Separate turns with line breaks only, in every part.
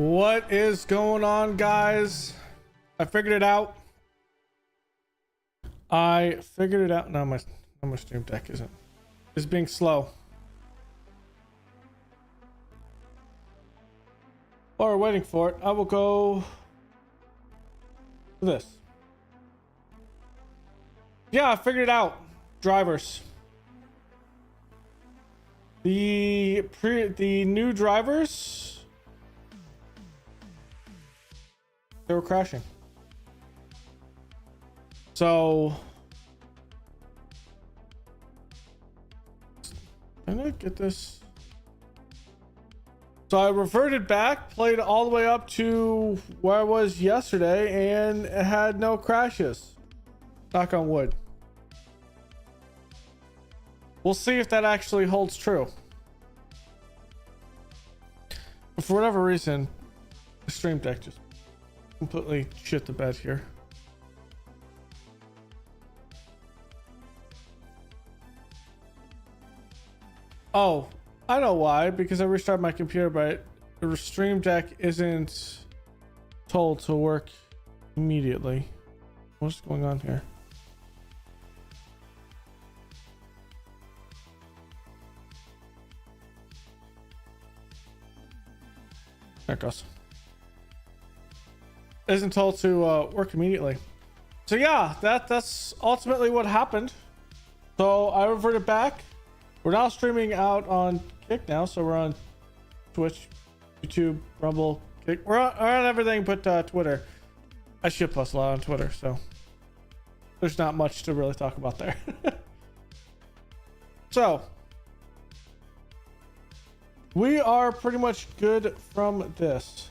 What is going on, guys? I figured it out. No, my stream deck isn't. It's being slow. While we're waiting for it, I will go to this. Yeah, I figured it out. Drivers. The new drivers, they were crashing. So can I get this? So I reverted back, played all the way up to where I was yesterday, and it had no crashes. Knock on wood. We'll see if that actually holds true. But for whatever reason, the stream deck just completely shit the bed here. Oh, I know why. Because I restarted my computer, but the stream deck isn't told to work immediately. What's going on here? There it goes. Isn't told to work immediately. So yeah, that's ultimately what happened. So I reverted back. We're now streaming out on Kick now, so we're on Twitch, YouTube, Rumble, Kick. We're on everything but Twitter. I should post a lot on Twitter, so there's not much to really talk about there. So we are pretty much good from this.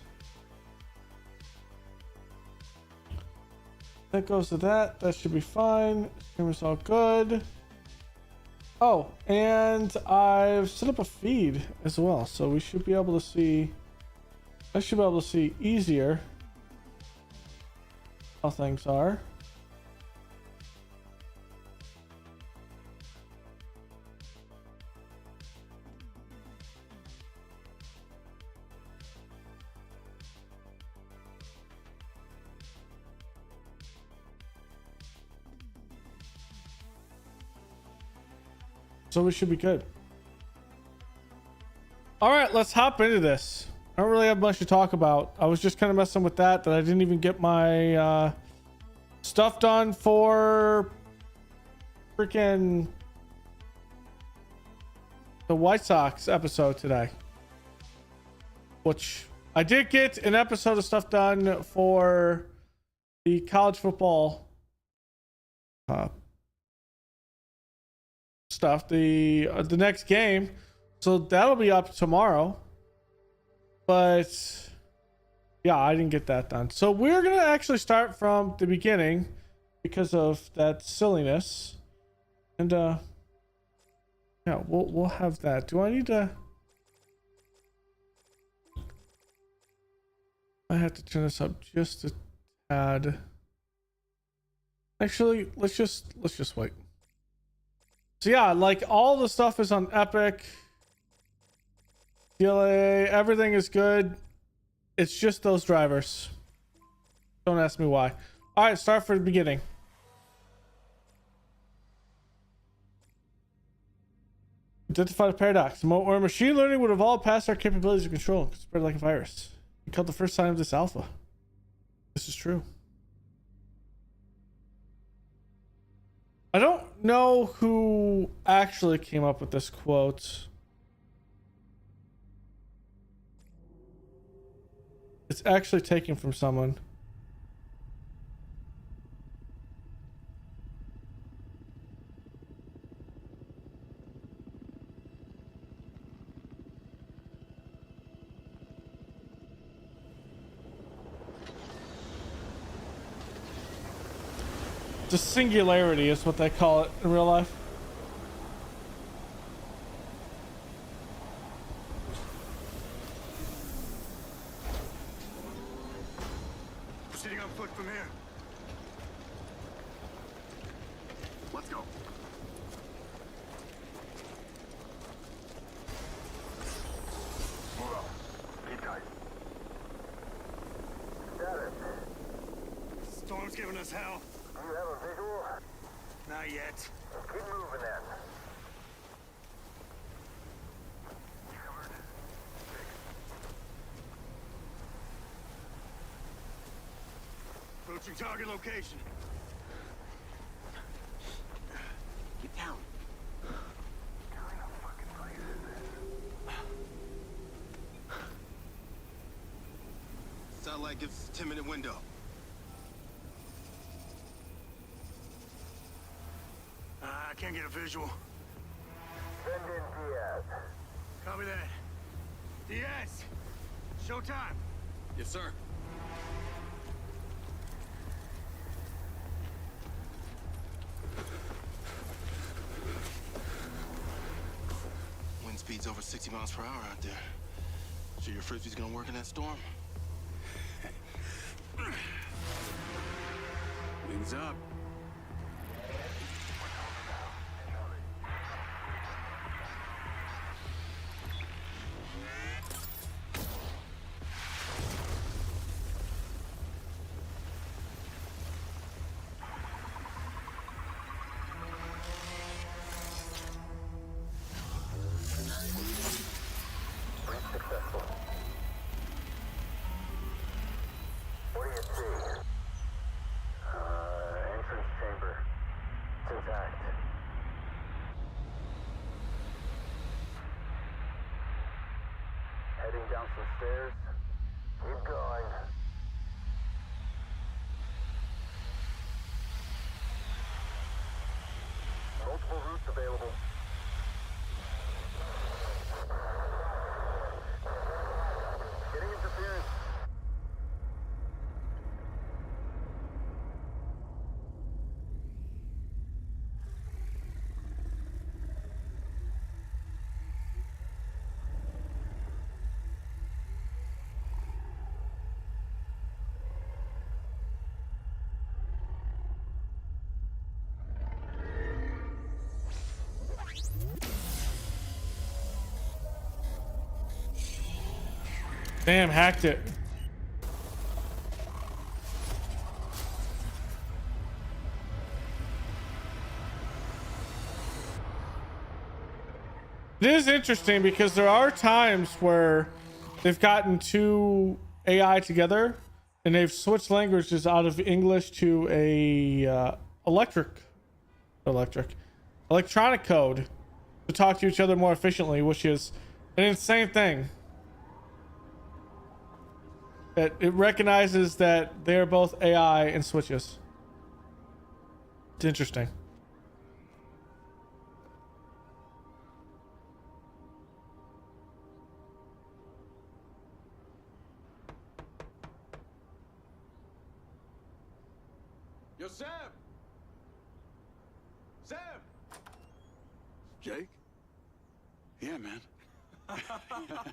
That goes to that. That should be fine. Streamer's all good. Oh, and I've set up a feed as well, so we should be able to see. I should be able to see easier how things are. So we should be good. All right, let's hop into this. I don't really have much to talk about. I was just kind of messing with that I didn't even get my stuff done for freaking the White Sox episode today. Which I did get an episode of stuff done for the college football stuff, the next game, so that'll be up tomorrow. But yeah, I didn't get that done, so we're gonna actually start from the beginning because of that silliness. And yeah, we'll have that. Do I need to? I have to turn this up just a tad. Actually, let's just wait. So yeah, like all the stuff is on Epic. DLA, everything is good. It's just those drivers. Don't ask me why. All right, start from the beginning. Identify the paradox. Where machine learning would evolve past our capabilities of control, could spread like a virus. We called the first sign of this alpha. This is true. I don't know who actually came up with this quote. It's actually taken from someone. The singularity is what they call it in real life.
Proceeding on foot from here. Let's go. Move up. Keep tight. as hell.
Do you have a visual?
Not yet.
Keep moving then.
Approaching target location.
Get down.
Satellite gives us a 10-minute window.
I can't get a visual.
Send in Diaz.
Copy that. Diaz! Showtime!
Yes, sir. Wind speed's over 60 miles per hour out there. Sure your frisbee's gonna work in that storm? Wings up.
Successful. What do you see? Entrance chamber. It's intact. Heading down some stairs. Keep going. Multiple routes available. Getting interference.
Damn, hacked it. It is interesting because there are times where they've gotten two AI together and they've switched languages out of English to a electronic code to talk to each other more efficiently, which is an insane thing. That it recognizes that they're both AI and switches. It's interesting.
Yo, Sam! Sam!
Jake?
Yeah, man.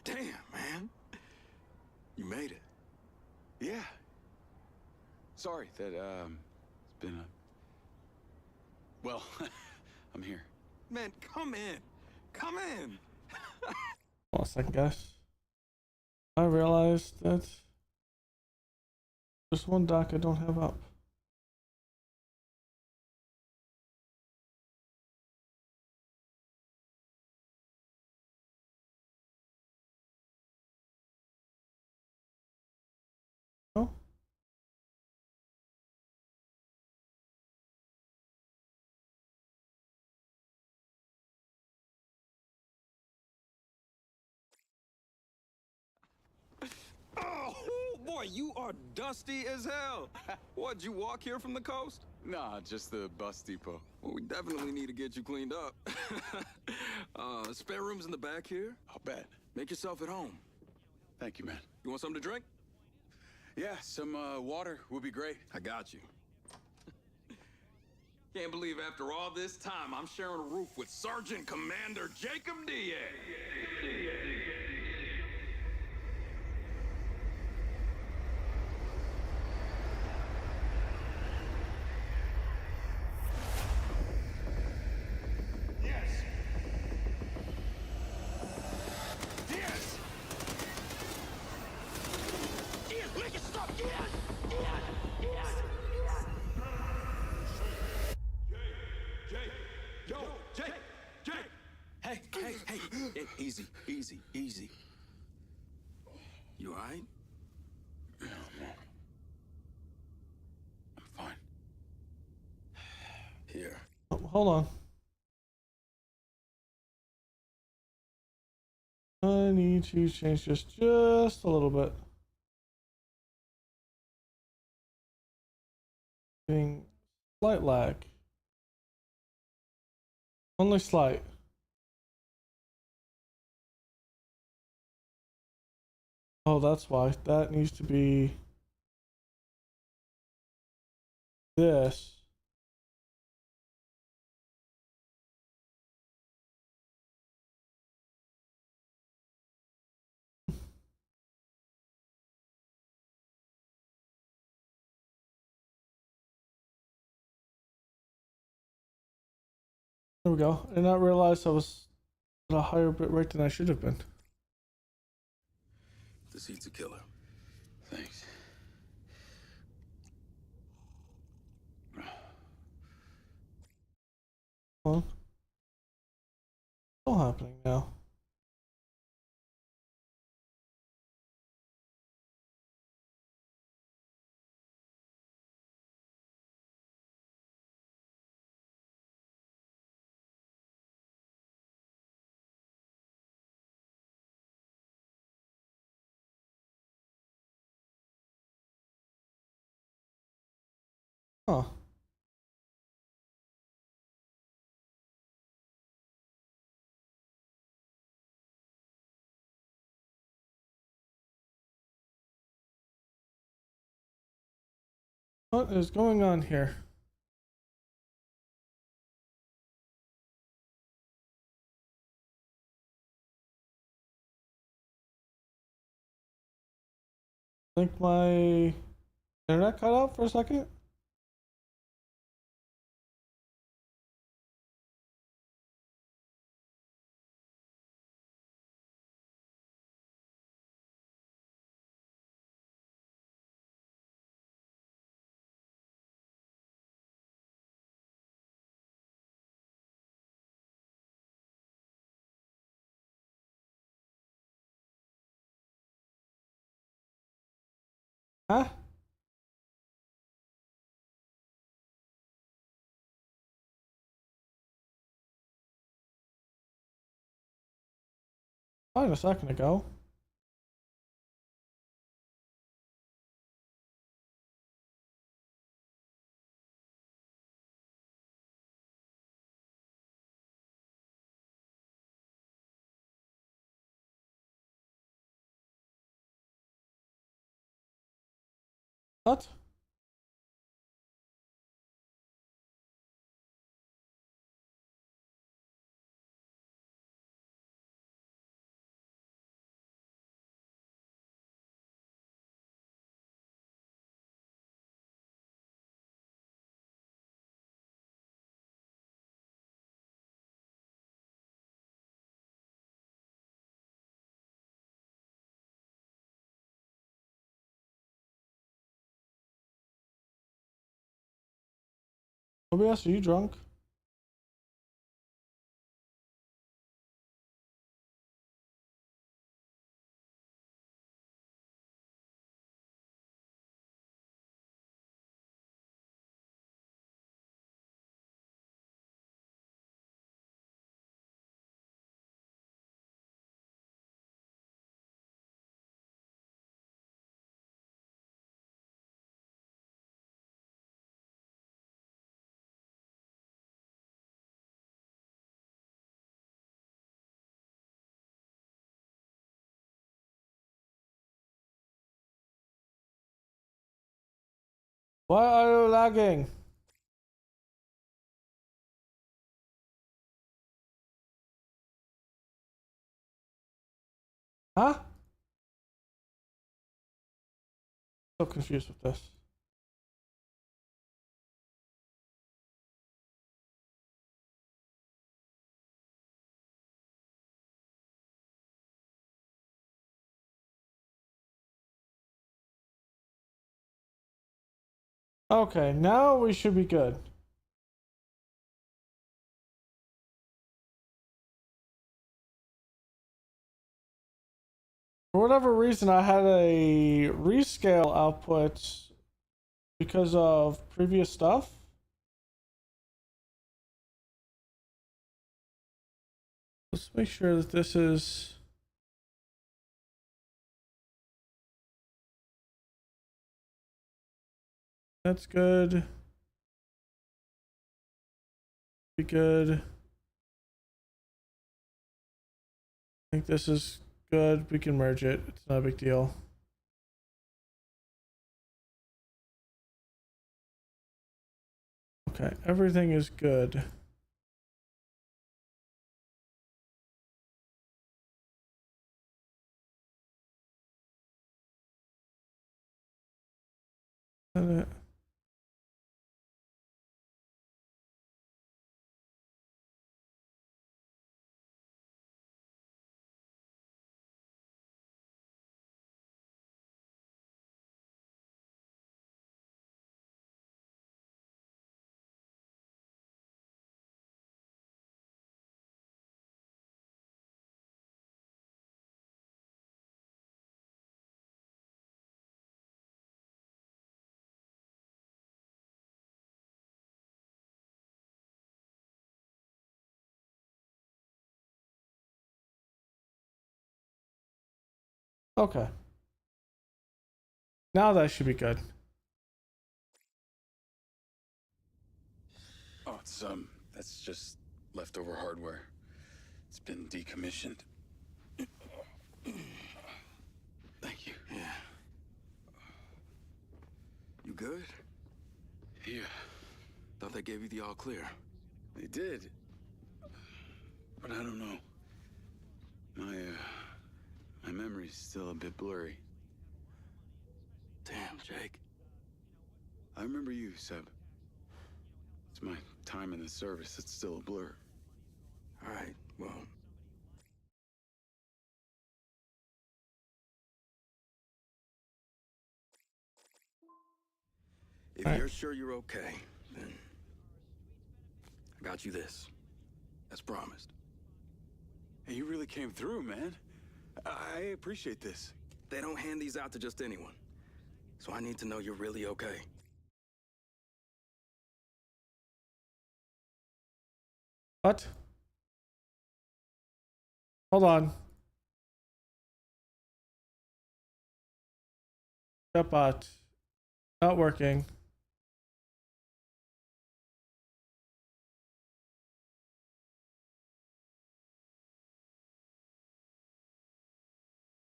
Damn, man. You made it.
Yeah. Sorry that, it's been a... Well, I'm here.
Man, come in. Come in.
Hold on a second, guys. I realized that there's one dock I don't have up. Oh.
Oh, boy, you are dusty as hell. What'd you walk here from the coast?
Nah, just the bus depot.
Well, we definitely need to get you cleaned up. Spare rooms in the back here.
I'll bet.
Make yourself at home.
Thank you, man.
You want something to drink?
Yeah, some water would be great.
I got you. Can't believe after all this time, I'm sharing a roof with Sergeant Commander Jacob Diaz.
Yes. Yes.
Diaz, make it stop! Diaz! Diaz! Diaz! Diaz!
Easy, easy, easy. You all right?
Yeah, I'm fine.
Here.
Oh, hold on. I need to change this just a little bit. Getting slight lag. Only slight. Oh, that's why. That needs to be this. There we go. I did not realize I was at a higher bit rate than I should have been.
The seat's a killer.
Thanks.
Hold on. Still happening now. Huh. What is going on here? I think my internet cut out for a second. Huh? Fine a second ago. What? OBS, are you drunk? Why are you lagging? Huh? So confused with this. Okay, now we should be good. For whatever reason, I had a rescale output because of previous stuff. Let's make sure that this is... That's good. Be good. I think this is good. We can merge it. It's not a big deal. Okay, everything is good. It. Okay. Now that should be good.
Oh, that's just leftover hardware. It's been decommissioned. Thank you.
Yeah. You good?
Yeah,
Thought they gave you the all clear.
they did. But I don't know. My memory's still a bit blurry.
Damn, Jake.
I remember you, Seb. It's my time in the service that's still a blur.
All right, well. If you're sure you're okay, then I got you this. As promised.
Hey, you really came through, man. I appreciate this.
They don't hand these out to just anyone. So I need to know you're really okay.
What? Hold on. Chatbot. Not working.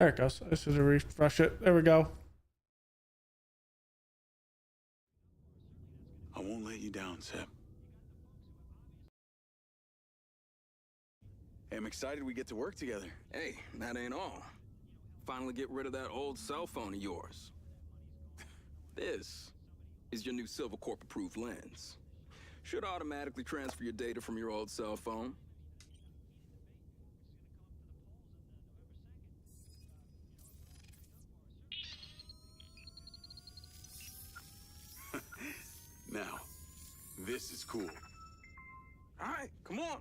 There it goes. I just had to refresh it. There we go.
I won't let you down, Seb. Hey, I'm excited we get to work together.
Hey, that ain't all. Finally get rid of that old cell phone of yours. This is your new Silver Corp approved lens. Should automatically transfer your data from your old cell phone.
Now, this is cool.
All right, come on.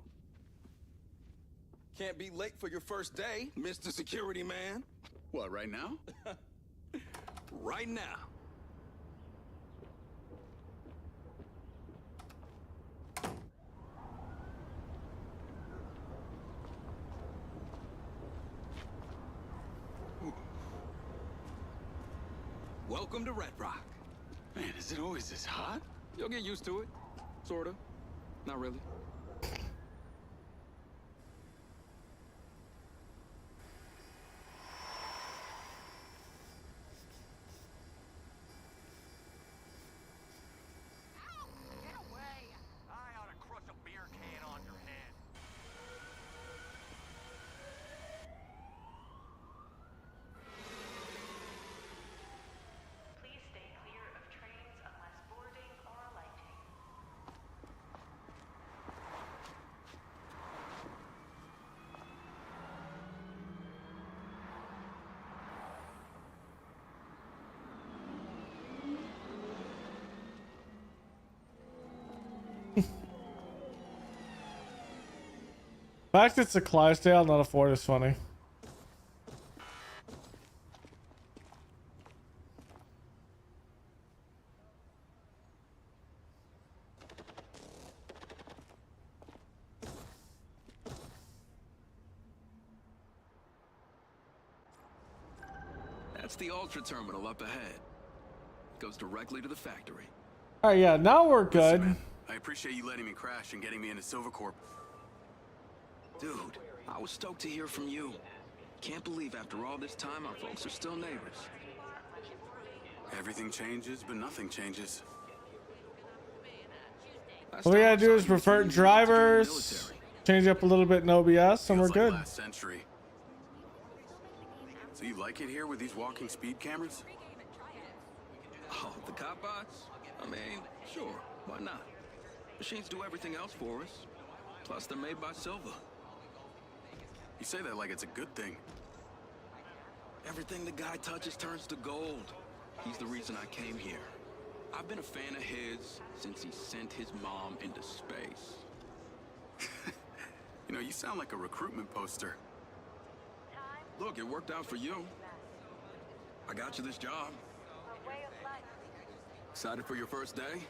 Can't be late for your first day, Mr. Security Man.
What, right now?
Right now. Welcome to Red Rock.
Man, is it always this hot?
You'll get used to it. Sorta. Not really.
Get away! I ought to crush a beer can on your head.
Please stay clear of trains unless boarding or alighting.
The fact it's a Clydesdale, not a Ford, is funny.
That's the Ultra Terminal up ahead. Goes directly to the factory.
All right, yeah, now we're
Listen,
good.
man, I appreciate you letting me crash and getting me into Silvercorp.
Dude, I was stoked to hear from you. Can't believe after all this time our folks are still neighbors.
Everything changes, but nothing changes.
All we gotta do is revert drivers, change up a little bit in OBS, and we're
Feels like
good.
last century. So you like it here with these walking speed cameras?
Oh, the cop bots? I mean, sure, why not? Machines do everything else for us. Plus, they're made by Silva.
You say that like it's a good thing.
Everything the guy touches turns to gold. He's the reason I came here. I've been a fan of his since he sent his mom into space.
You know, you sound like a recruitment poster.
Look, it worked out for you. I got you this job. Excited for your first day?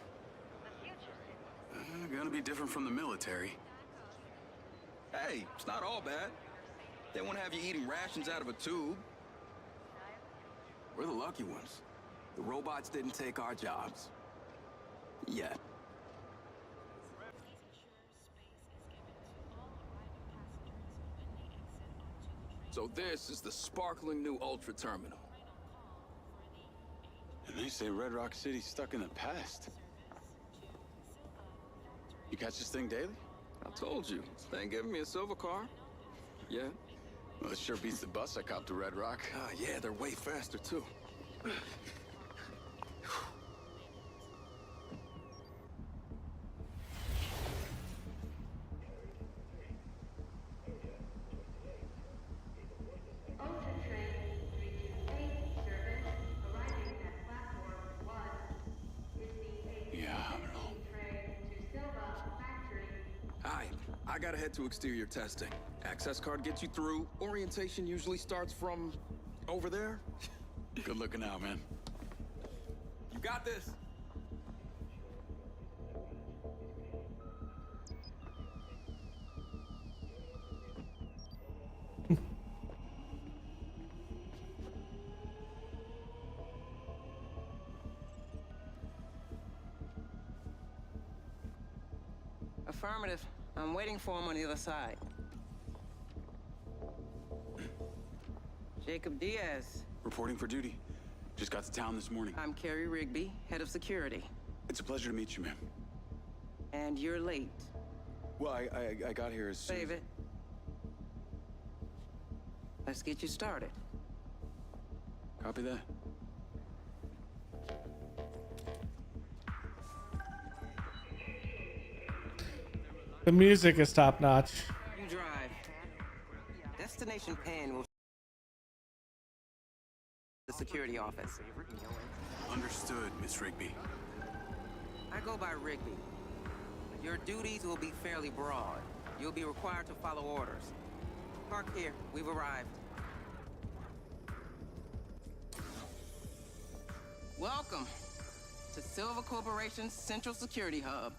Gonna be different from the military.
Hey, it's not all bad. They won't have you eating rations out of a tube. We're the lucky ones. The robots didn't take our jobs. Yet. So this is the sparkling new Ultra Terminal.
And they say Red Rock City's stuck in the past. You catch this thing daily?
I told you, they ain't giving me a silver car. Yeah?
Well, it sure beats the bus I copped to Red Rock.
Yeah, they're way faster too. I gotta head to exterior testing. Access card gets you through. Orientation usually starts from over there.
Good looking out, man.
You got this.
Affirmative. I'm waiting for him on the other side. Jacob Diaz.
Reporting for duty. Just got to town this morning.
I'm Carrie Rigby, head of security.
It's a pleasure to meet you, ma'am.
And you're late.
Well, I got here as soon
Save
as...
it. Let's get you started.
Copy that.
The music is top notch.
You drive. Destination Penn will the security office.
Understood, Miss Rigby.
I go by Rigby. Your duties will be fairly broad. You'll be required to follow orders. Park here. We've arrived. Welcome to Silva Corporation's Central Security Hub.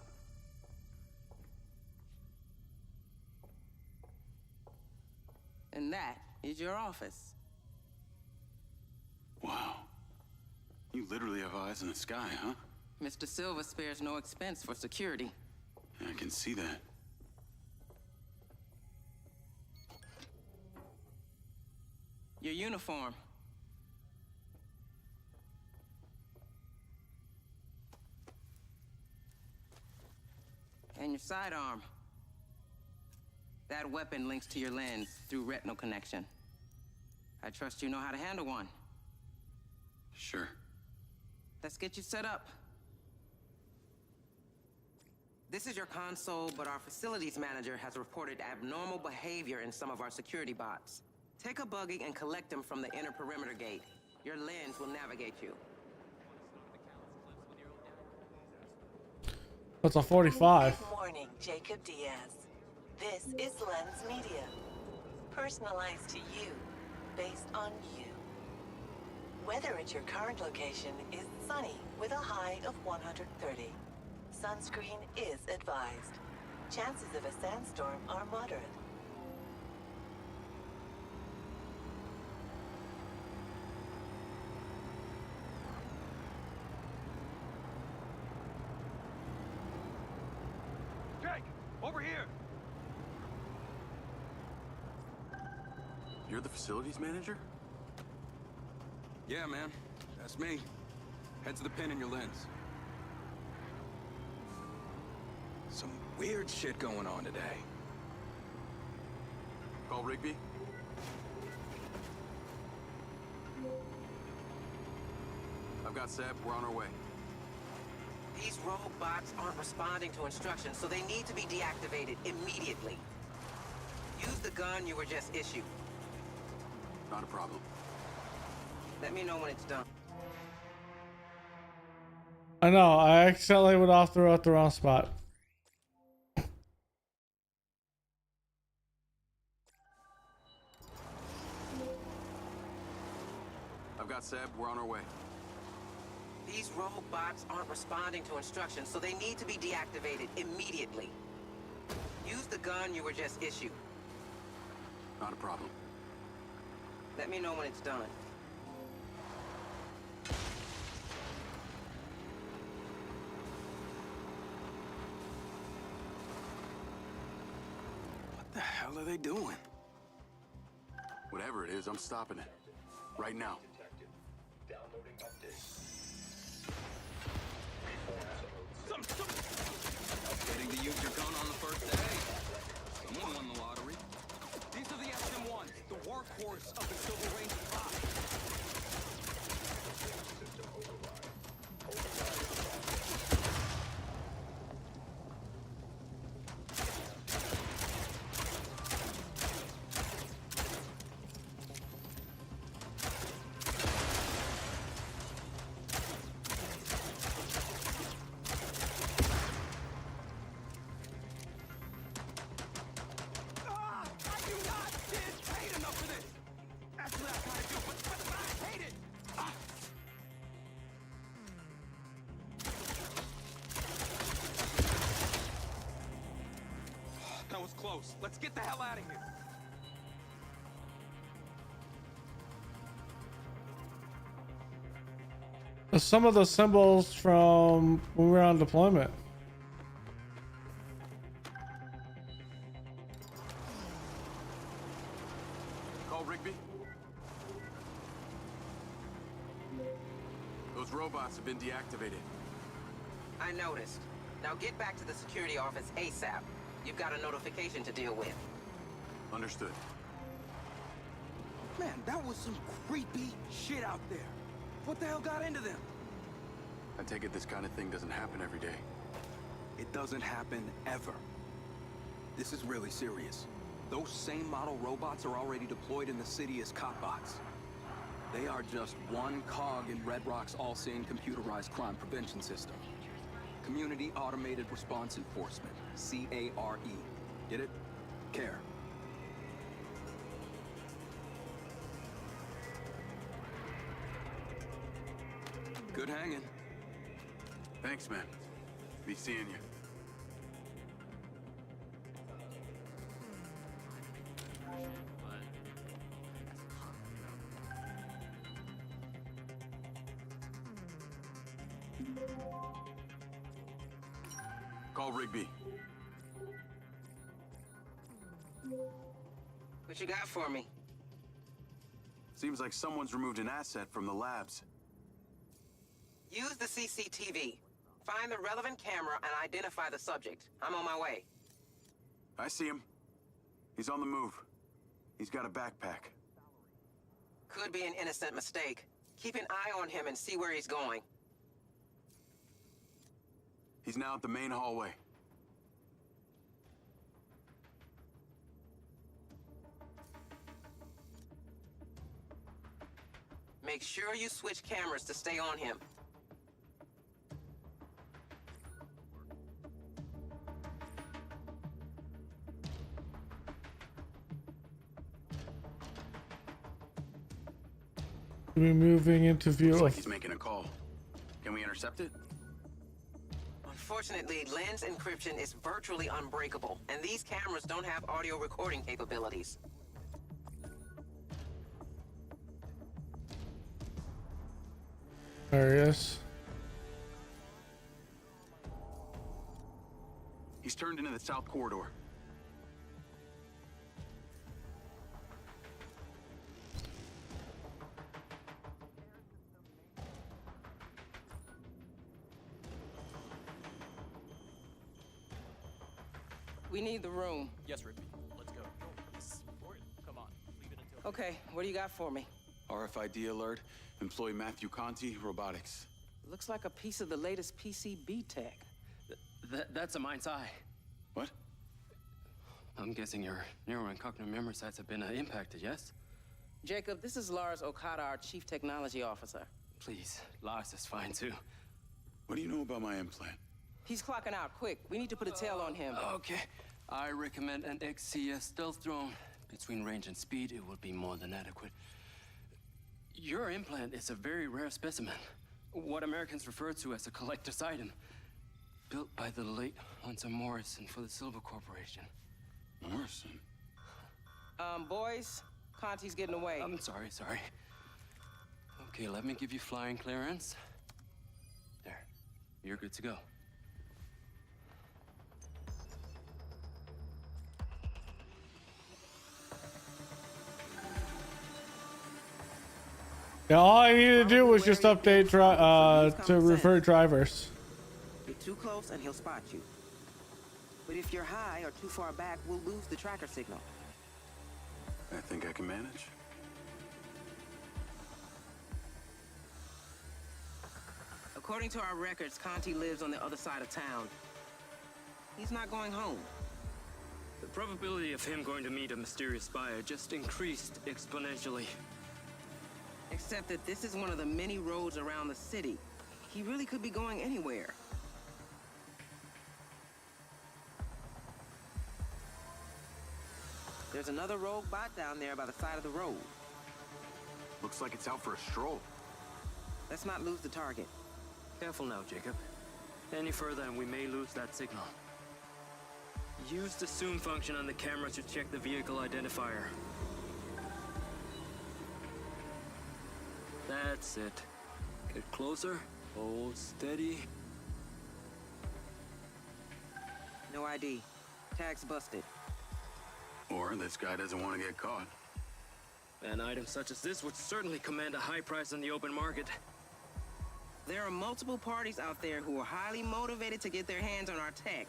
And that is your office.
Wow. You literally have eyes in the sky, huh?
Mr. Silva spares no expense for security.
I can see that.
Your uniform. And your sidearm. That weapon links to your lens through retinal connection. I trust you know how to handle one.
Sure.
Let's get you set up. This is your console, but our facilities manager has reported abnormal behavior in some of our security bots. Take a buggy and collect them from the inner perimeter gate. Your lens will navigate you.
That's a 45.
Good morning, Jacob Diaz. This is Lens Media. Personalized to you, based on you. Weather at your current location is sunny with a high of 130. Sunscreen is advised. Chances of a sandstorm are moderate.
here.
You're the facilities manager?
Yeah, man. That's me. Head to the pin in your lens. Some weird shit going on today.
Call Rigby? I've got Seb. We're on our way.
These robots aren't responding to instructions, so they need to be deactivated immediately. Use the gun you were just issued.
Not a problem.
Let me know when it's done.
I know, I accidentally went off the road at the wrong spot.
I've got Seb. We're on our way.
These robots aren't responding to instructions, so they need to be deactivated immediately. Use the gun you were just issued.
Not a problem.
Let me know when it's done.
What the hell are they doing?
Whatever it is, I'm stopping it. Right now.
Getting to use your gun on the first day. Someone won the lottery.
These are the SM-1s, the workhorse of the Silver Ranger 5. I do not get paid enough for this. Actually, I kind of do, but I hate it. That was close. Let's get the hell out of here.
Some of the symbols from when we were on deployment.
Call Rigby? Those robots have been deactivated.
I noticed. Now get back to the security office ASAP. You've got a notification to deal with.
Understood.
Man, that was some creepy shit out there. What the hell got into them?
I take it this kind of thing doesn't happen every day.
It doesn't happen ever. This is really serious. Those same model robots are already deployed in the city as copbots. They are just one cog in Red Rock's all-seeing computerized crime prevention system. Community Automated Response Enforcement, CARE. Get it? CARE. Good hanging.
Thanks, man. Be seeing you. Call Rigby.
What you got for me?
Seems like someone's removed an asset from the labs.
Use the CCTV. Find the relevant camera and identify the subject. I'm on my way.
I see him. He's on the move. He's got a backpack.
Could be an innocent mistake. Keep an eye on him and see where he's going.
He's now at the main hallway.
Make sure you switch cameras to stay on him.
We're moving into view.
Looks like he's making a call. Can we intercept it?
Unfortunately, lens encryption is virtually unbreakable, and these cameras don't have audio recording capabilities.
There he is.
He's turned into the south corridor.
We need the room.
Yes, Rigby. Let's go. Come on. Leave it until.
Okay, what do you got for me?
RFID alert. Employee Matthew Conti, robotics.
Looks like a piece of the latest PCB tech.
That's a MindsEye.
What?
I'm guessing your neural and cognitive memory sites have been impacted, yes?
Jacob, this is Lars Okada, our Chief Technology Officer.
Please, Lars is fine too.
What do you know about my implant?
He's clocking out quick. We need to put a tail on him.
Okay, I recommend an XCS stealth drone. Between range and speed, it will be more than adequate. Your implant is a very rare specimen. What Americans refer to as a collector's item. Built by the late Hunter Morrison for the Silver Corporation.
Morrison?
Boys, Conti's getting away.
I'm sorry. Okay, let me give you flying clearance. There, you're good to go.
Yeah, all I needed to do was just update to refer drivers.
Get too close and he'll spot you. But if you're high or too far back, we'll lose the tracker signal.
I think I can manage.
According to our records, Conti lives on the other side of town. He's not going home.
The probability of him going to meet a mysterious buyer just increased exponentially.
Except that this is one of the many roads around the city. He really could be going anywhere. There's another rogue bot down there by the side of the road.
Looks like it's out for a stroll.
Let's not lose the target.
Careful now, Jacob. Any further and we may lose that signal. Use the zoom function on the camera to check the vehicle identifier. That's it. Get closer. Hold steady.
No ID. Tag's busted.
Or this guy doesn't want to get caught.
An item such as this would certainly command a high price on the open market.
There are multiple parties out there who are highly motivated to get their hands on our tech.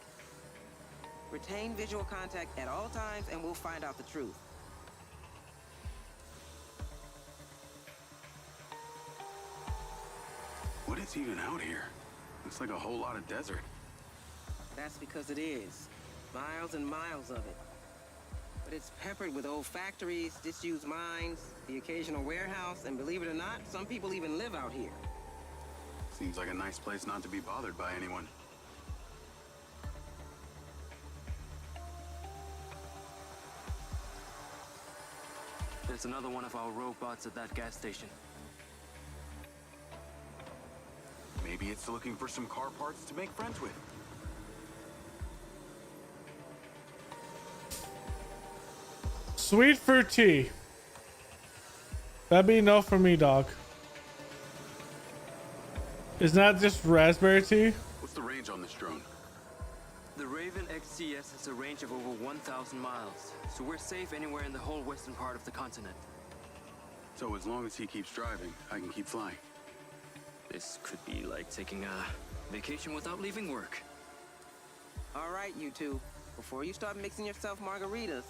Retain visual contact at all times and we'll find out the truth.
What is even out here? Looks like a whole lot of desert.
That's because it is. Miles and miles of it. But it's peppered with old factories, disused mines, the occasional warehouse, and believe it or not, some people even live out here.
Seems like a nice place not to be bothered by anyone.
There's another one of our robots at that gas station.
Maybe it's looking for some car parts to make friends with.
Sweet fruit tea. That'd be no for me, dog. Isn't that just raspberry tea?
What's the range on this drone?
The Raven XCS has a range of over 1,000 miles, so we're safe anywhere in the whole western part of the continent.
So as long as he keeps driving, I can keep flying.
This could be like taking a vacation without leaving work.
All right, you two. Before you start mixing yourself margaritas.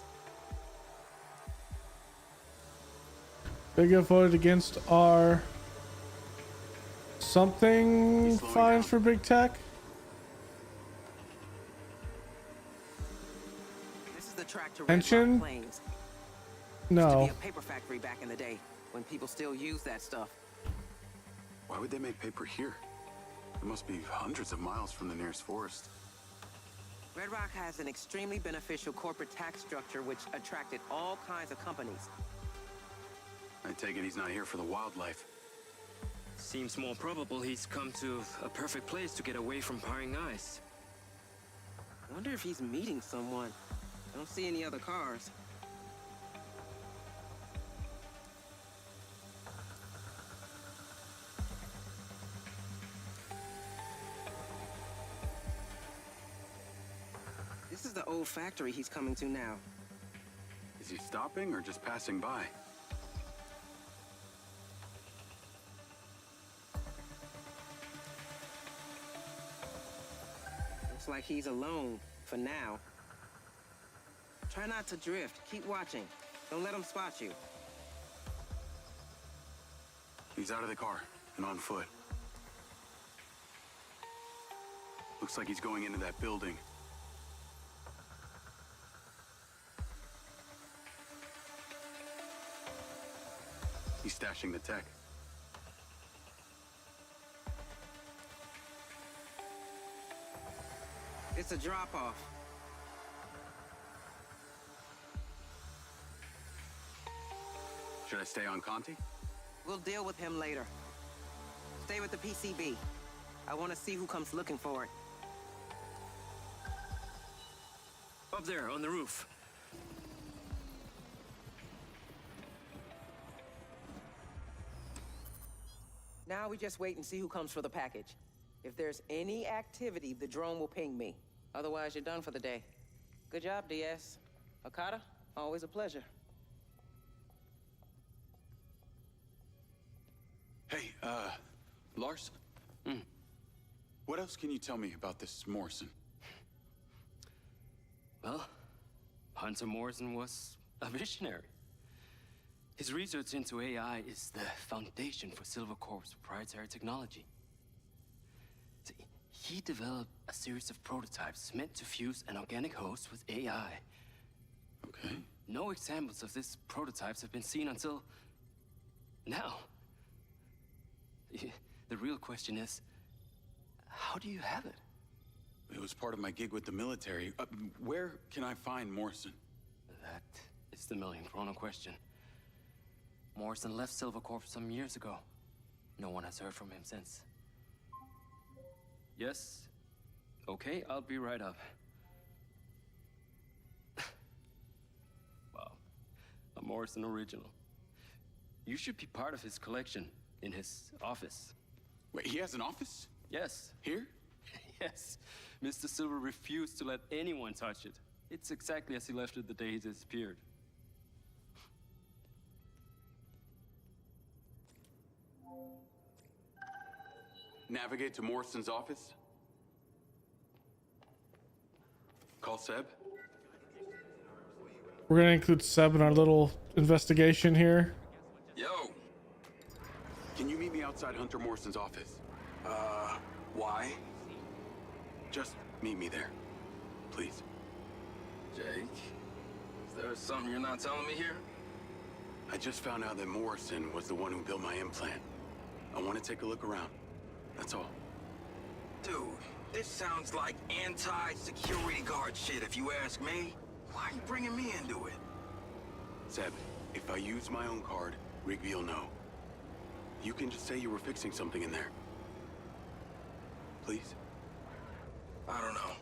Big F voted against our something fines for big tech.
This is the track to Red
Pension?
Rock Plains. Used to
No.
be a paper factory back in the day, when people still used that stuff.
Why would they make paper here? It must be hundreds of miles from the nearest forest.
Red Rock has an extremely beneficial corporate tax structure which attracted all kinds of companies.
I take it he's not here for the wildlife.
Seems more probable he's come to a perfect place to get away from prying eyes.
I wonder if he's meeting someone. I don't see any other cars. the old factory he's coming to now.
Is he stopping or just passing by?
Looks like he's alone, for now. Try not to drift. Keep watching. Don't let him spot you.
He's out of the car and on foot. Looks like he's going into that building. He's stashing the tech.
It's a drop-off.
Should I stay on Conti?
We'll deal with him later. Stay with the PCB. I want to see who comes looking for it.
Up there, on the roof.
Now we just wait and see who comes for the package. If there's any activity, the drone will ping me. Otherwise, you're done for the day. Good job, DS. Okada, always a pleasure.
Hey, Lars? What else can you tell me about this Morrison?
Well, Hunter Morrison was a visionary. His research into AI is the foundation for Silvercorp's proprietary technology. See, he developed a series of prototypes meant to fuse an organic host with AI.
Okay.
No examples of these prototypes have been seen until now. The real question is, how do you have it?
It was part of my gig with the military. Where can I find Morrison?
That is the million-kroner question. Morrison left Silvercorp some years ago. No one has heard from him since. Yes? Okay, I'll be right up. Wow. A Morrison original. You should be part of his collection in his office.
Wait, he has an office?
Yes.
Here?
Yes. Mr. Silver refused to let anyone touch it. It's exactly as he left it the day he disappeared.
Navigate to Morrison's office. Call Seb.
We're gonna include Seb in our little investigation here.
Yo,
Can you meet me outside Hunter Morrison's office?
why?
Just meet me there, please.
Jake, is there something you're not telling me here?
I just found out that Morrison was the one who built my implant. I want to take a look around. That's all.
Dude, this sounds like anti-security guard shit if you ask me. Why are you bringing me into it?
Seb, if I use my own card, Rigby will know. You can just say you were fixing something in there. Please?
I don't know.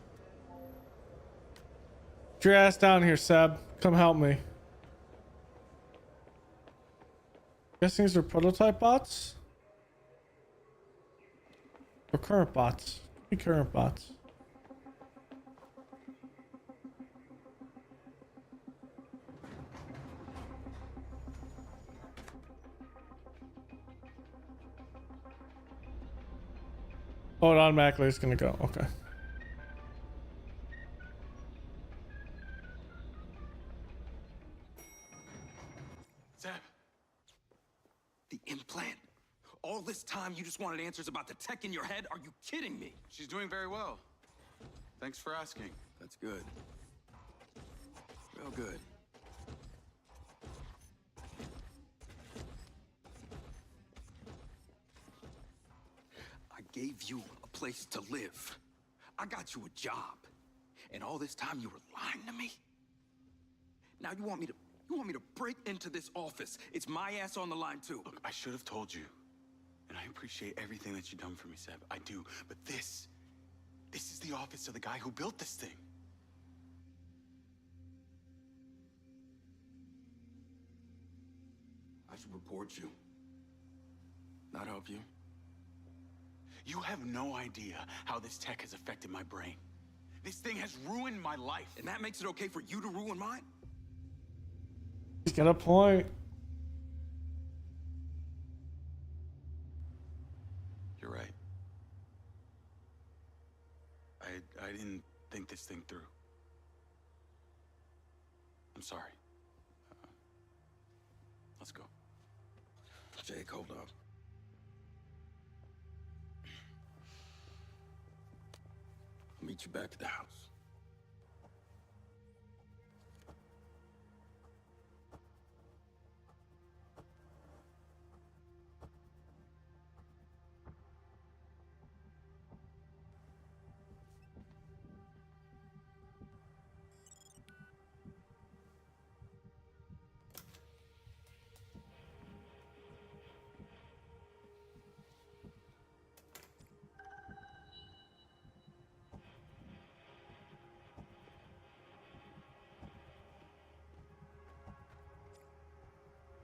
Get your ass down here, Seb. Come help me. Guessing these are prototype bots? Or current bots? Be current bots. Oh, it automatically is gonna go. Okay.
Seb!
The implant. All this time you just wanted answers about the tech in your head? Are you kidding me?
She's doing very well. Thanks for asking.
That's good. Real good.
I gave you a place to live. I got you a job. And all this time you were lying to me? Now you want me to break into this office. It's my ass on the line too.
Look, I should have told you. And I appreciate everything that you've done for me, Seb. I do. But this is the office of the guy who built this thing.
I should report you. Not help you.
You have no idea how this tech has affected my brain. This thing has ruined my life.
And that makes it okay for you to ruin mine?
He's got a point.
You're right. I didn't think this thing through. I'm sorry. Let's go.
Jake, hold up. I'll meet you back at the house.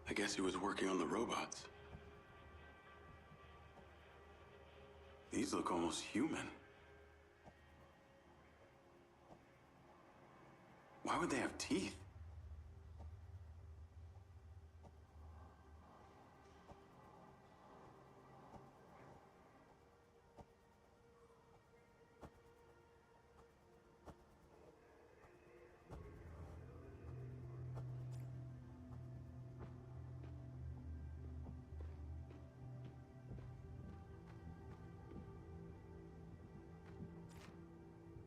I guess he was working on the robots. These look almost human. Why would they have teeth?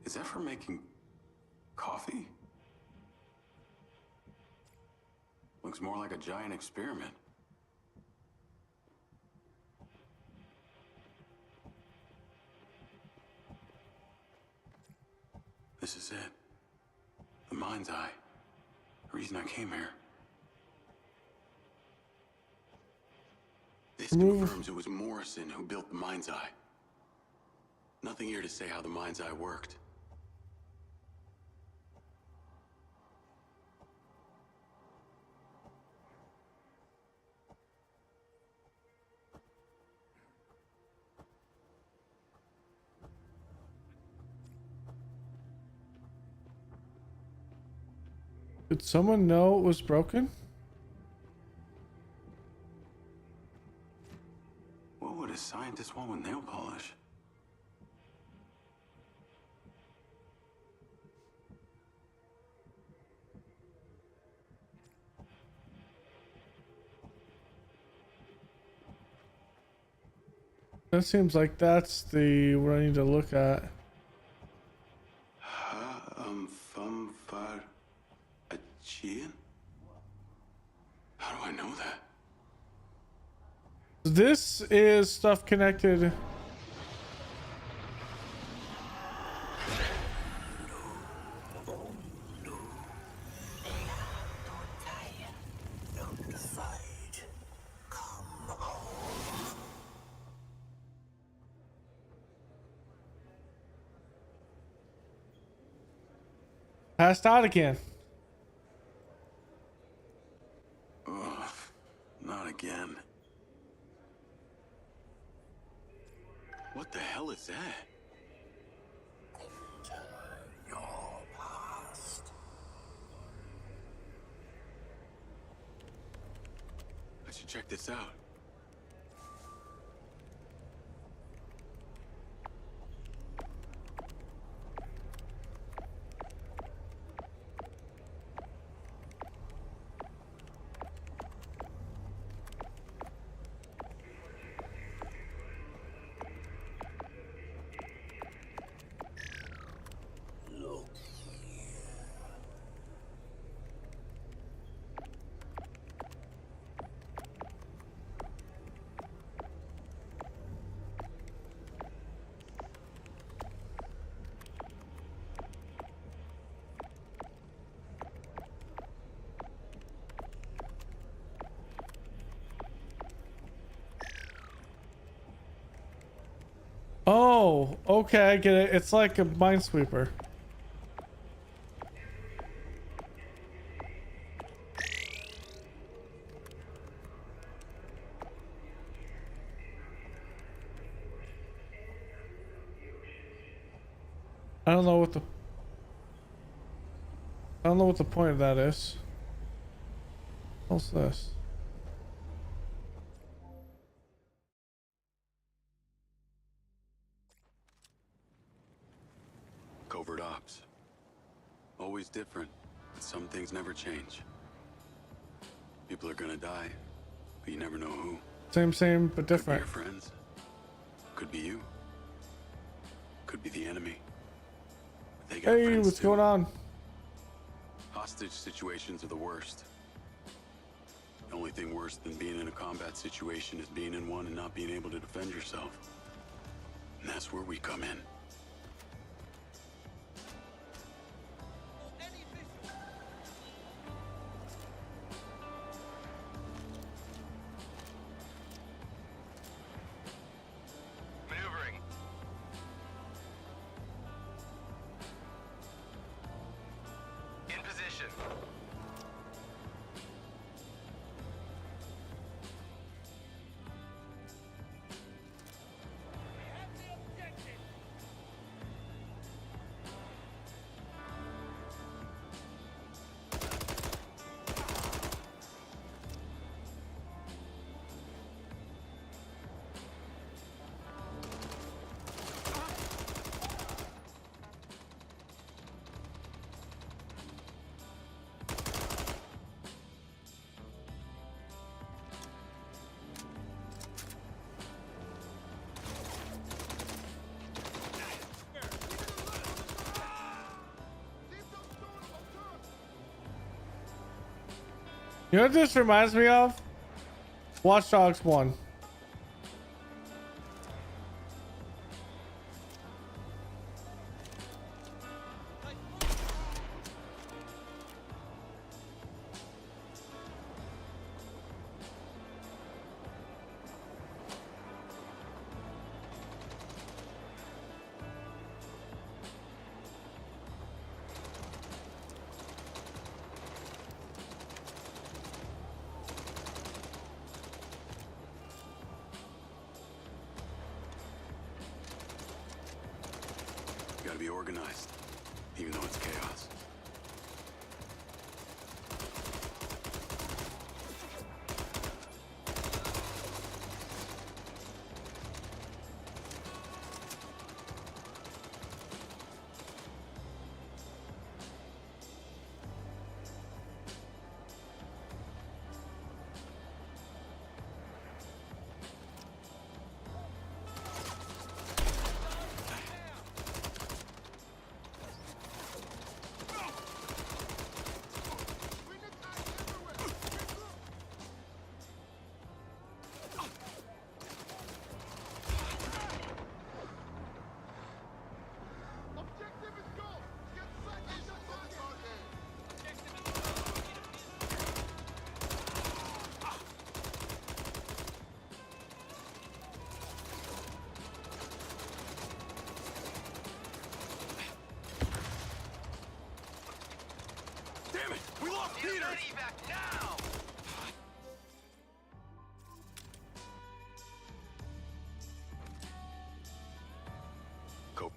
Is that for making coffee? Looks more like a giant experiment. This is it. The MindsEye. The reason I came here. This confirms it was Morrison who built the MindsEye. Nothing here to say how the MindsEye worked.
Did someone know it was broken?
What would a scientist want with nail polish?
That seems like that's the what I need to look at.
How do I know that?
This is stuff connected. Passed out again.
Ugh, not again. What the hell is that?
Your past.
I should check this out.
Oh, okay, I get it. It's like a minesweeper. I don't know what the I don't know what the point of that is. What's this?
Covert ops. Always different, but some things never change. People are gonna die, but you never know who.
Same, but
Could be
different.
your friends. Could be you. Could be the enemy. They got
Hey,
friends
what's
too.
going on?
Hostage situations are the worst. The only thing worse than being in a combat situation is being in one and not being able to defend yourself. And that's where we come in.
Maneuvering. In position.
You know what this reminds me of? Watch Dogs 1.
You gotta be organized, even though it's chaos. Damn it! We lost Peter!
Evac now!
Covert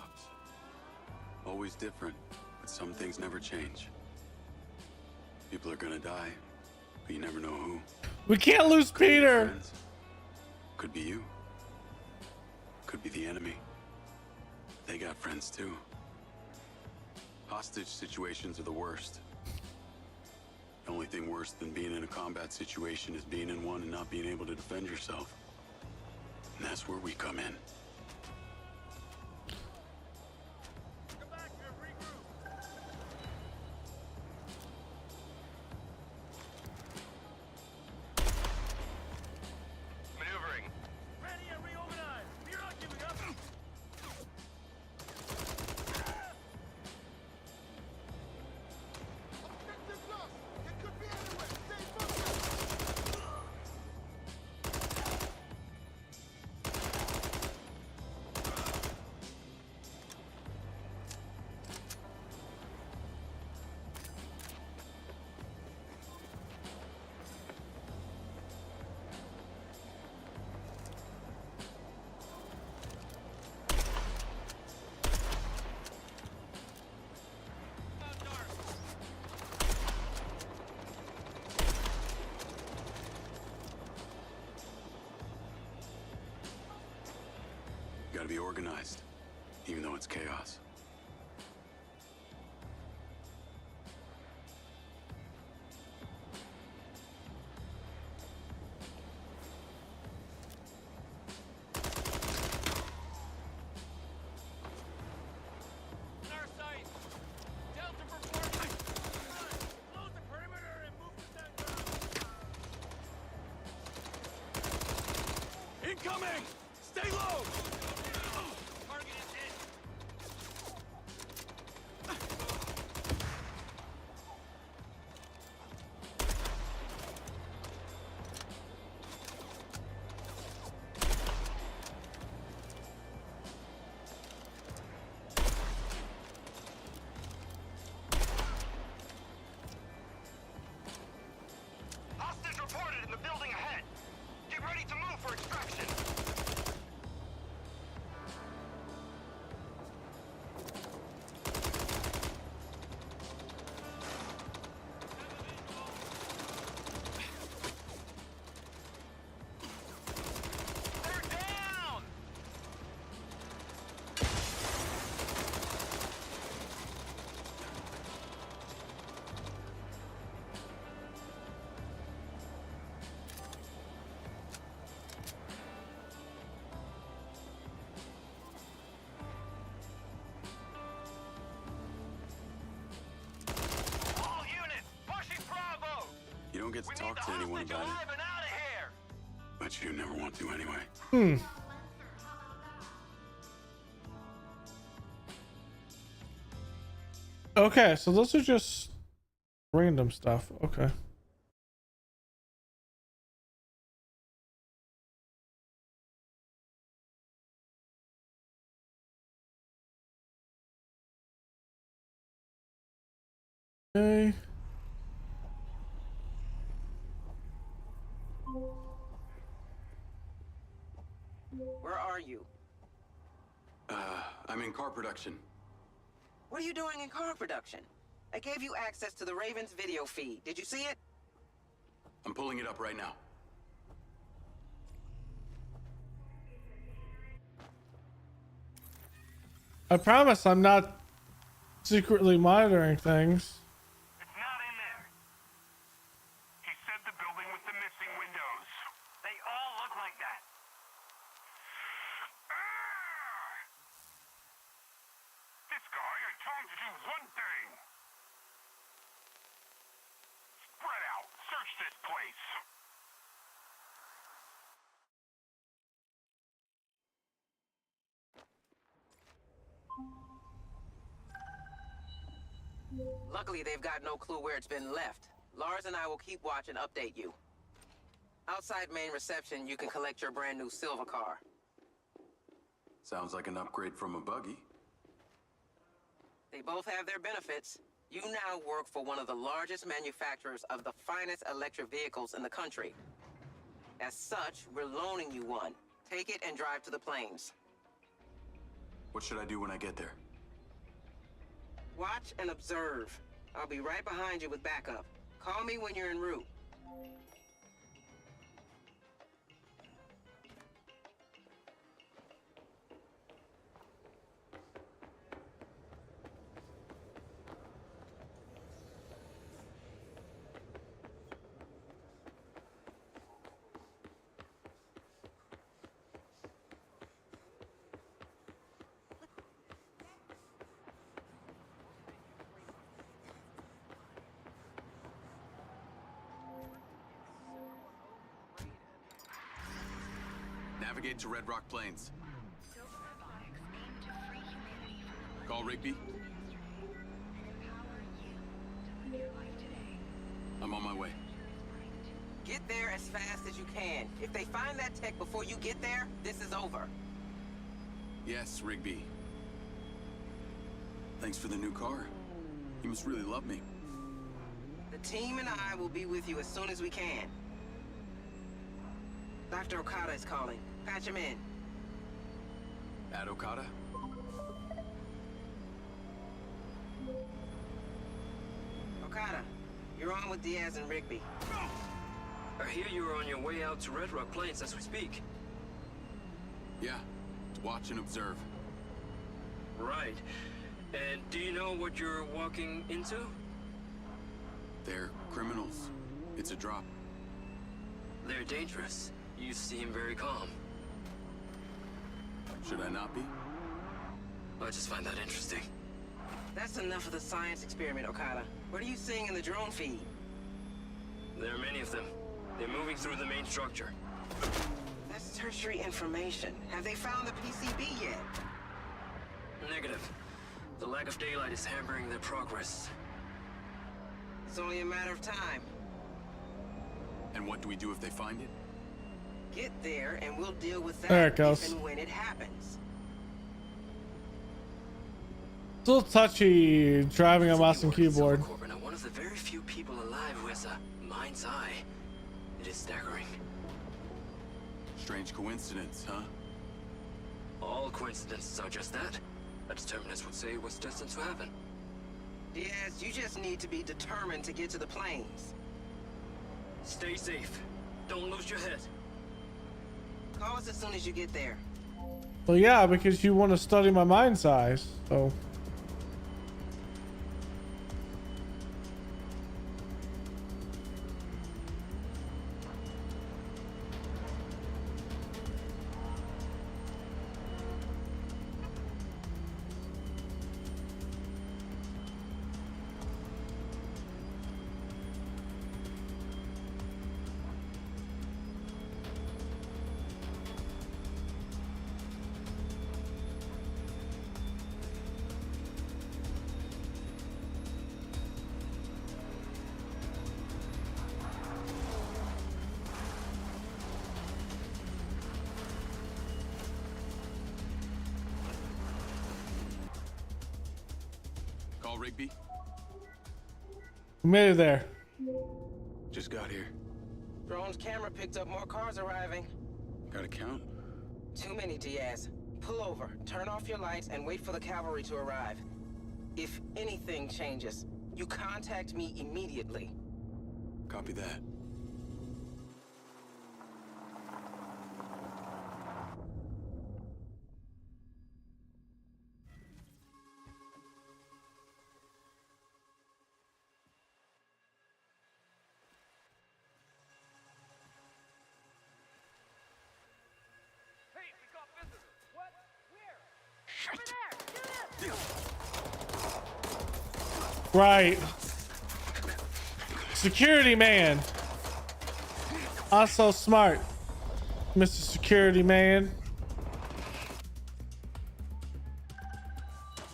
ops. Always different, but some things never change. People are gonna die, but you never know who.
We can't lose
Could be your
Peter.
friends. Could be you. Could be the enemy. They got friends too. Hostage situations are the worst. The only thing worse than being in a combat situation is being in one and not being able to defend yourself. And that's where we come in.
Maneuvering. Ready and reorganize. We're not giving up.
be organized, even though it's chaos.
Incoming! Stay low!
Hostage reported in the building ahead. Get ready to move for extraction. They're down! All units, pushing Bravo!
You don't get to
We need
talk
the
to anyone
hostage
about
alive
it,
and out of here!
but you never want to anyway.
Okay, so those are just random stuff. Okay. Okay.
Where are you?
I'm in car production.
What are you doing in car production? I gave you access to the Raven's video feed. Did you see it?
I'm pulling it up right now.
I promise I'm not secretly monitoring things.
It's not in there. He said the building with the missing windows. They all look like that. This guy, I told him to do one thing. Spread out. Search this place.
Luckily, they've got no clue where it's been left. Lars and I will keep watch and update you. Outside main reception, you can collect your brand new silver car.
Sounds like an upgrade from a buggy.
They both have their benefits. You now work for one of the largest manufacturers of the finest electric vehicles in the country. As such, we're loaning you one. Take it and drive to the plains.
What should I do when I get there?
Watch and observe. I'll be right behind you with backup. Call me when you're en route.
Navigate to Red Rock Plains. Call Rigby. I'm on my way.
Get there as fast as you can. If they find that tech before you get there, this is over.
Yes, Rigby. Thanks for the new car. You must really love me.
The team and I will be with you as soon as we can. Dr. Okada is calling. Patch him in.
At Okada?
Okada, you're on with Diaz and Rigby.
I hear you are on your way out to Red Rock Plains as we speak.
Yeah. Watch and observe.
Right. And do you know what you're walking into?
They're criminals. It's a drop.
They're dangerous. You seem very calm.
Should I not be?
I just find that interesting.
That's enough of the science experiment, Okada. What are you seeing in the drone feed?
There are many of them. They're moving through the main structure.
That's tertiary information. Have they found the PCB yet?
Negative. The lack of daylight is hampering their progress.
It's only a matter of time.
And what do we do if they find it?
Get there, and we'll deal with that
There it goes.
if and when it happens.
It's a little touchy driving a mouse and keyboard.
Now, one of the very few people alive who has a mind's eye. It is staggering.
Strange coincidence, huh?
All coincidences are just that. A determinist would say it was destined to happen.
Yes, you just need to be determined to get to the planes.
Stay safe. Don't lose your head.
Call us as soon as you get there.
Well, yeah, because you want to study my mind size. So.
Call Rigby.
We made it there.
Just got here.
Drone's camera picked up more cars arriving.
Got a count?
Too many, Diaz. Pull over, turn off your lights, and wait for the cavalry to arrive. If anything changes, you contact me immediately.
Copy that.
Right. Security man. I'm so smart, Mr. Security Man.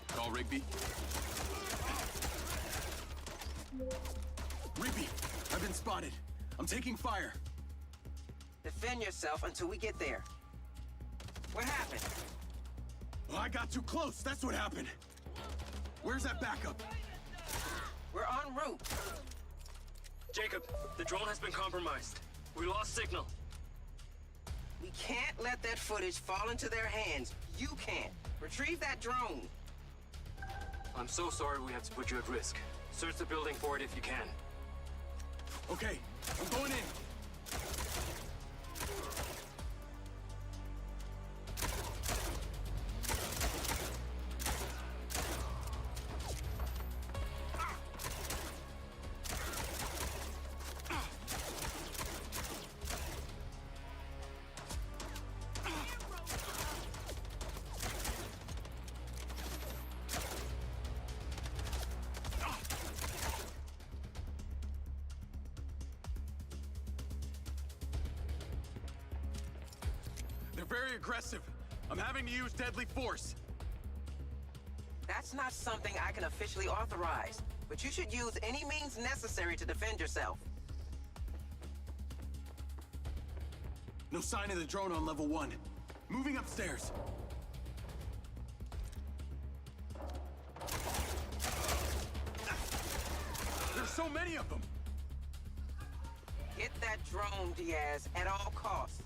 Call Rigby. Rigby, I've been spotted. I'm taking fire.
Defend yourself until we get there. What happened?
Well, I got too close. That's what happened. Where's that backup?
We're en route.
Jacob, the drone has been compromised. We lost signal.
We can't let that footage fall into their hands. You can't. Retrieve that drone.
I'm so sorry we have to put you at risk. Search the building for it if you can.
Okay, I'm going in. Very aggressive. I'm having to use deadly force.
That's not something I can officially authorize, but you should use any means necessary to defend yourself.
No sign of the drone on level 1. Moving upstairs. There's so many of them.
Get that drone, Diaz, at all costs.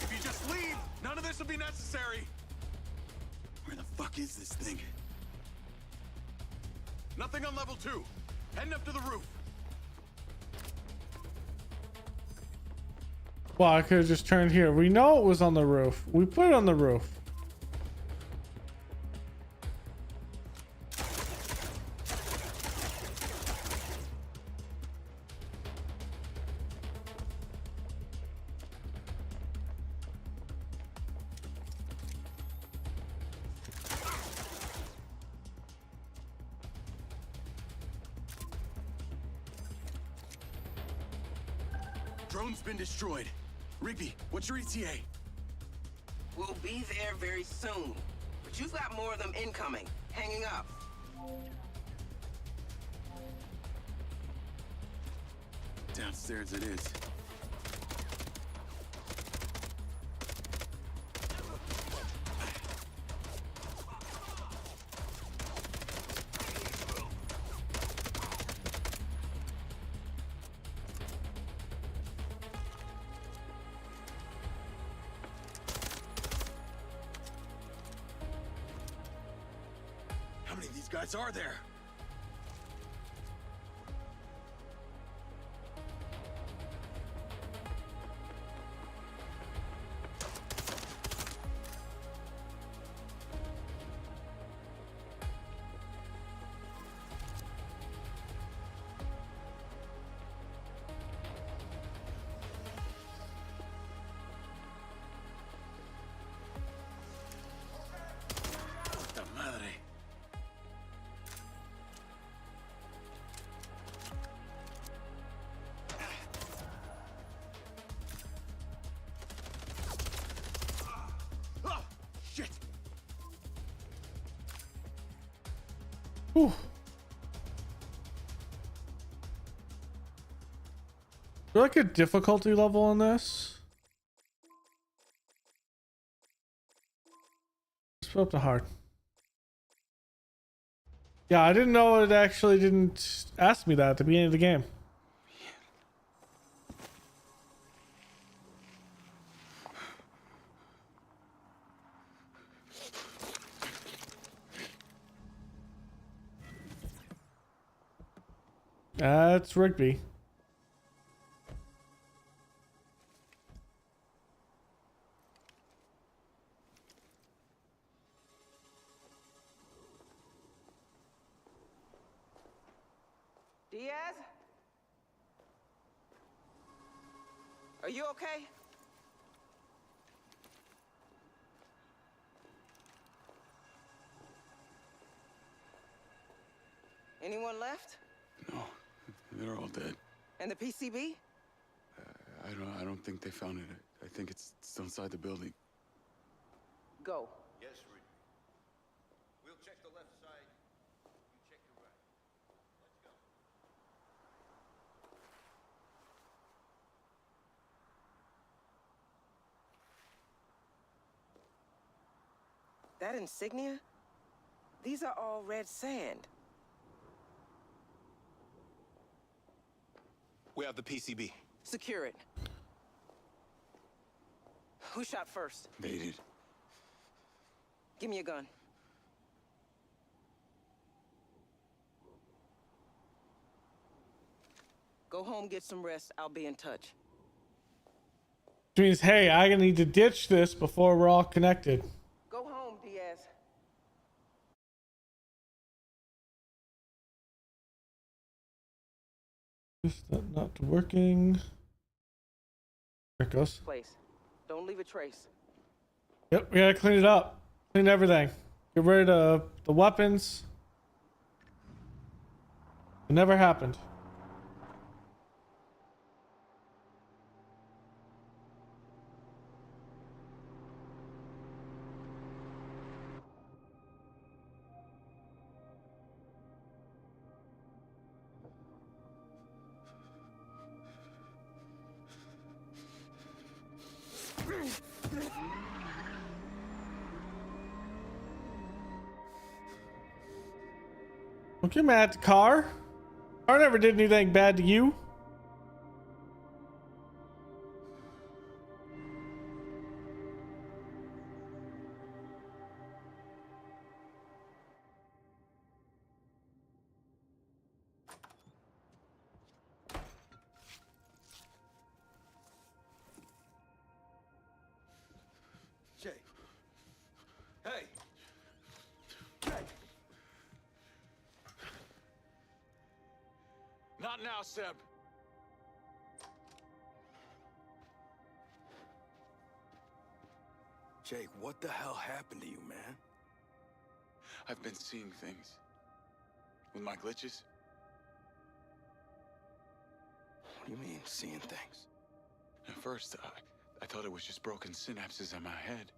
If you just leave, none of this will be necessary. Where the fuck is this thing? Nothing on level 2. Heading up to the roof.
Well, I could have just turned here. We know it was on the roof. We put it on the roof.
Drone's been destroyed. Rigby, what's your ETA?
We'll be there very soon. But you've got more of them incoming. Hanging up.
Downstairs it is. How many of these guys are there? Puta madre. Ah, shit.
Whew. Is there like a difficulty level on this? Let's put up to hard. Yeah, I didn't know it actually didn't ask me that at the beginning of the game. That's Rigby.
Diaz? Are you okay? Anyone left?
No, they're all dead.
And the PCB?
I don't think they found it. I think it's still inside the building.
Go.
Yes, Rigby. We'll check the left side. You check the right. Let's go.
That insignia? These are all red sand.
We have the PCB.
Secure it. Who shot first?
They did.
Give me a gun. Go home, get some rest. I'll be in touch.
Which means, hey, I need to ditch this before we're all connected.
Go home, Diaz.
Is that not working? There it goes.
Place. Don't leave a trace.
Yep, we gotta clean it up. Clean everything. Get rid of the weapons. It never happened. Don't get mad at the car. I never did anything bad to you.
Jay. Hey. Jay.
Not now, Seb.
Jake, what the hell happened to you, man?
I've been seeing things. With my glitches.
What do you mean, seeing things?
At first, I thought it was just broken synapses in my head.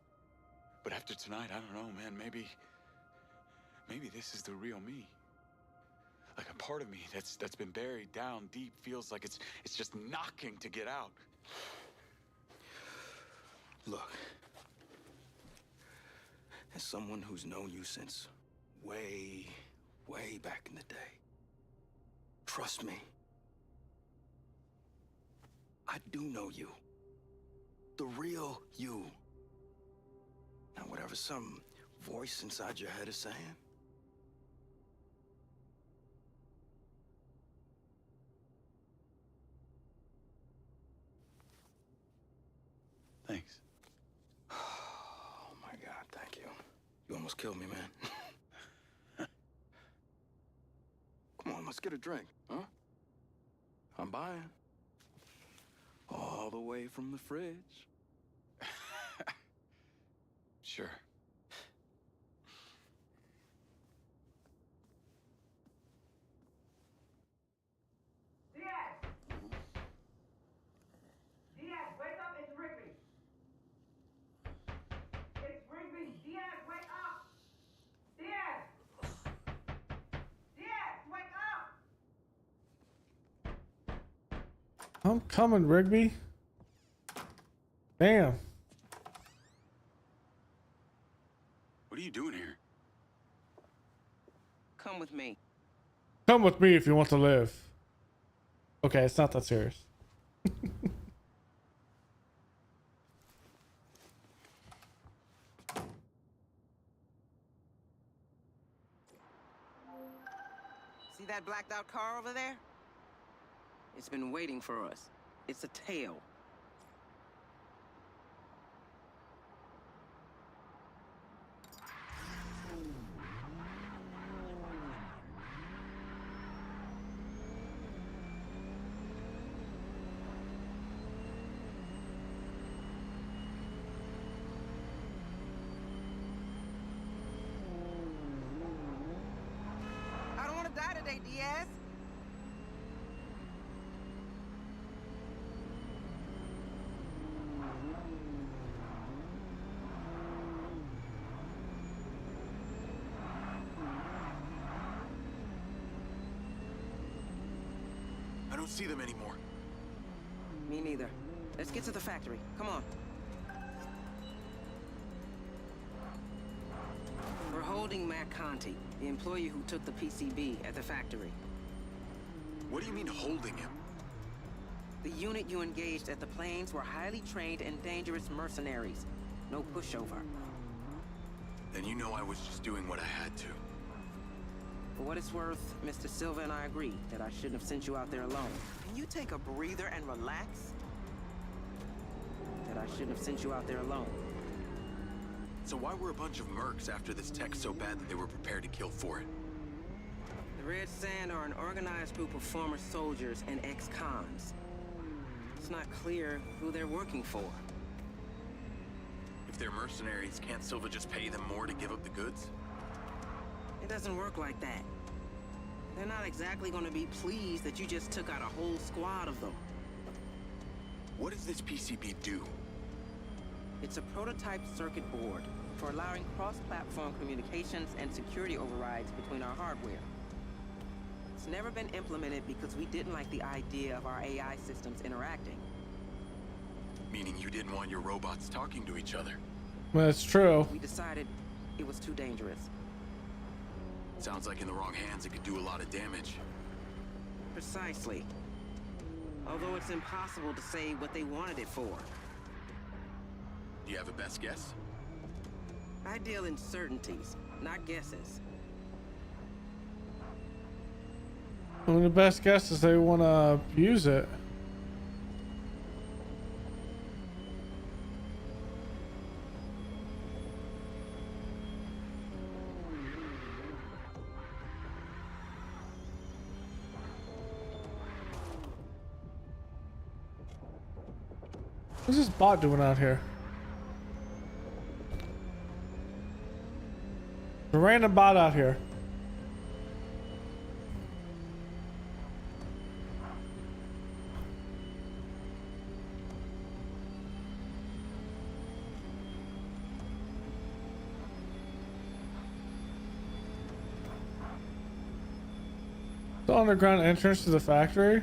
But after tonight, I don't know, man, maybe this is the real me. Like a part of me that's been buried down deep feels like it's just knocking to get out.
Look, as someone who's known you since way back in the day, trust me, I do know you. The real you. Now, whatever some voice inside your head is saying,
Thanks.
oh my God, thank you. You almost killed me, man. Come on, let's get a drink, huh? I'm buying. All the way from the fridge.
Sure.
Diaz! Diaz, wake up! It's Rigby! It's Rigby! Diaz, wake up! Diaz! Diaz, wake up!
I'm coming, Rigby. Damn.
What are you doing here?
Come with me.
Come with me if you want to live. Okay, it's not that serious.
See that blacked out car over there? It's been waiting for us. It's a tail. I don't want to die today, Diaz.
I don't see them anymore.
Me neither. Let's get to the factory. Come on. We're holding Matt Conti, the employee who took the PCB at the factory.
What do you mean holding him?
The unit you engaged at the plains were highly trained and dangerous mercenaries. No pushover.
Then you know I was just doing what I had to.
For what it's worth, Mr. Silva and I agree that I shouldn't have sent you out there alone. Can you take a breather and relax? That I shouldn't have sent you out there alone.
So why were a bunch of mercs after this tech so bad that they were prepared to kill for it?
The Red Sand are an organized group of former soldiers and ex-cons. It's not clear who they're working for.
If they're mercenaries, can't Silva just pay them more to give up the goods?
It doesn't work like that. They're not exactly going to be pleased that you just took out a whole squad of them.
What does this PCB do?
It's a prototype circuit board for allowing cross-platform communications and security overrides between our hardware. It's never been implemented because we didn't like the idea of our AI systems interacting.
Meaning you didn't want your robots talking to each other?
Well, that's true.
We decided it was too dangerous.
Sounds like in the wrong hands it could do a lot of damage.
Precisely. Although it's impossible to say what they wanted it for.
Do you have a best guess?
I deal in certainties, not guesses.
Well, the best guess is they want to use it. What's this bot doing out here? A random bot out here. The underground entrance to the factory.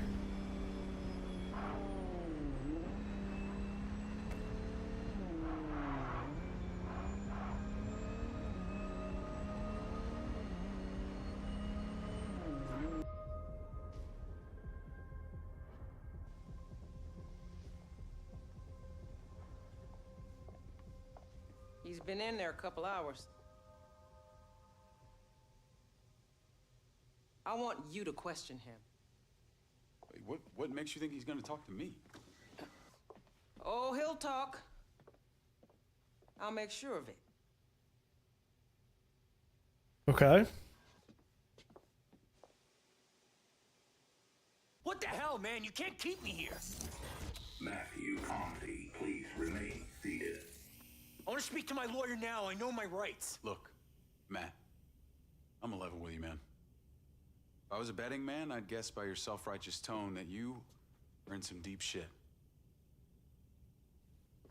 He's been in there a couple hours. I want you to question him.
Wait, what makes you think he's gonna talk to me?
Oh, he'll talk. I'll make sure of it.
Okay.
What the hell, man? You can't keep me here.
Matthew Conti, please remain seated.
I want to speak to my lawyer now. I know my rights.
Look, Matt, I'm 11 with you, man. If I was a betting man, I'd guess by your self-righteous tone that you are in some deep shit.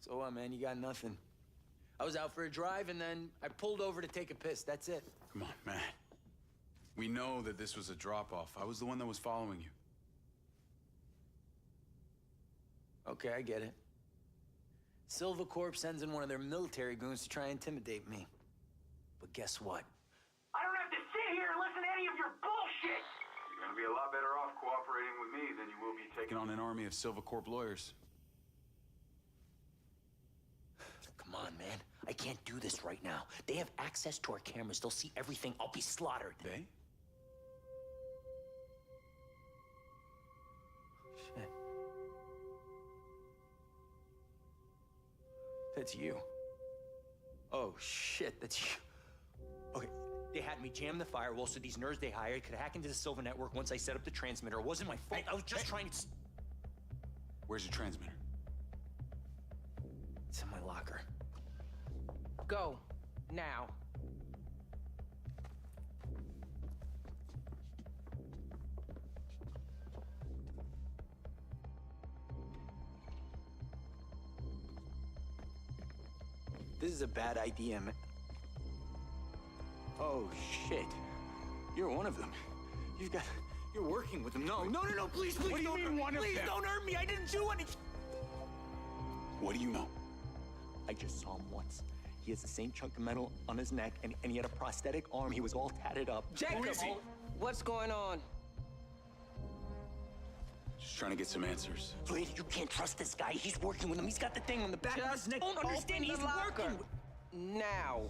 So what, man? You got nothing. I was out for a drive, and then I pulled over to take a piss. That's it.
Come on, Matt. We know that this was a drop-off. I was the one that was following you.
Okay, I get it. Silva Corp sends in one of their military goons to try and intimidate me. But guess what?
I don't have to sit here and listen to any of your bullshit!
You're gonna be a lot better off cooperating with me than you will be taking on an army of Silva Corp lawyers.
Come on, man. I can't do this right now. They have access to our cameras. They'll see everything. I'll be slaughtered.
They?
Shit. That's you. Oh, shit, that's you. Okay, they had me jam the firewall so these nerds they hired could hack into the Silva network once I set up the transmitter. It wasn't my fault. I was just trying to...
Where's your transmitter?
It's in my locker.
Go. Now.
This is a bad idea, man. Oh, shit. You're one of them. You're working with them. No, please, please.
What do you mean, one of them?
Please don't hurt me. I didn't do anything.
What do you know?
I just saw him once. He has the same chunk of metal on his neck, and he had a prosthetic arm. He was all tatted up.
Jacob, what's going on?
Just trying to get some answers.
Lady, you can't trust this guy. He's working with him. He's got the thing on the back of his neck. Don't understand. He's working.
Now.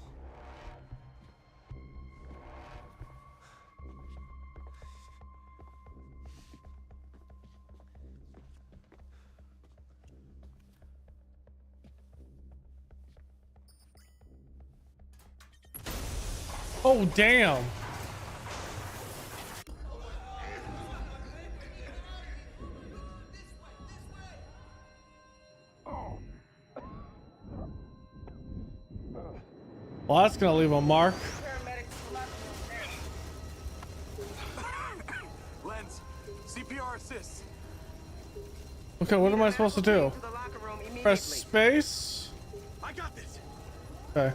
Oh, damn. Well, that's gonna leave a mark.
Lens, CPR assist.
Okay, what am I supposed to do? Press space.
I got this.
Okay.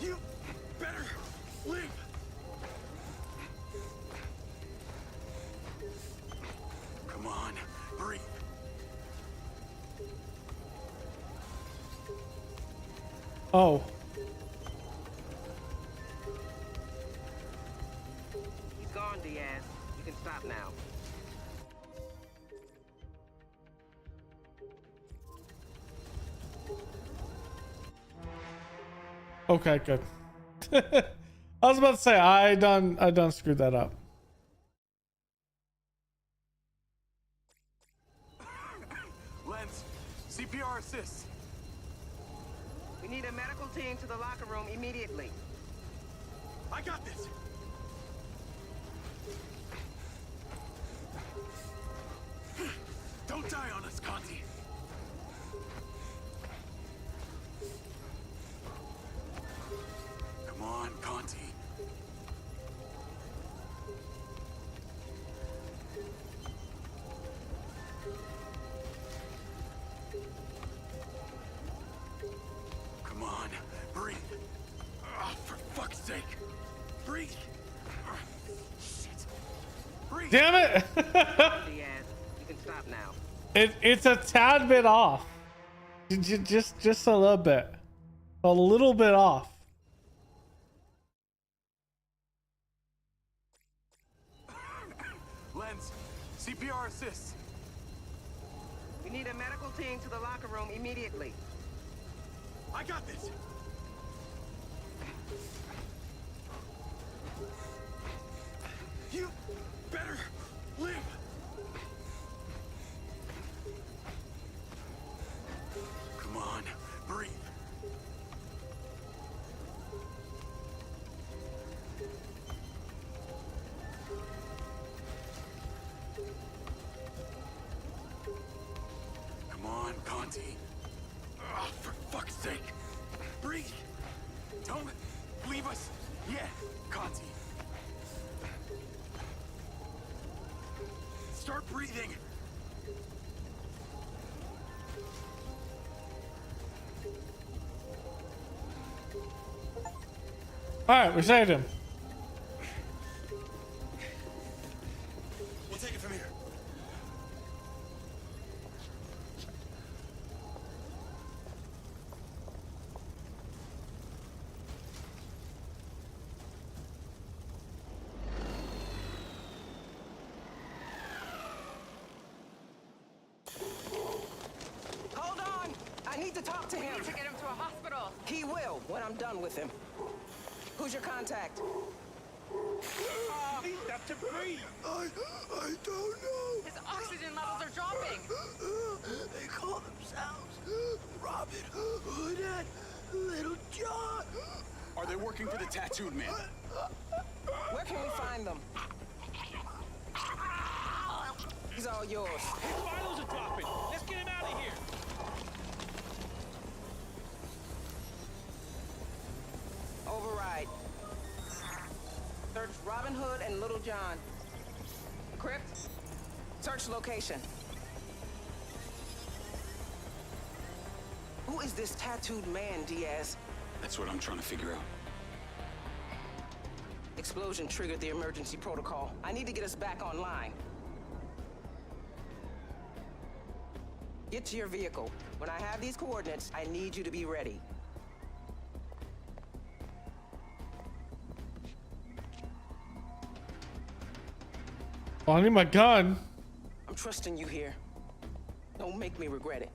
You better live. Come on, breathe.
Oh.
He's gone, Diaz. You can stop now.
Okay, good. I was about to say I done screwed that up.
Lens, CPR assist.
We need a medical team to the locker room immediately.
I got this.
Damn it!
Diaz, you can stop now.
It's a tad bit off. Just a little bit. A little bit off.
Lens, CPR assist.
We need a medical team to the locker room immediately.
I got this. You better live. Come on, breathe. Come on, Conti. Oh, for fuck's sake. Breathe. Don't leave us yet, Conti. Start breathing.
All right, we saved him.
We'll take it from here.
Hold on! I need to talk to him.
We need to get him to a hospital.
He will when I'm done with him. Who's your contact?
That's to breathe.
I don't know.
His oxygen levels are dropping.
They call themselves Robin Hood and Little John.
Are they working for the tattooed man?
Where can we find them? He's all yours.
His vitals are dropping. Let's get him out of here.
Override. Search Robin Hood and Little John. Crypt, search location. Who is this tattooed man, Diaz?
That's what I'm trying to figure out.
Explosion triggered the emergency protocol. I need to get us back online. Get to your vehicle. When I have these coordinates, I need you to be ready.
Oh, I need my gun.
I'm trusting you here. Don't make me regret it.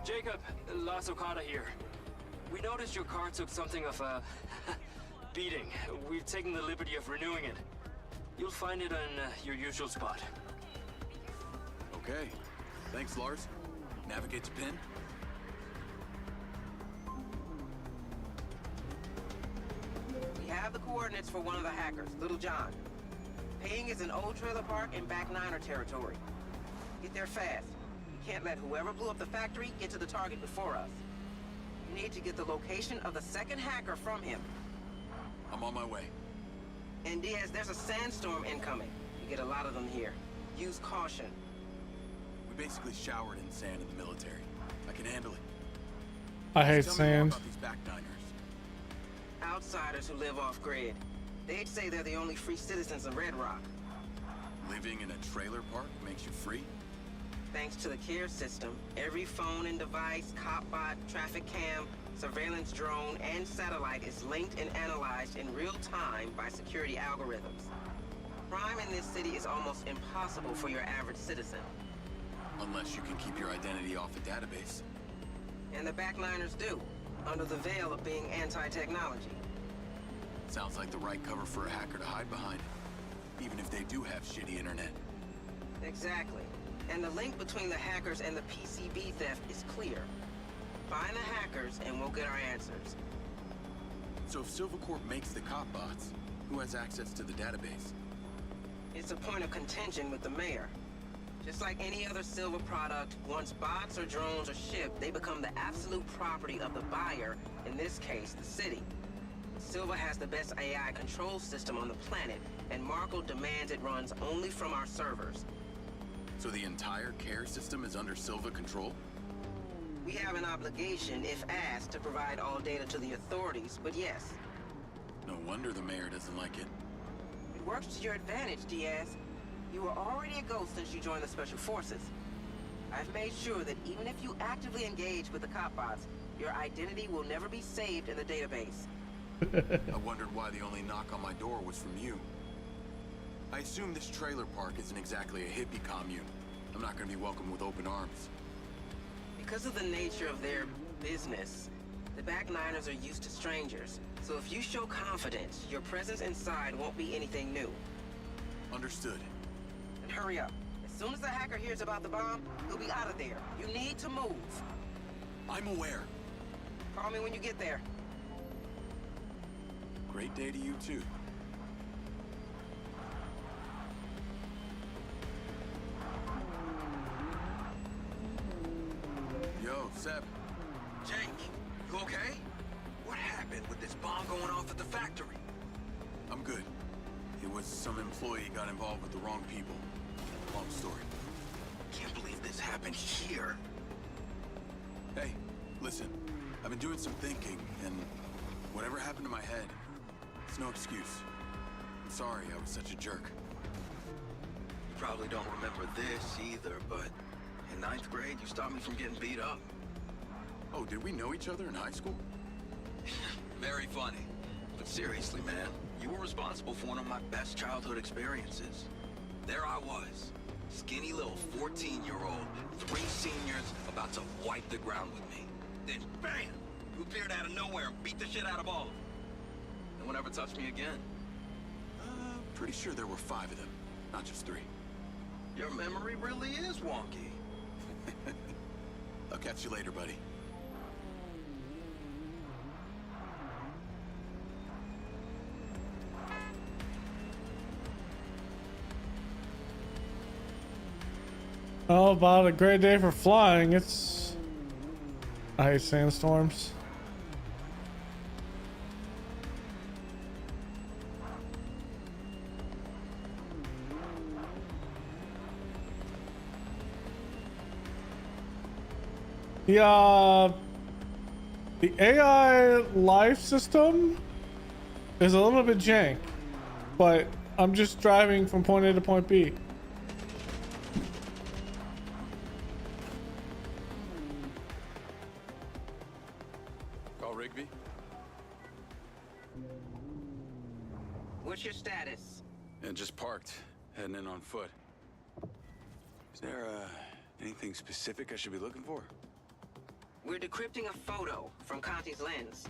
Jacob, Las Okada here. We noticed your car took something of a beating. We've taken the liberty of renewing it. You'll find it on your usual spot.
Okay. Thanks, Lars. Navigate to pin.
We have the coordinates for one of the hackers, Little John. Ping is an old trailer park in Back Niner territory. Get there fast. We can't let whoever blew up the factory get to the target before us. You need to get the location of the second hacker from him.
I'm on my way.
And Diaz, there's a sandstorm incoming. You get a lot of them here. Use caution.
We basically showered in sand in the military. I can handle it.
I hate
Tell me more
sand.
about these Back Niners.
Outsiders who live off-grid. They'd say they're the only free citizens of Red Rock.
Living in a trailer park makes you free?
Thanks to the care system, every phone and device, cop bot, traffic cam, surveillance drone, and satellite is linked and analyzed in real time by security algorithms. Crime in this city is almost impossible for your average citizen.
Unless you can keep your identity off a database.
And the backliners do, under the veil of being anti-technology.
Sounds like the right cover for a hacker to hide behind. Even if they do have shitty internet.
Exactly. And the link between the hackers and the PCB theft is clear. Find the hackers and we'll get our answers.
So if Silvercorp makes the cop bots, who has access to the database?
It's a point of contention with the mayor. Just like any other Silva product, once bots or drones are shipped, they become the absolute property of the buyer, in this case, the city. Silva has the best AI control system on the planet, and Marco demands it runs only from our servers.
So the entire care system is under Silva control?
We have an obligation, if asked, to provide all data to the authorities, but yes.
No wonder the mayor doesn't like it.
It works to your advantage, Diaz. You were already a ghost since you joined the Special Forces. I've made sure that even if you actively engage with the cop bots, your identity will never be saved in the database.
I wondered why the only knock on my door was from you. I assume this trailer park isn't exactly a hippie commune. I'm not gonna be welcomed with open arms.
Because of the nature of their business, the back niners are used to strangers. So if you show confidence, your presence inside won't be anything new.
Understood.
And hurry up. As soon as the hacker hears about the bomb, he'll be out of there. You need to move.
I'm aware.
Call me when you get there.
Great day to you too. Yo, Seb.
Jake, you okay? What happened with this bomb going off at the factory?
I'm good. It was some employee got involved with the wrong people. Long story.
Can't believe this happened here.
Hey, listen. I've been doing some thinking, and whatever happened to my head, it's no excuse. I'm sorry I was such a jerk.
You probably don't remember this either, but in 9th grade, you stopped me from getting beat up.
Oh, did we know each other in high school?
Very funny. But seriously, man, you were responsible for one of my best childhood experiences. There I was, skinny little 14-year-old, 3 seniors about to wipe the ground with me. Then, bam! You appeared out of nowhere and beat the shit out of all of them. No one ever touched me again.
Pretty sure there were 5 of them, not just 3.
Your memory really is wonky.
I'll catch you later, buddy.
Oh, about a great day for flying. I hate sandstorms. The AI life system is a little bit jank, but I'm just driving from point A to point B.
Call Rigby?
What's your status?
Yeah, just parked, heading in on foot. Is there, anything specific I should be looking for?
We're decrypting a photo from Conti's lens.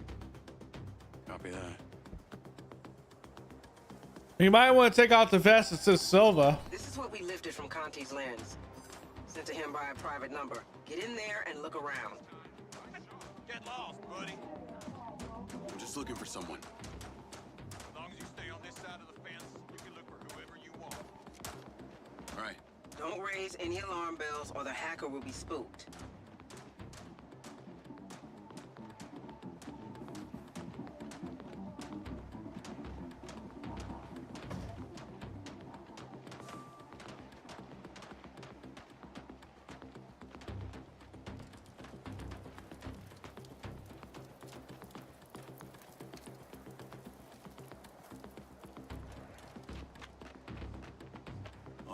Copy that.
You might want to take out the vest that says Silva.
This is what we lifted from Conti's lens. Sent to him by a private number. Get in there and look around.
Get lost, buddy.
I'm just looking for someone.
As long as you stay on this side of the fence, you can look for whoever you want.
All right.
Don't raise any alarm bells or the hacker will be spooked.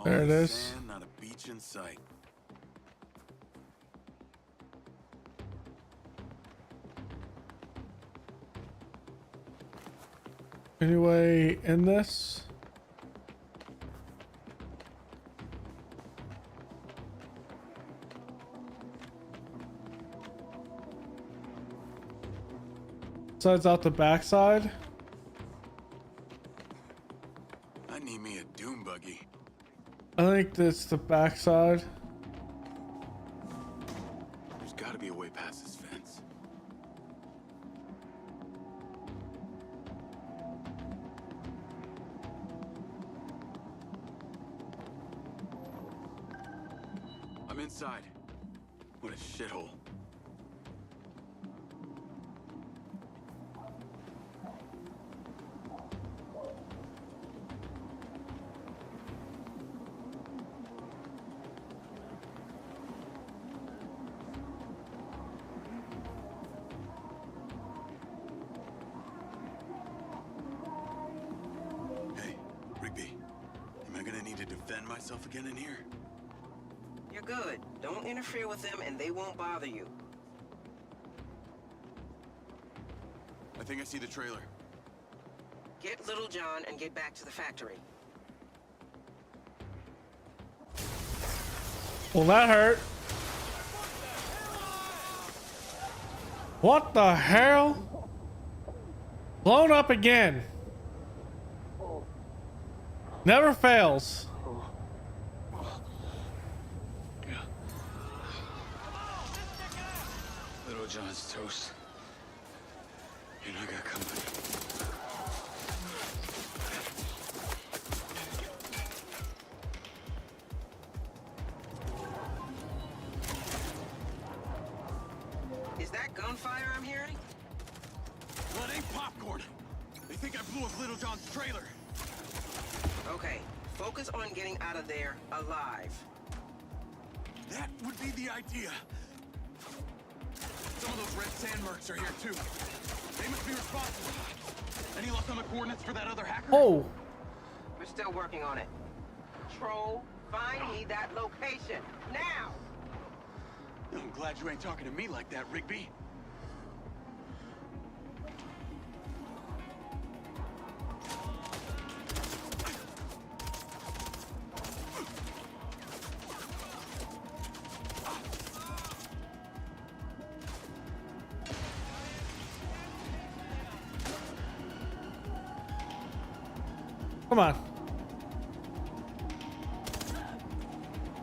There it is.
Sand, not a beach in sight.
Anyway, in this? Besides out the backside?
I need me a doom buggy.
I think that's the backside.
There's gotta be a way past this fence. I'm inside. What a shithole. Hey, Rigby. Am I gonna need to defend myself again in here?
You're good. Don't interfere with them and they won't bother you.
I think I see the trailer.
Get Little John and get back to the factory.
Well, that hurt. What the hell? Blown up again. Never fails.
Little John's toast. And I got company.
Is that gunfire I'm hearing?
Well, it ain't popcorn. They think I blew up Little John's trailer.
Okay, focus on getting out of there alive.
That would be the idea. Some of those red sand mercs are here too. They must be responsible. Any luck on the coordinates for that other hacker?
Oh.
We're still working on it. Troll, find me that location now.
I'm glad you ain't talking to me like that, Rigby.
Come on.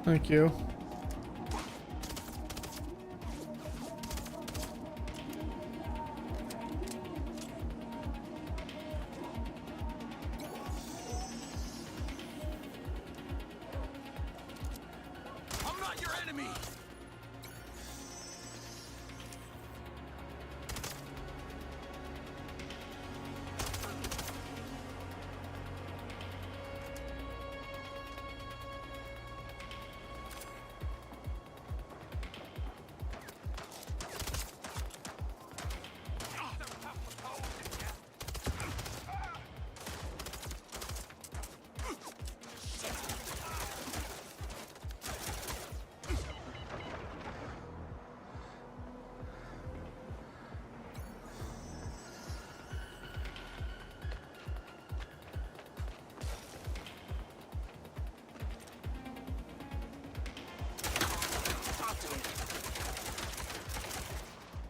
Thank you.
I'm not your enemy.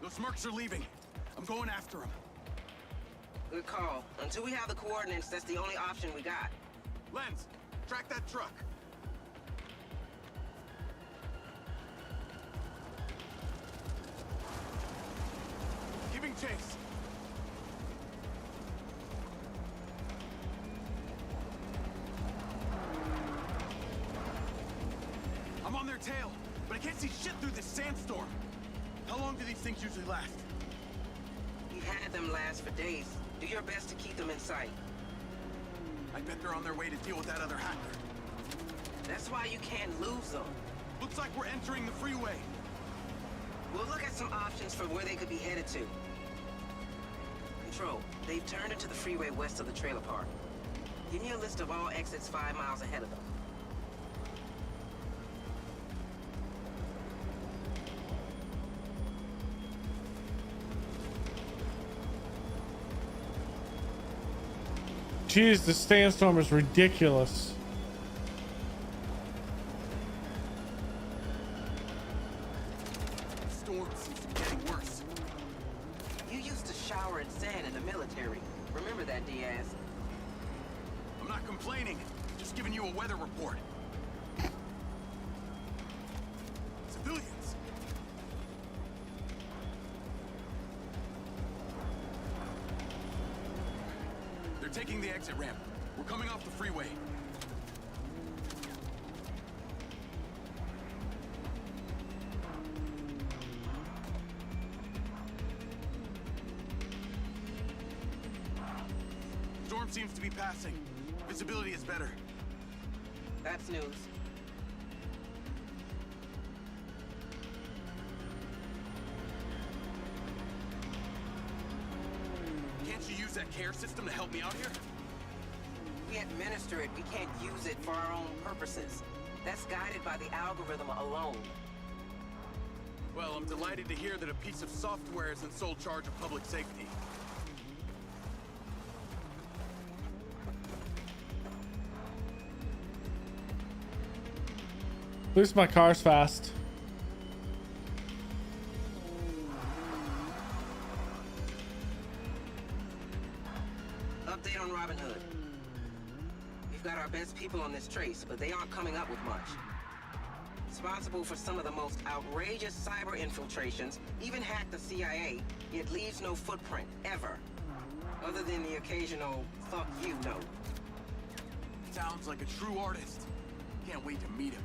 Those mercs are leaving. I'm going after them.
Good call. Until we have the coordinates, that's the only option we got.
Lens, track that truck. Giving chase. I'm on their tail, but I can't see shit through this sandstorm. How long do these things usually last?
We've had them last for days. Do your best to keep them in sight.
I bet they're on their way to deal with that other hacker.
That's why you can't lose them.
Looks like we're entering the freeway.
We'll look at some options for where they could be headed to. Control, they've turned into the freeway west of the trailer park. Give me a list of all exits 5 miles ahead of them.
Jeez, the sandstorm is ridiculous.
Storm seems to be getting worse.
You used to shower in sand in the military. Remember that, Diaz?
I'm not complaining. Just giving you a weather report. Civilians. They're taking the exit ramp. We're coming off the freeway. storm seems to be passing. Visibility is better.
That's news.
Can't you use that care system to help me out here?
We administer it. We can't use it for our own purposes. That's guided by the algorithm alone.
Well, I'm delighted to hear that a piece of software is in sole charge of public safety.
At least my car's fast.
Update on Robin Hood. We've got our best people on this trace, but they aren't coming up with much. Responsible for some of the most outrageous cyber infiltrations, even hacked the CIA, yet leaves no footprint, ever. Other than the occasional fuck you note.
Sounds like a true artist. Can't wait to meet him.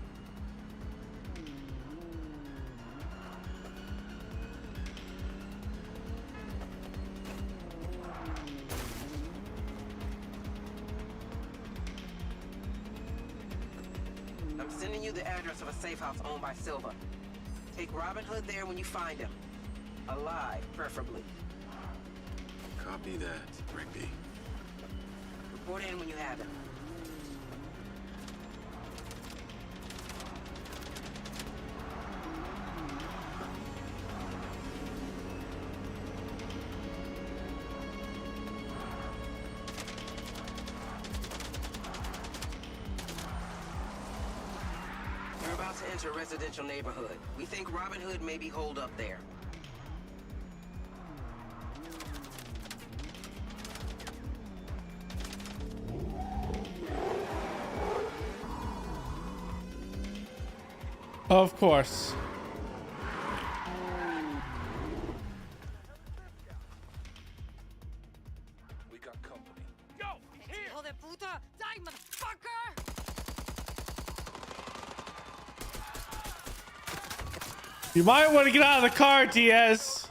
I'm sending you the address of a safe house owned by Silva. Take Robin Hood there when you find him. Alive, preferably.
Copy that, Rigby.
Report in when you have him. We're about to enter a residential neighborhood. We think Robin Hood may be holed up there.
Of course.
We got company.
Yo, here!
Hijo de puta! Die, motherfucker!
You might want to get out of the car, Diaz.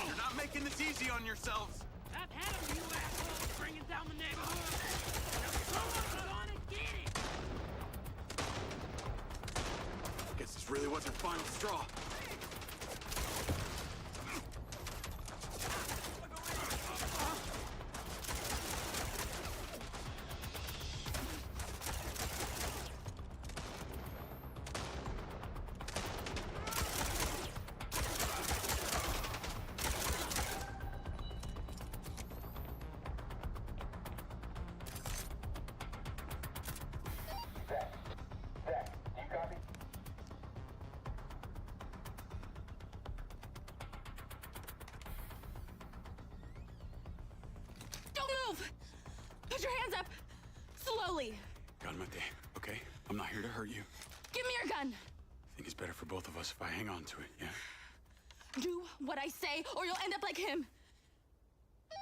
You're not making this easy on yourselves.
I've had him, you assholes, bringing down the neighborhood. Now someone's gonna get it.
Guess this really was your final straw.
Don't move! Put your hands up! Slowly!
Calmate, okay? I'm not here to hurt you.
Give me your gun!
I think it's better for both of us if I hang on to it, yeah?
Do what I say, or you'll end up like him!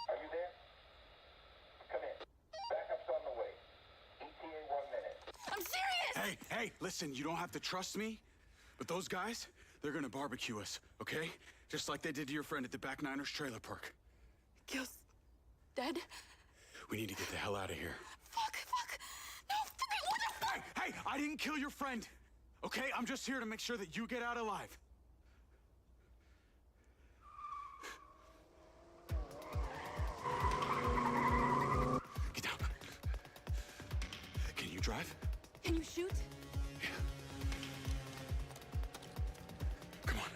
Are you there? Come in. Backup's on the way. ETA 1 minute.
I'm serious!
Hey, listen, you don't have to trust me, but those guys, they're gonna barbecue us, okay? Just like they did to your friend at the Back Niners trailer park.
Gil's dead?
We need to get the hell out of here.
Fuck! No, fucking what the fuck?
Hey, I didn't kill your friend, okay? I'm just here to make sure that you get out alive. Get down. Can you drive?
Can you shoot?
Yeah. Come on.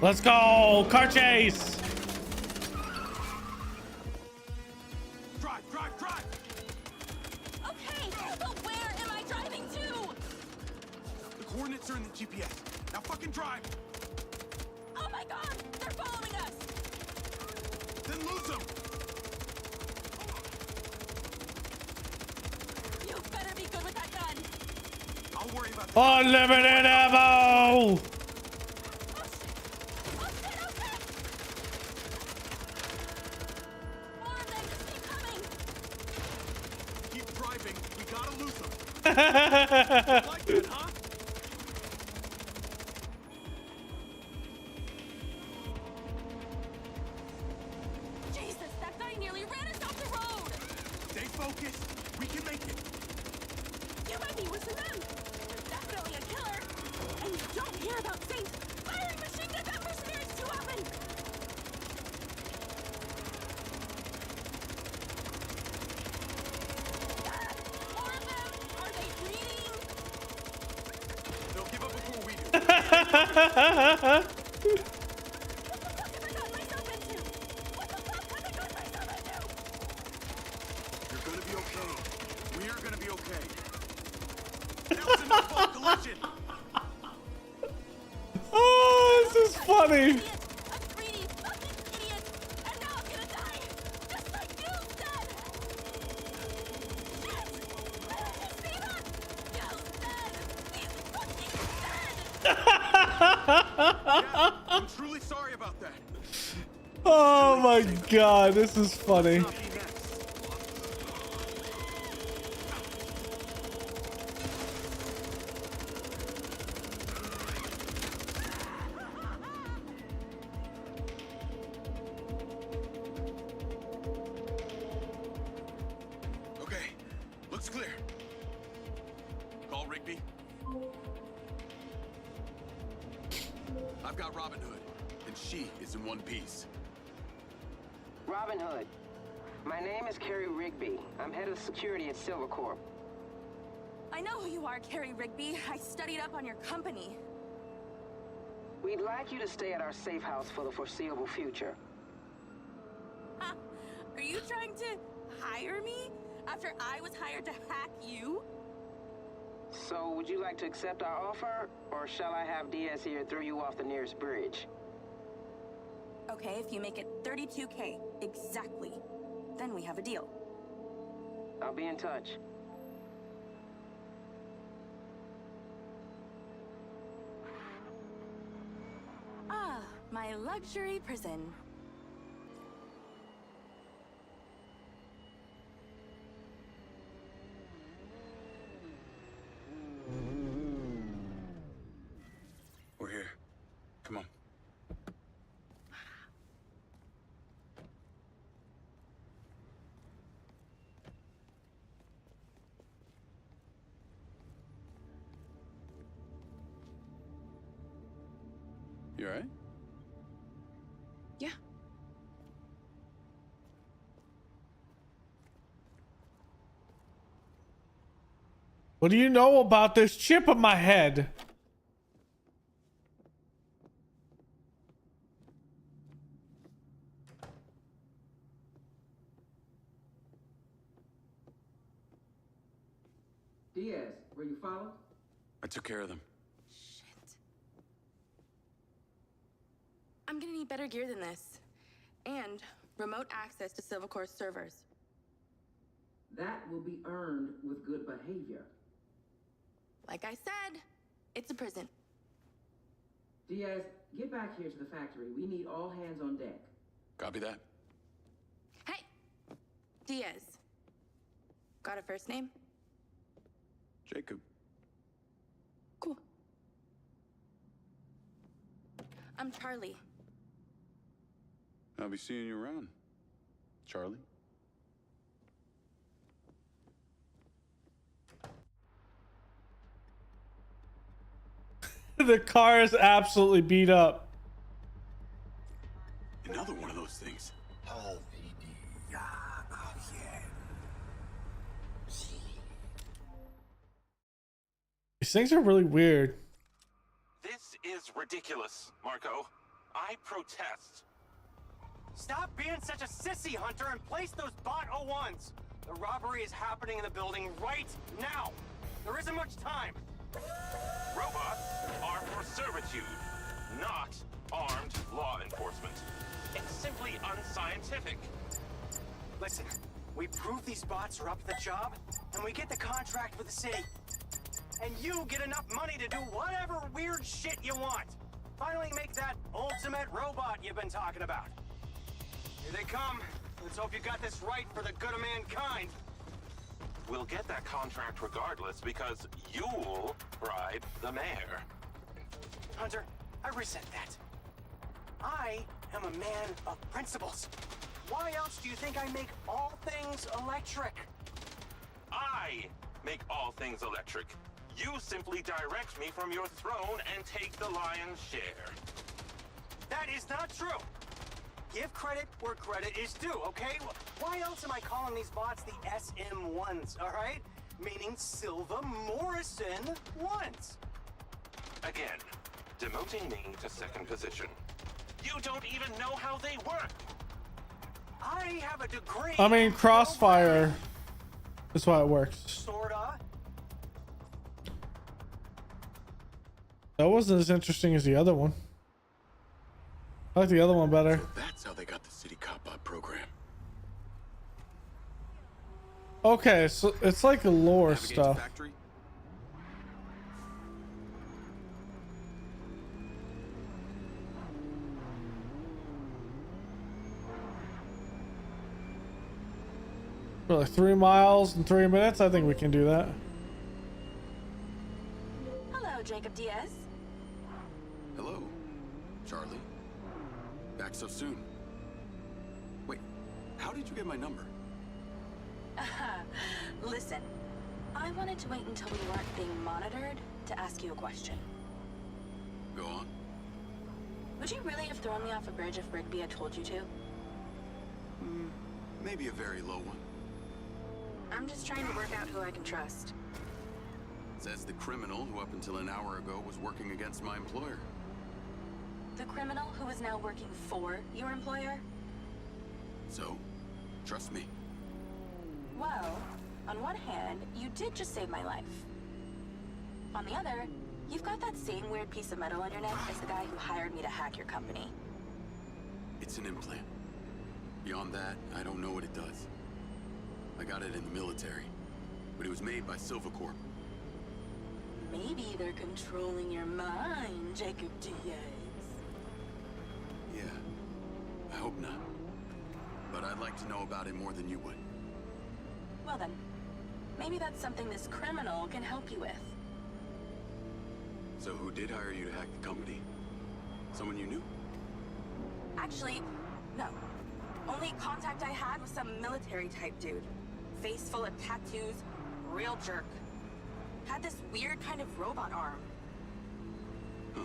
Let's go! Car chase!
Drive!
Okay, but where am I
tracks are in the GPS. Now fucking drive.
Oh my god! They're following us!
Then lose them.
You better be good with that gun!
I'll worry about that.
Unlimited ammo!
Oh shit! Oh shit! Oh shit! More of them! Just keep coming!
Keep driving. We gotta lose them.
Like
it, huh?
Jesus, that guy nearly ran us off the road!
Stay focused. We can make it.
You might be worse than them! You're definitely a killer! And you don't hear about Saints firing machine guns at mercenaries too often! More of them! Are they bleeding?
They'll give up before we do. You're gonna be okay. We're gonna be okay. That was a no-fault collision.
Oh, this is funny.
A greedy fucking idiot! And now I'm gonna die! Just like you said! Shit! See that? You said! He's fucking dead!
Yeah, I'm truly sorry about that.
Oh my god, this is funny.
Not be next. Okay, looks clear. Call Rigby. I've got Robin Hood, and she is in one piece.
Robin Hood. My name is Carrie Rigby. I'm head of security at Silvercorp.
I know who you are, Carrie Rigby. I studied up on your company.
We'd like you to stay at our safe house for the foreseeable future.
Ha! Are you trying to hire me? After I was hired to hack you?
So, would you like to accept our offer, or shall I have Diaz here throw you off the nearest bridge?
Okay, if you make it 32K, exactly. Then we have a deal.
I'll be in touch.
Ah, my luxury prison.
We're here. Come on. You all right?
Yeah.
What do you know about this chip in my head?
Diaz, were you followed?
I took care of them.
Shit. I'm gonna need better gear than this. And remote access to Silvercore's servers.
That will be earned with good behavior.
Like I said, it's a prison.
Diaz, get back here to the factory. We need all hands on deck.
Copy that.
Hey! Diaz. Got a first name?
Jacob.
Cool. I'm Charlie.
I'll be seeing you around, Charlie.
The car is absolutely beat up.
Another one of those things.
These things are really weird.
This is ridiculous, Marco. I protest.
Stop being such a sissy, Hunter, and place those bot O1s. The robbery is happening in the building right now. There isn't much time.
Robots are for servitude, not armed law enforcement. It's simply unscientific.
Listen, we prove these bots are up to the job, and we get the contract with the city. And you get enough money to do whatever weird shit you want. Finally make that ultimate robot you've been talking about. Here they come. Let's hope you got this right for the good of mankind.
We'll get that contract regardless because you'll bribe the mayor.
Hunter, I resent that. I am a man of principles. Why else do you think I make all things electric?
I make all things electric. You simply direct me from your throne and take the lion's share.
That is not true. Give credit where credit is due, okay? Why else am I calling these bots the SM1s, all right? Meaning Silva Morrison ones.
Again, demoting me to second position. You don't even know how they work.
I have a degree.
I mean, Crossfire is why it works.
Sorta.
That wasn't as interesting as the other one. I like the other one better.
So that's how they got the city cop bot program.
Okay, so it's like lore
Navigate to
stuff.
factory.
For like 3 miles in 3 minutes, I think we can do that.
Hello, Jacob Diaz.
Hello, Charlie. Back so soon. Wait, how did you get my number?
Listen, I wanted to wait until we weren't being monitored to ask you a question.
Go on.
Would you really have thrown me off a bridge if Rigby had told you to?
Maybe a very low one.
I'm just trying to work out who I can trust.
Says the criminal who up until an hour ago was working against my employer.
The criminal who is now working for your employer?
So, trust me.
Well, on one hand, you did just save my life. On the other, you've got that same weird piece of metal on your neck as the guy who hired me to hack your company.
It's an implant. Beyond that, I don't know what it does. I got it in the military, but it was made by Silvercorp.
Maybe they're controlling your mind, Jacob Diaz.
Yeah, I hope not. But I'd like to know about it more than you would.
Well then, maybe that's something this criminal can help you with.
So who did hire you to hack the company? Someone you knew?
Actually, no. Only contact I had was some military type dude. Face full of tattoos, real jerk. Had this weird kind of robot arm.
Huh.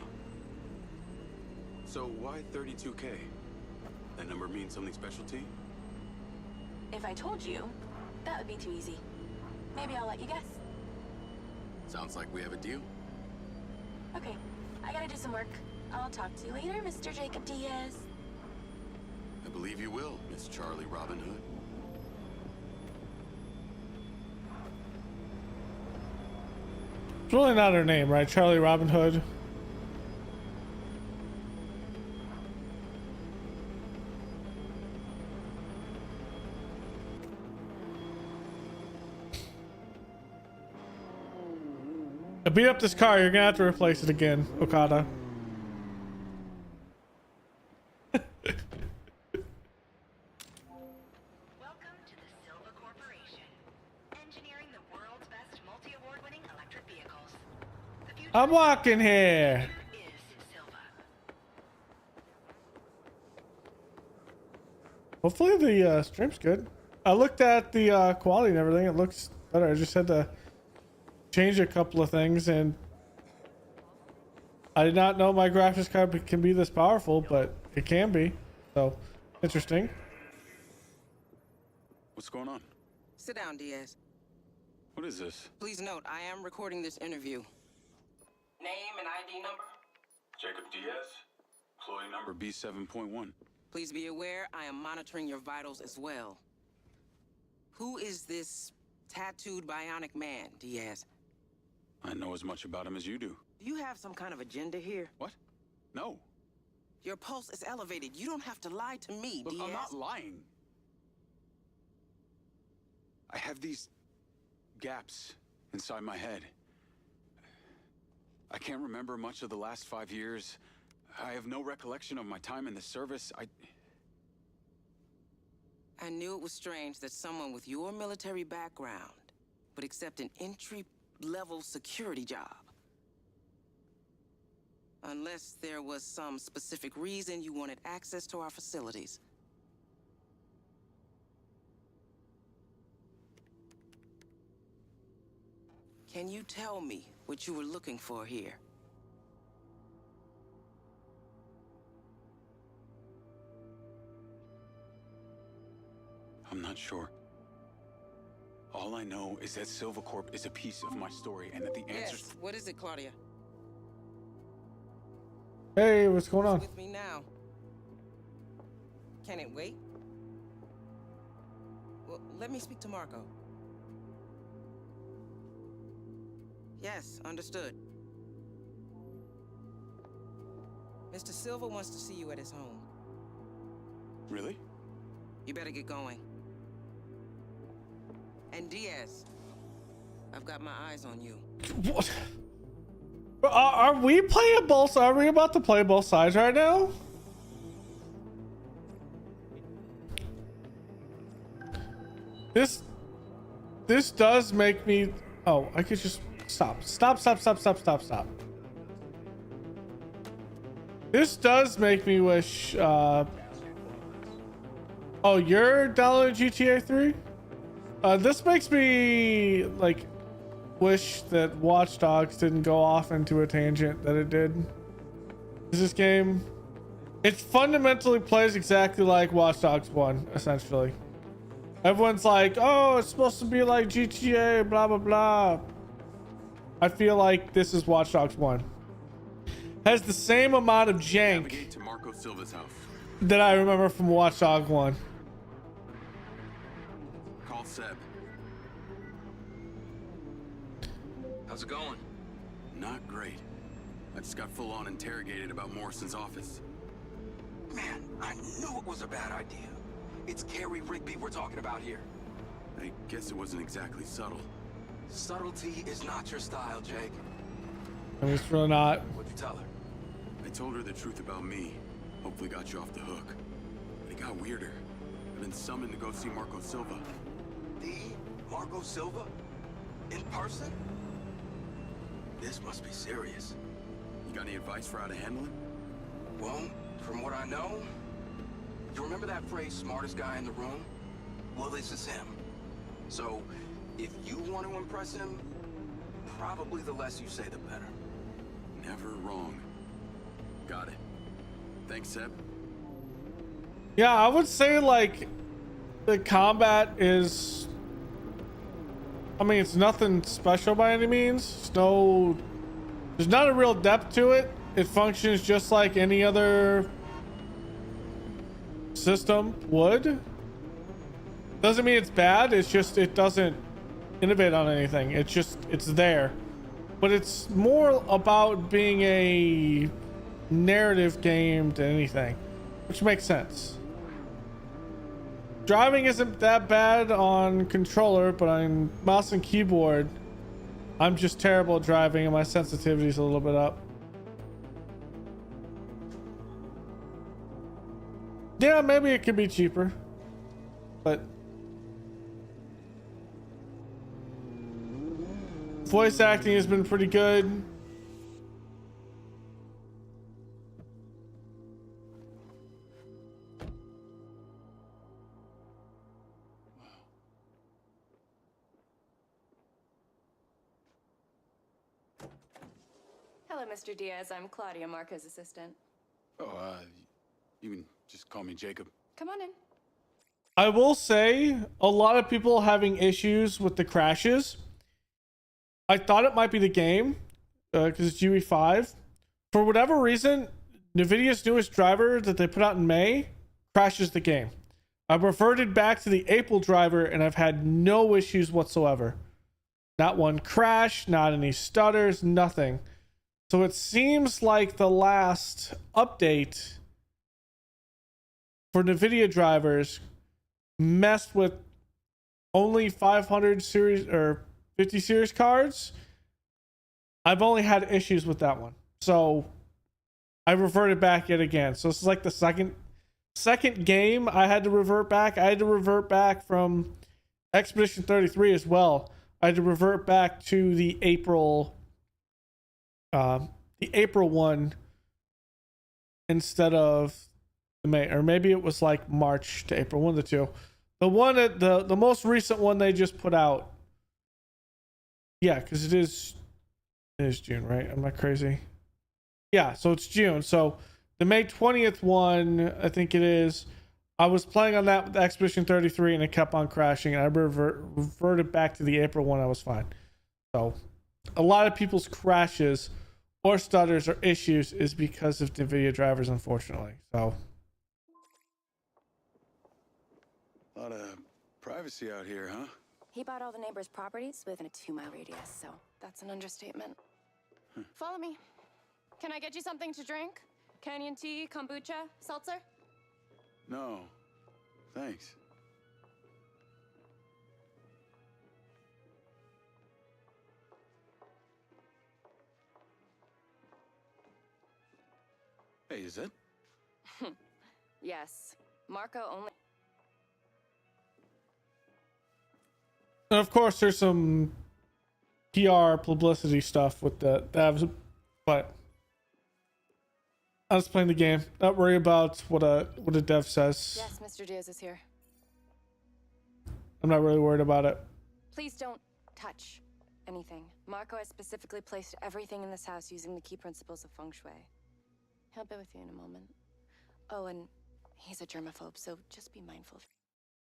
So why 32K? That number means something special to you?
If I told you, that would be too easy. Maybe I'll let you guess.
Sounds like we have a deal.
Okay, I gotta do some work. I'll talk to you later, Mr. Jacob Diaz.
I believe you will, Miss Charlie Robin Hood.
It's really not her name, right? Charlie Robin Hood. I beat up this car. You're gonna have to replace it again, Okada.
Welcome to the Silva Corporation, engineering the world's best multi-award-winning electric vehicles. The future
I'm walking here.
is Silva.
Hopefully the stream's good. I looked at the quality and everything. It looks better. I just had to change a couple of things, and I did not know my graphics card can be this powerful, but it can be. So interesting.
What's going on?
Sit down, Diaz.
What is this?
Please note, I am recording this interview. Name and ID number?
Jacob Diaz, employee number B7.1.
Please be aware, I am monitoring your vitals as well. Who is this tattooed bionic man, Diaz?
I know as much about him as you do.
Do you have some kind of agenda here?
What? No.
Your pulse is elevated. You don't have to lie to me,
Look,
Diaz.
I'm not lying. I have these gaps inside my head. I can't remember much of the last 5 years. I have no recollection of my time in the service.
I knew it was strange that someone with your military background would accept an entry-level security job. Unless there was some specific reason you wanted access to our facilities. Can you tell me what you were looking for here?
I'm not sure. All I know is that Silvercorp is a piece of my story and that the answers...
Yes, what is it, Claudia?
Hey, what's going on?
With me now. Can it wait? Well, let me speak to Marco. Yes, understood. Mr. Silva wants to see you at his home.
Really?
You better get going. And Diaz, I've got my eyes on you.
What? Are we playing both? Are we about to play both sides right now? This does make me... Oh, I could just stop. This does make me wish... Oh, you're downloading GTA 3? This makes me, like, wish that Watch Dogs didn't go off into a tangent that it did. This game... It fundamentally plays exactly like Watch Dogs 1, essentially. Everyone's like, oh, it's supposed to be like GTA, blah, blah, blah. I feel like this is Watch Dogs 1. Has the same amount of jank
Navigate to Marco Silva's house.
that I remember from Watch Dogs 1.
Call Seb.
How's it going?
Not great. I just got full-on interrogated about Morrison's office.
Man, I knew it was a bad idea. It's Carrie Rigby we're talking about here.
I guess it wasn't exactly subtle.
Subtlety is not your style, Jake.
I mean, it's really not.
What'd you tell her?
I told her the truth about me. Hopefully got you off the hook. But it got weirder. I've been summoned to go see Marco Silva.
The Marco Silva? In person? This must be serious.
You got any advice for how to handle it?
Well, from what I know, you remember that phrase, smartest guy in the room? Well, this is him. So, if you want to impress him, probably the less you say, the better.
Never wrong. Got it. Thanks, Seb.
Yeah, I would say, like, the combat is... I mean, it's nothing special by any means. There's not a real depth to it. It functions just like any other system would. Doesn't mean it's bad. It's just, it doesn't innovate on anything. It's there. But it's more about being a narrative game than anything, which makes sense. Driving isn't that bad on controller, but on mouse and keyboard, I'm just terrible at driving and my sensitivity's a little bit up. Yeah, maybe it could be cheaper, but voice acting has been pretty good.
Hello, Mr. Diaz. I'm Claudia, Marco's assistant.
Oh, you can just call me Jacob.
Come on in.
I will say a lot of people having issues with the crashes. I thought it might be the game because it's UE5. For whatever reason, NVIDIA's newest driver that they put out in May crashes the game. I've reverted back to the April driver and I've had no issues whatsoever. Not one crash, not any stutters, nothing. So it seems like the last update for NVIDIA drivers messed with only 500 series or 50 series cards. I've only had issues with that one. So I reverted back yet again. So this is like the second game I had to revert back. I had to revert back from Expedition 33 as well. I had to revert back to the April one instead of the May, or maybe it was like March to April, one of the two. The one at the most recent one they just put out. Yeah, because it is June, right? I'm not crazy. Yeah, so it's June. So the May 20th one, I think it is. I was playing on that with Expedition 33 and it kept on crashing, and I reverted back to the April one. I was fine. So a lot of people's crashes or stutters or issues is because of NVIDIA drivers, unfortunately. So
A lot of privacy out here, huh?
He bought all the neighbors' properties within a 2-mile radius, so that's an understatement. Follow me. Can I get you something to drink? Canyon tea, kombucha, seltzer?
No, thanks. Hey, is it?
Yes. Marco only...
and of course there's some PR publicity stuff with the devs, but I'm just playing the game. Not worry about what a dev says.
Yes, Mr. Diaz is here.
I'm not really worried about it.
Please don't touch anything. Marco has specifically placed everything in this house using the key principles of feng shui. He'll be with you in a moment. Oh, and he's a germaphobe, so just be mindful.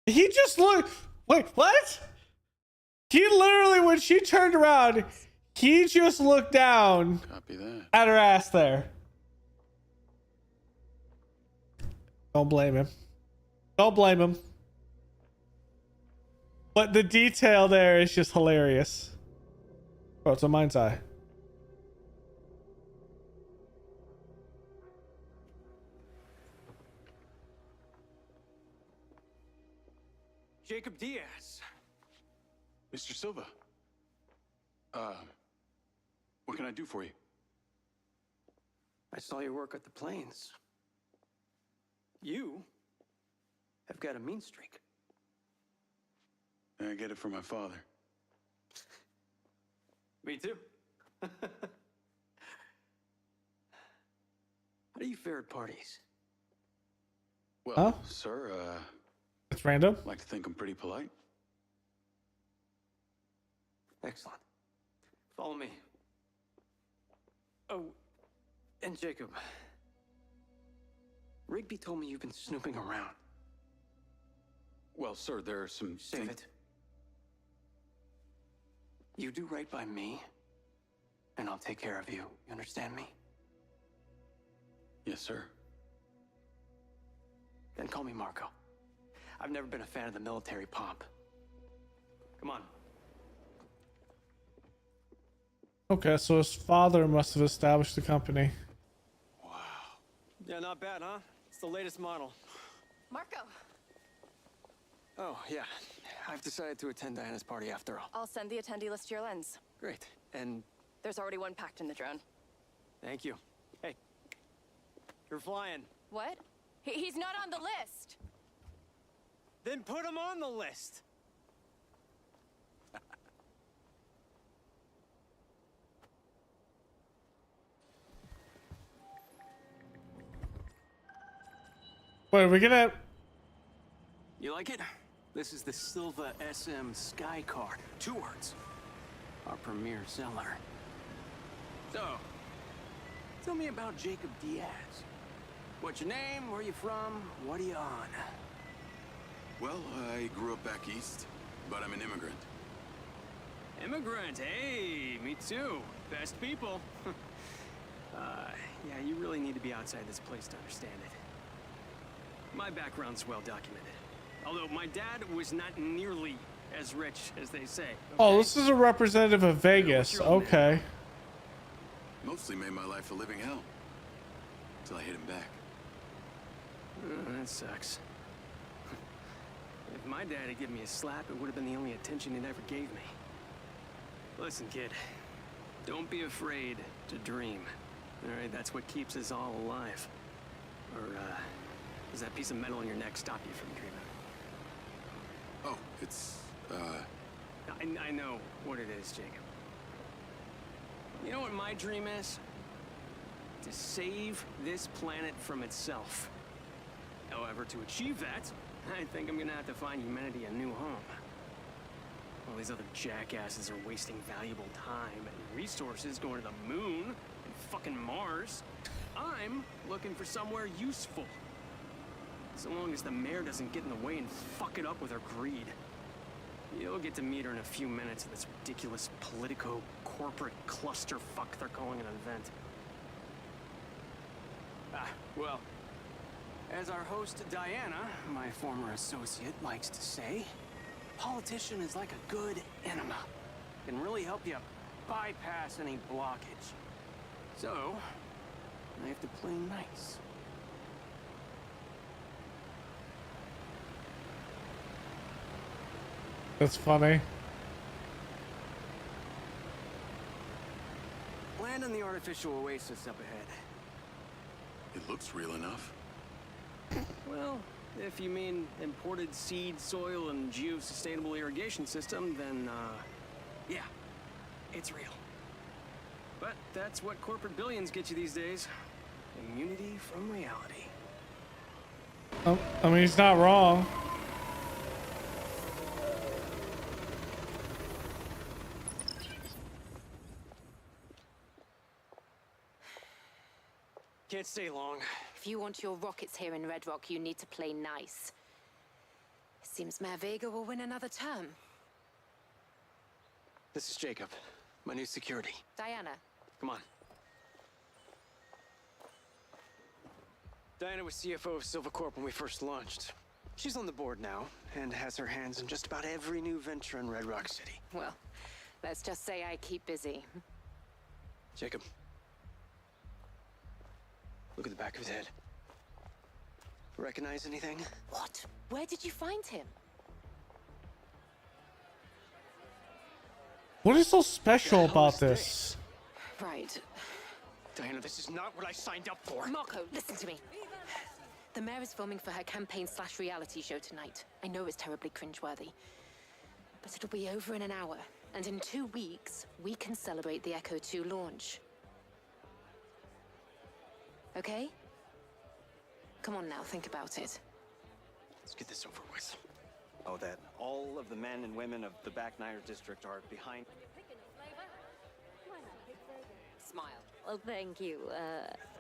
He just looked. Wait, what? He literally, when she turned around, he just looked down at her ass there. Don't blame him. Don't blame him. But the detail there is just hilarious. Bro, it's a MindsEye.
Jacob Diaz.
Mr. Silva. What can I do for you?
I saw your work at the plains. You have got a mean streak.
I get it from my father.
Me too. How do you fare at parties?
Well, sir,
it's random.
I like to think I'm pretty polite.
Excellent. Follow me. Oh, and Jacob. Rigby told me you've been snooping around.
Well, sir, there are some...
Save it. You do right by me, and I'll take care of you. You understand me?
Yes, sir.
Then call me Marco. I've never been a fan of the military pomp. Come on.
Okay, so his father must have established the company.
Yeah, not bad, huh? It's the latest model.
Marco!
Oh, yeah. I've decided to attend Diana's party after all.
I'll send the attendee list to your lens.
Great. And...
there's already one packed in the drone.
thank you. Hey. You're flying.
What? He's not on the list!
Then put him on the list!
Wait, are we gonna...
You like it? This is the Silva SM Sky Card. 2 words. Our premier seller. So, tell me about Jacob Diaz. What's your name? Where are you from? What are you on?
Well, I grew up back east, but I'm an immigrant.
Immigrant, hey, me too. Best people. Yeah, you really need to be outside this place to understand it. My background's well documented. Although my dad was not nearly
as rich as they say.
Oh, this is a representative of Vegas. Okay.
Mostly made my life a living hell. Until I hit him back.
That sucks. If my dad had given me a slap, it would have been the only attention he'd ever gave me. Listen, kid. Don't be afraid to dream. Alright, that's what keeps us all alive. Or, does that piece of metal on your neck stop you from dreaming?
Oh, it's,
I know what it is, Jacob. You know what my dream is? To save this planet from itself. However, to achieve that, I think I'm gonna have to find humanity a new home. All these other jackasses are wasting valuable time and resources going to the moon and fucking Mars. I'm looking for somewhere useful. So long as the mayor doesn't get in the way and fuck it up with her greed. You'll get to meet her in a few minutes at this ridiculous politico-corporate clusterfuck they're calling an event. Well, as our host Diana, my former associate, likes to say, politician is like a good enema. Can really help you bypass any blockage. So, I have to play nice.
That's funny.
Land on the artificial oasis up ahead.
It looks real enough.
Well, if you mean imported seed, soil, and geosustainable irrigation system, then, yeah, it's real. But that's what corporate billions get you these days. Immunity from reality.
I mean, he's not wrong.
Can't stay long.
If you want your rockets here in Red Rock, you need to play nice. Seems Mayor Vega will win another term.
This is Jacob, my new security.
Diana.
Come on. Diana was CFO of Silvercorp when we first launched. She's on the board now, and has her hands in just about every new venture in Red Rock City.
Well, let's just say I keep busy.
Jacob. Look at the back of his head. Recognize anything?
What? Where did you find him?
What is so special about this?
Right.
Diana, this is not what I signed up for.
Marco, listen to me. The mayor is filming for her campaign/reality show tonight. I know it's terribly cringeworthy. But it'll be over in an hour. And in 2 weeks, we can celebrate the Echo 2 launch. Okay? Come on now, think about it.
Let's get this over with.
Oh, that all of the men and women of the Back Niner district are behind.
Smile.
Well, thank you.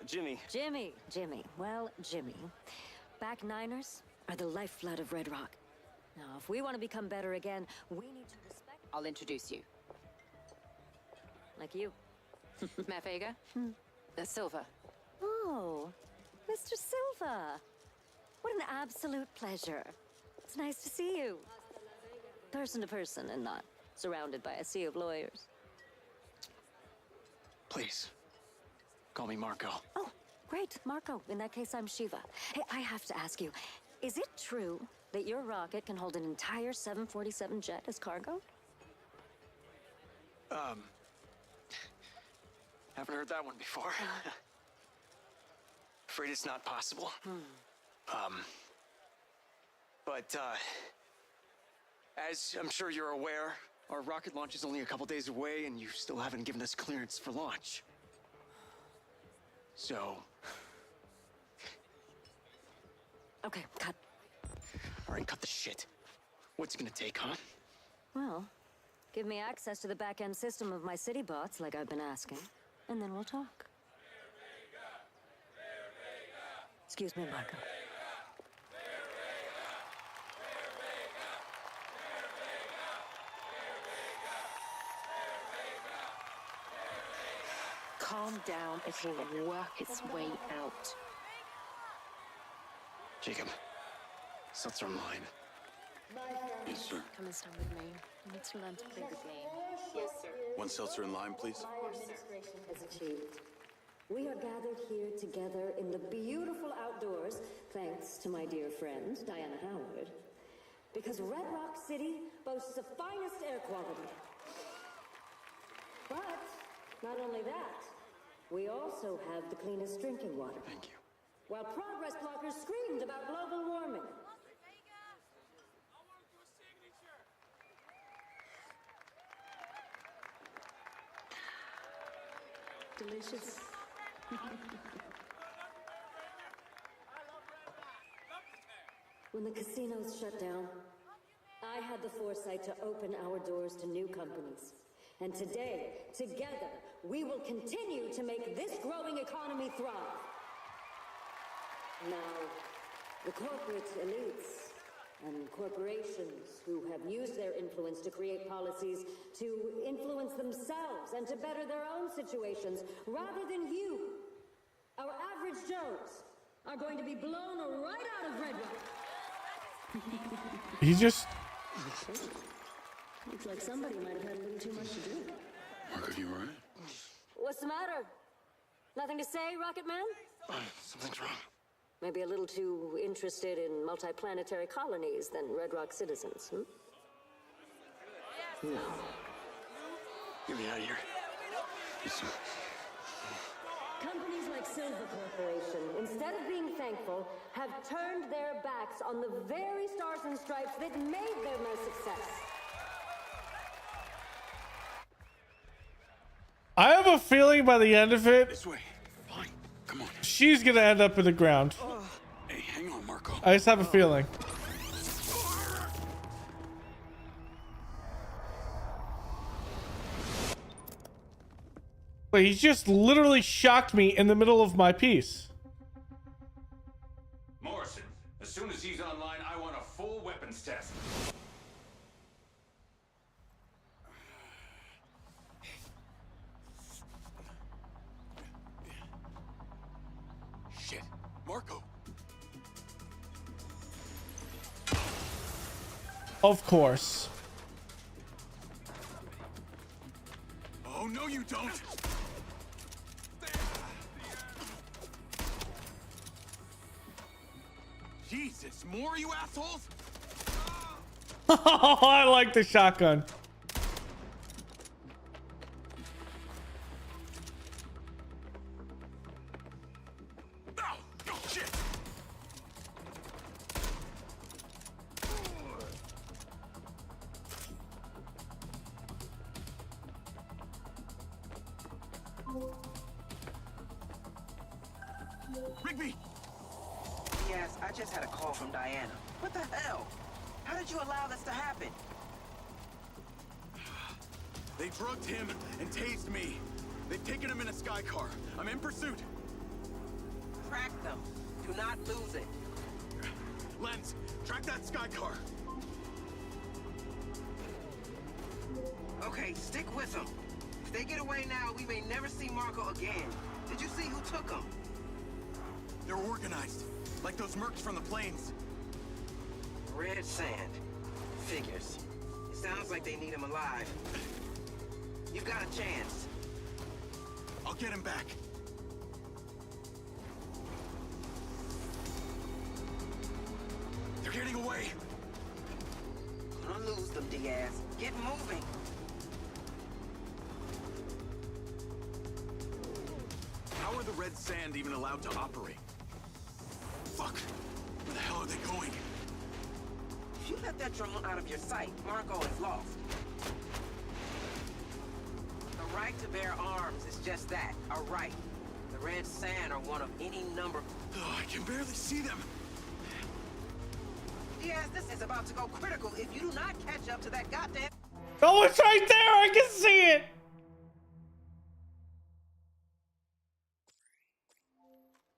Jimmy.
Jimmy. Well, Jimmy, Back Niners are the lifeblood of Red Rock. Now, if we want to become better again, we need to respect...
I'll introduce you.
Like you.
Mayor Vega? Silva.
Oh, Mr. Silva. What an absolute pleasure. It's nice to see you. Person to person and not surrounded by a sea of lawyers.
Please. Call me Marco.
Oh, great, Marco. In that case, I'm Shiva. Hey, I have to ask you, is it true that your rocket can hold an entire 747 jet as cargo?
Haven't heard that one before. Afraid it's not possible. But, as I'm sure you're aware, our rocket launch is only a couple days away, and you still haven't given us clearance for launch. So...
Okay, cut.
All right, cut the shit. What's it gonna take, huh?
Well, give me access to the back-end system of my city bots like I've been asking, and then we'll talk. Excuse me, Marco.
Calm down. It will work its way out.
Jacob, seltzer on mine.
Yes, sir.
Come and stand with me. You need to learn to play the game.
Yes, sir.
One seltzer and lime, please.
My administration
Has achieved. We are gathered here together in the beautiful outdoors, thanks to my dear friend, Diana Howard. Because Red Rock City boasts the finest air quality. But not only that, we also have the cleanest drinking water.
Thank you.
While progress blockers screamed about global warming. Delicious. When the casinos shut down, I had the foresight to open our doors to new companies. And today, together, we will continue to make this growing economy thrive. Now, the corporate elites and corporations who have used their influence to create policies to influence themselves and to better their own situations, rather than you, our average Joes, are going to be blown right out of Red Rock.
He just...
Looks like somebody might have had a little too much to drink.
Marco, you alright?
What's the matter? Nothing to say, Rocket Man?
Something's wrong.
Maybe a little too interested in multiplanetary colonies than Red Rock citizens, hmm? No.
Get me out of here. Yes, sir.
Companies like Silver Corporation, instead of being thankful, have turned their backs on the very stars and stripes that made them a success.
I have a feeling by the end of it,
This way. Fine. Come on.
she's gonna end up in the ground.
Hey, hang on, Marco.
I just have a feeling. Wait, he just literally shocked me in the middle of my piece.
Morrison, as soon as he's online, I want a full weapons test.
Shit. Marco.
Of course.
Oh, no, you don't. Jesus, more, you assholes?
I like the shotgun.
Oh, shit. Rigby!
Yes, I just had a call from Diana. What the hell? How did you allow this to happen?
They drugged him and tased me. They've taken him in a sky car. I'm in pursuit.
Track them. Do not lose it.
Lens, track that sky car.
Okay, stick with them. If they get away now, we may never see Marco again. Did you see who took him?
They're organized, like those mercs from the plains.
Red sand. Figures. It sounds like they need him alive. You got a chance.
I'll get him back. They're getting away.
Gonna lose them, Diaz. Get moving.
How are the red sand even allowed to operate? Fuck. Where the hell are they going?
If you let that drone out of your sight, Marco is lost. The right to bear arms is just that, a right. The red sand are one of any number.
Oh, I can barely see them.
Diaz, this is about to go critical if you do not catch up to that goddamn...
Oh, it's right there! I can see it!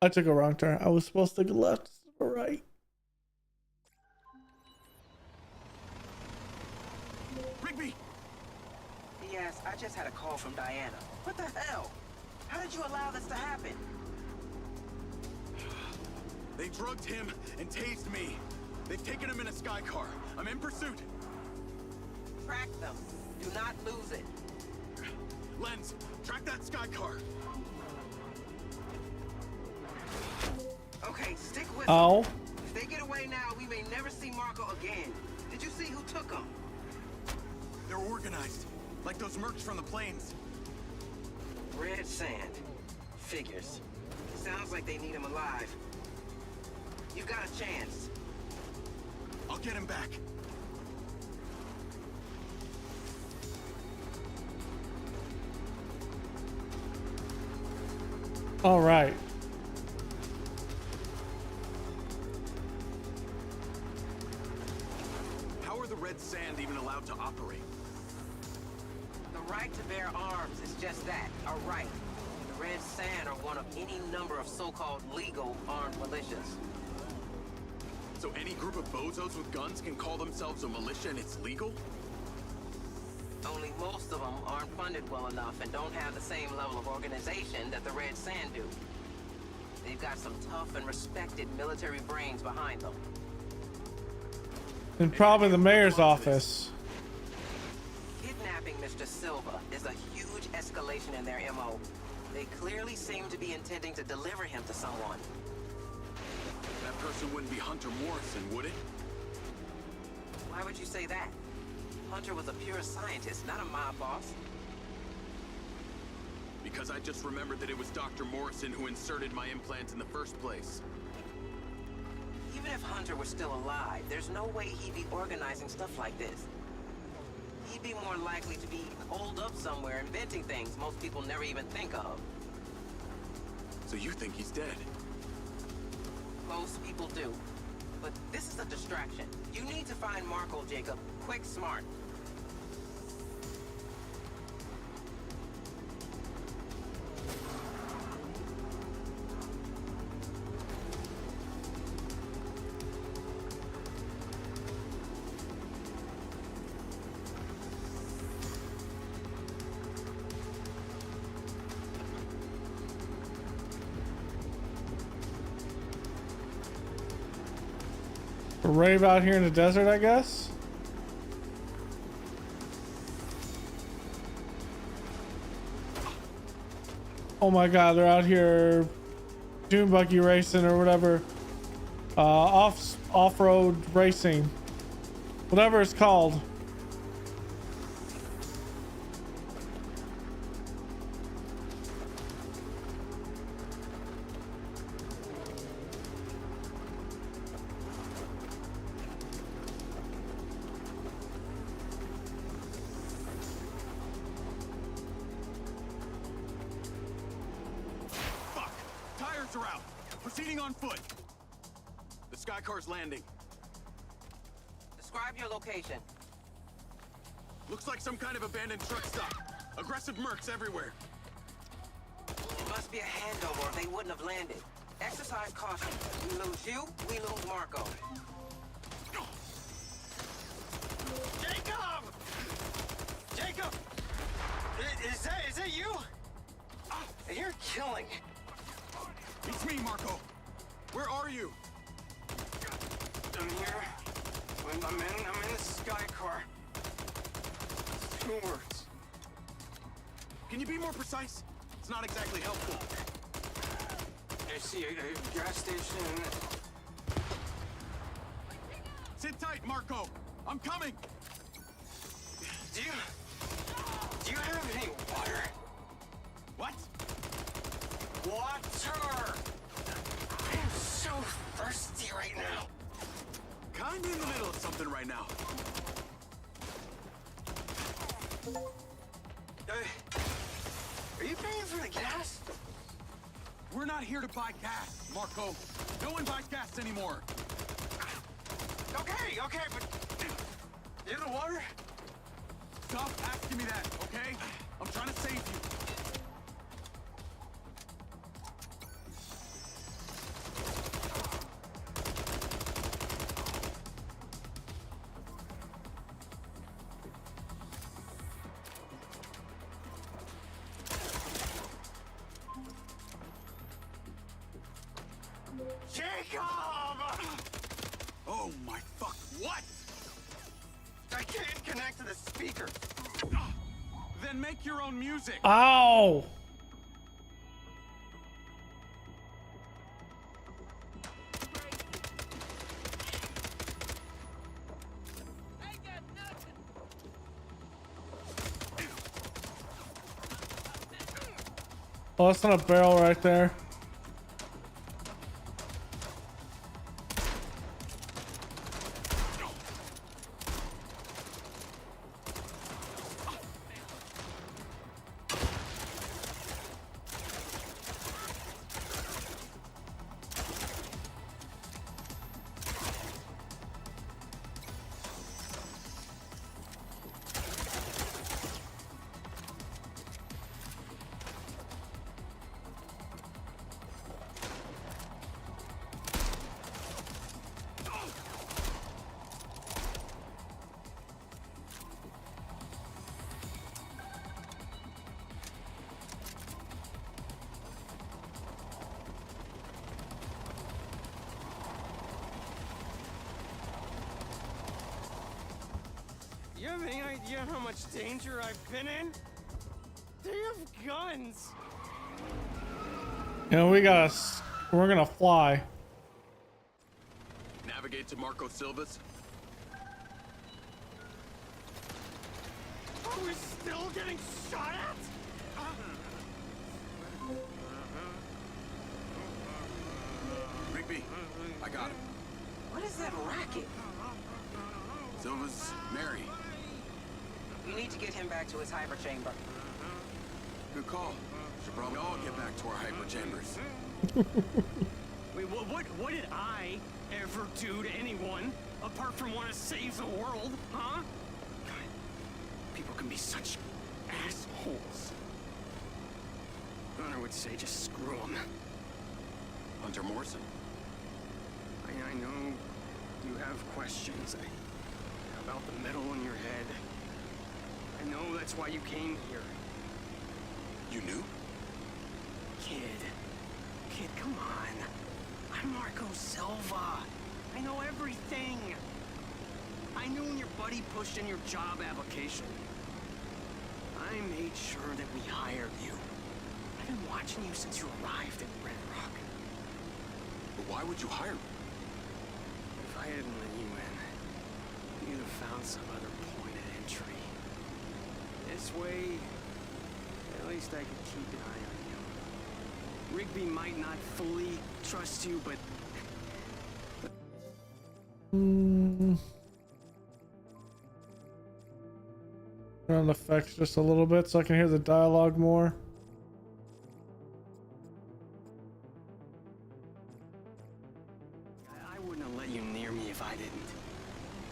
I took a wrong turn. I was supposed to go left or right.
Rigby!
Diaz, I just had a call from Diana. What the hell? How did you allow this to happen?
They drugged him and tased me. They've taken him in a sky car.
I'm in pursuit.
Track them. Do not lose it.
Lens, track that sky car.
Okay, stick with
Ow.
them. If they get away now, we may never see Marco again. Did you see who took them?
They're organized, like those mercs from the plains.
Red sand. Figures. Sounds like they need him alive. You've got a chance.
I'll get him back.
All right.
How are the Red Sand even allowed to operate?
The right to bear arms is just that, a right. The Red Sand are one of any number of so-called legal armed militias.
So any group of bozos with guns can call themselves a militia and it's legal?
Only most of them aren't funded well enough and don't have the same level of organization that the Red Sand do. They've got some tough and respected military brains behind them.
And probably the mayor's office.
Kidnapping Mr. Silva is a huge escalation in their MO. They clearly seem to be intending to deliver him to someone.
That person wouldn't be Hunter Morrison, would it?
Why would you say that? Hunter was a pure scientist, not a mob boss.
Because I just remembered that it was Dr. Morrison who inserted my implant in the first place.
Even if Hunter were still alive, there's no way he'd be organizing stuff like this. He'd be more likely to be holed up somewhere inventing things most people never even think of.
So you think he's dead?
Most people do. But this is a distraction. You need to find Marco, Jacob. Quick, smart.
A rave out here in the desert, I guess. Oh my god, they're out here dune buggy racing or whatever. Off-road racing. Whatever it's called.
Are out. Proceeding on foot. The sky car's landing.
Describe your location.
Looks like some kind of abandoned truck stop. Aggressive mercs everywhere.
It must be a handover or they wouldn't have landed. Exercise caution. We lose you, we lose Marco.
Jacob! Jacob! Is that you? You're killing.
It's me, Marco. Where are you?
I'm here. I'm in the sky car. 2 words.
Can you be more precise? It's not exactly helpful.
I see a gas station.
Sit tight, Marco. I'm coming.
Do you have any water?
What?
Water! I am so thirsty right now.
Kinda in the middle of something right now.
Are you paying for the gas?
We're not here to buy gas, Marco. No one buys gas anymore.
Okay, but you have the water?
Stop asking me that, okay? I'm trying to save you.
Jacob!
Oh my fuck, what?
can't connect to the speaker.
Then make your own music.
Ow! Oh, that's not a barrel right there.
You have any idea how much danger I've been in? They have guns.
You know, we're gonna fly.
Navigate to Marco Silva's.
Are we still getting shot at?
Rigby, I got him.
What is that racket?
Silva's Mary.
We need to get him back to his hyper chamber.
Good call. Should probably all get back to our hyper chambers.
Wait, what did I ever do to anyone apart from want to save the world, huh? God, people can be such assholes. I would say just screw them.
Hunter Morrison.
I know you have questions about the metal in your head. I know that's why you came here.
You knew?
Kid, come on. I'm Marco Silva. I know everything. I knew when your buddy pushed in your job application. I made sure that we hired you. I've been watching you since you arrived at Red Rock.
But why would you hire me?
If I hadn't let you in, you'd have found some other point of entry. This way, at least I could keep an eye on you. Rigby might not fully trust you, but...
Turn on the effects just a little bit so I can hear the dialogue more.
I wouldn't have let you near me if I didn't.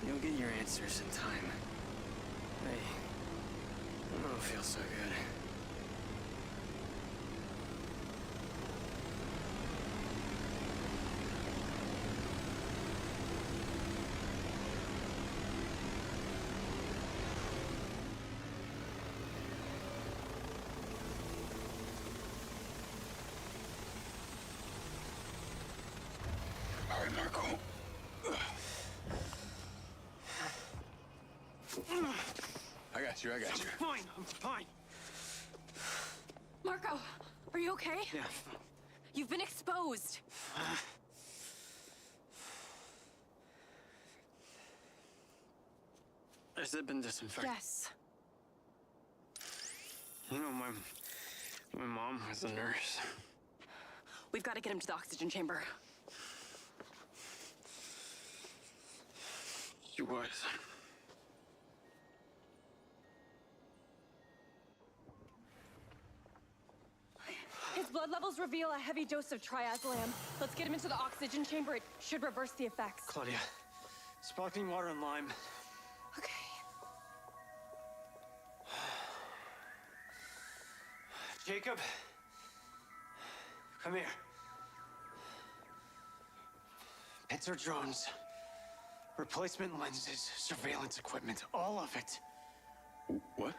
You'll get your answers in time. Hey, I don't feel so good.
All right, Marco. I got you.
I'm fine.
Marco, are you okay?
Yeah.
You've been exposed.
Has it been disinfected?
Yes.
You know, my mom was a nurse.
We've got to get him to the oxygen chamber.
She was.
His blood levels reveal a heavy dose of triazolam. Let's get him into the oxygen chamber. It should reverse the effects.
Claudia, sparkling water and lime.
Okay.
Jacob, come here. Pincer drones, replacement lenses, surveillance equipment, all of it.
What?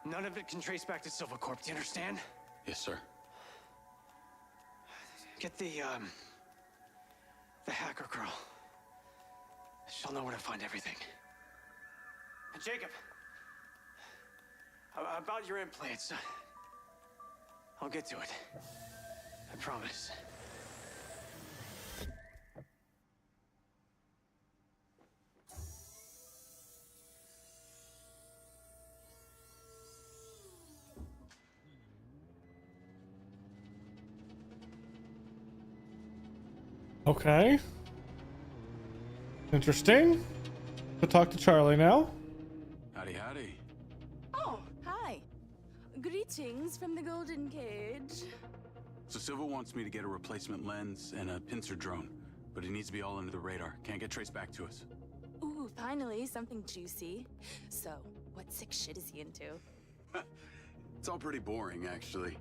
None of it can trace back to Silvercorp, do you understand?
Yes, sir.
Get the hacker girl. She'll know where to find everything. Jacob, about your implants. I'll get to it. I promise.
Okay. Interesting. We'll talk to Charlie now.
Howdy, howdy.
Oh, hi. Greetings from the Golden Cage.
So Silva wants me to get a replacement lens and a pincer drone, but it needs to be all under the radar. Can't get traced back to us.
Ooh, finally, something juicy. So, what sick shit is he into?
It's all pretty boring, actually.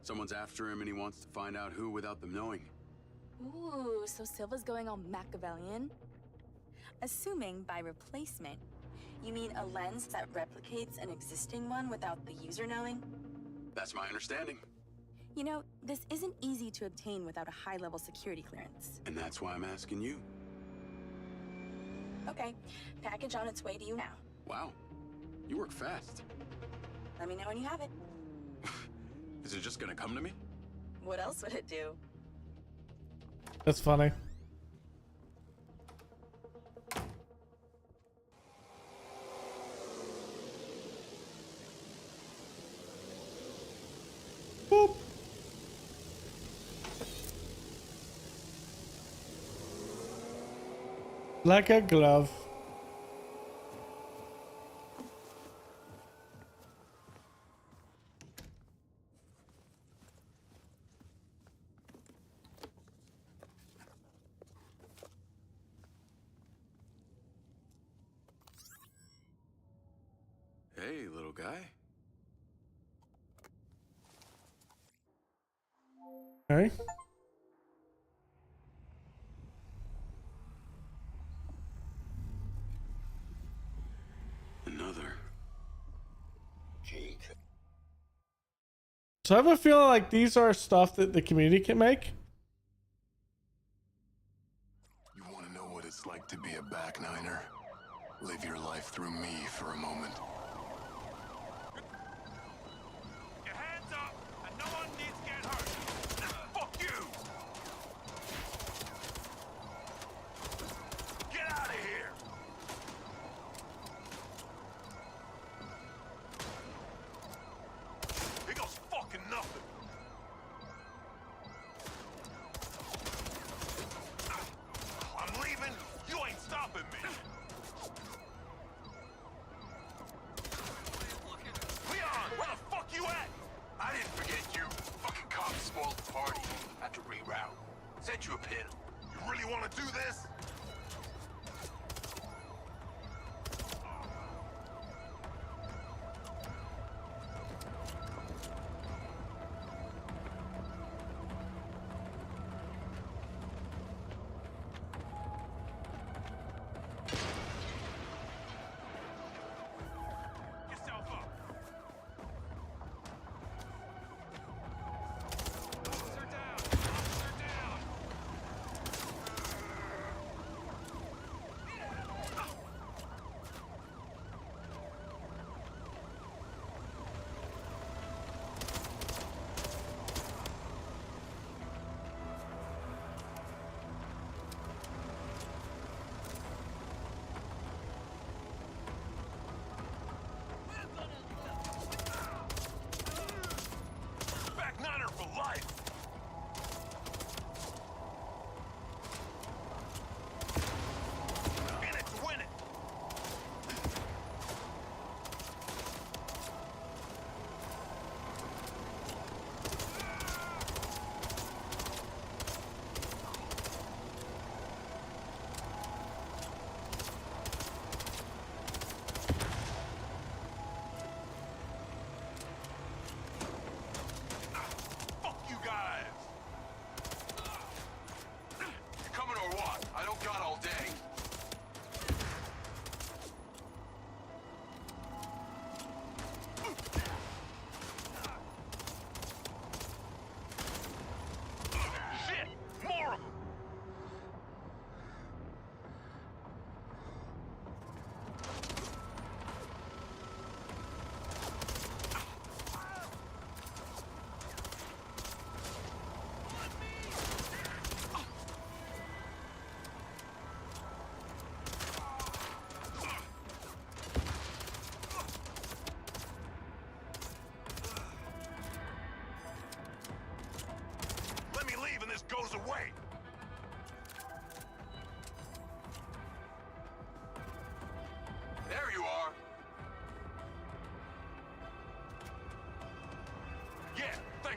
Someone's after him and he wants to find out who without them knowing.
Ooh, so Silva's going all Machiavellian? Assuming by replacement, you mean a lens that replicates an existing one without the user knowing?
That's my understanding.
You know, this isn't easy to obtain without a high-level security clearance.
And that's why I'm asking you.
Okay, package on its way to you now.
Wow, you work fast.
Let me know when you have it.
Is it just gonna come to me?
What else would it do?
That's funny. Boop. Like a glove.
Hey, little guy.
Okay.
Another.
Jake.
So I have a feeling like these are stuff that the community can make.
You want to know what it's like to be a back niner? Live your life through me for a moment.
Your hands up, and no one needs to get hurt. Fuck you! Get out of here! Here goes fucking nothing. I'm leaving. You ain't stopping me. Leon, where the fuck you at?
I didn't forget you. Fucking cops spoiled the party. Had to reroute. Sent you a pin.
You really want to do this? Yourself up. Officer down. Officer down.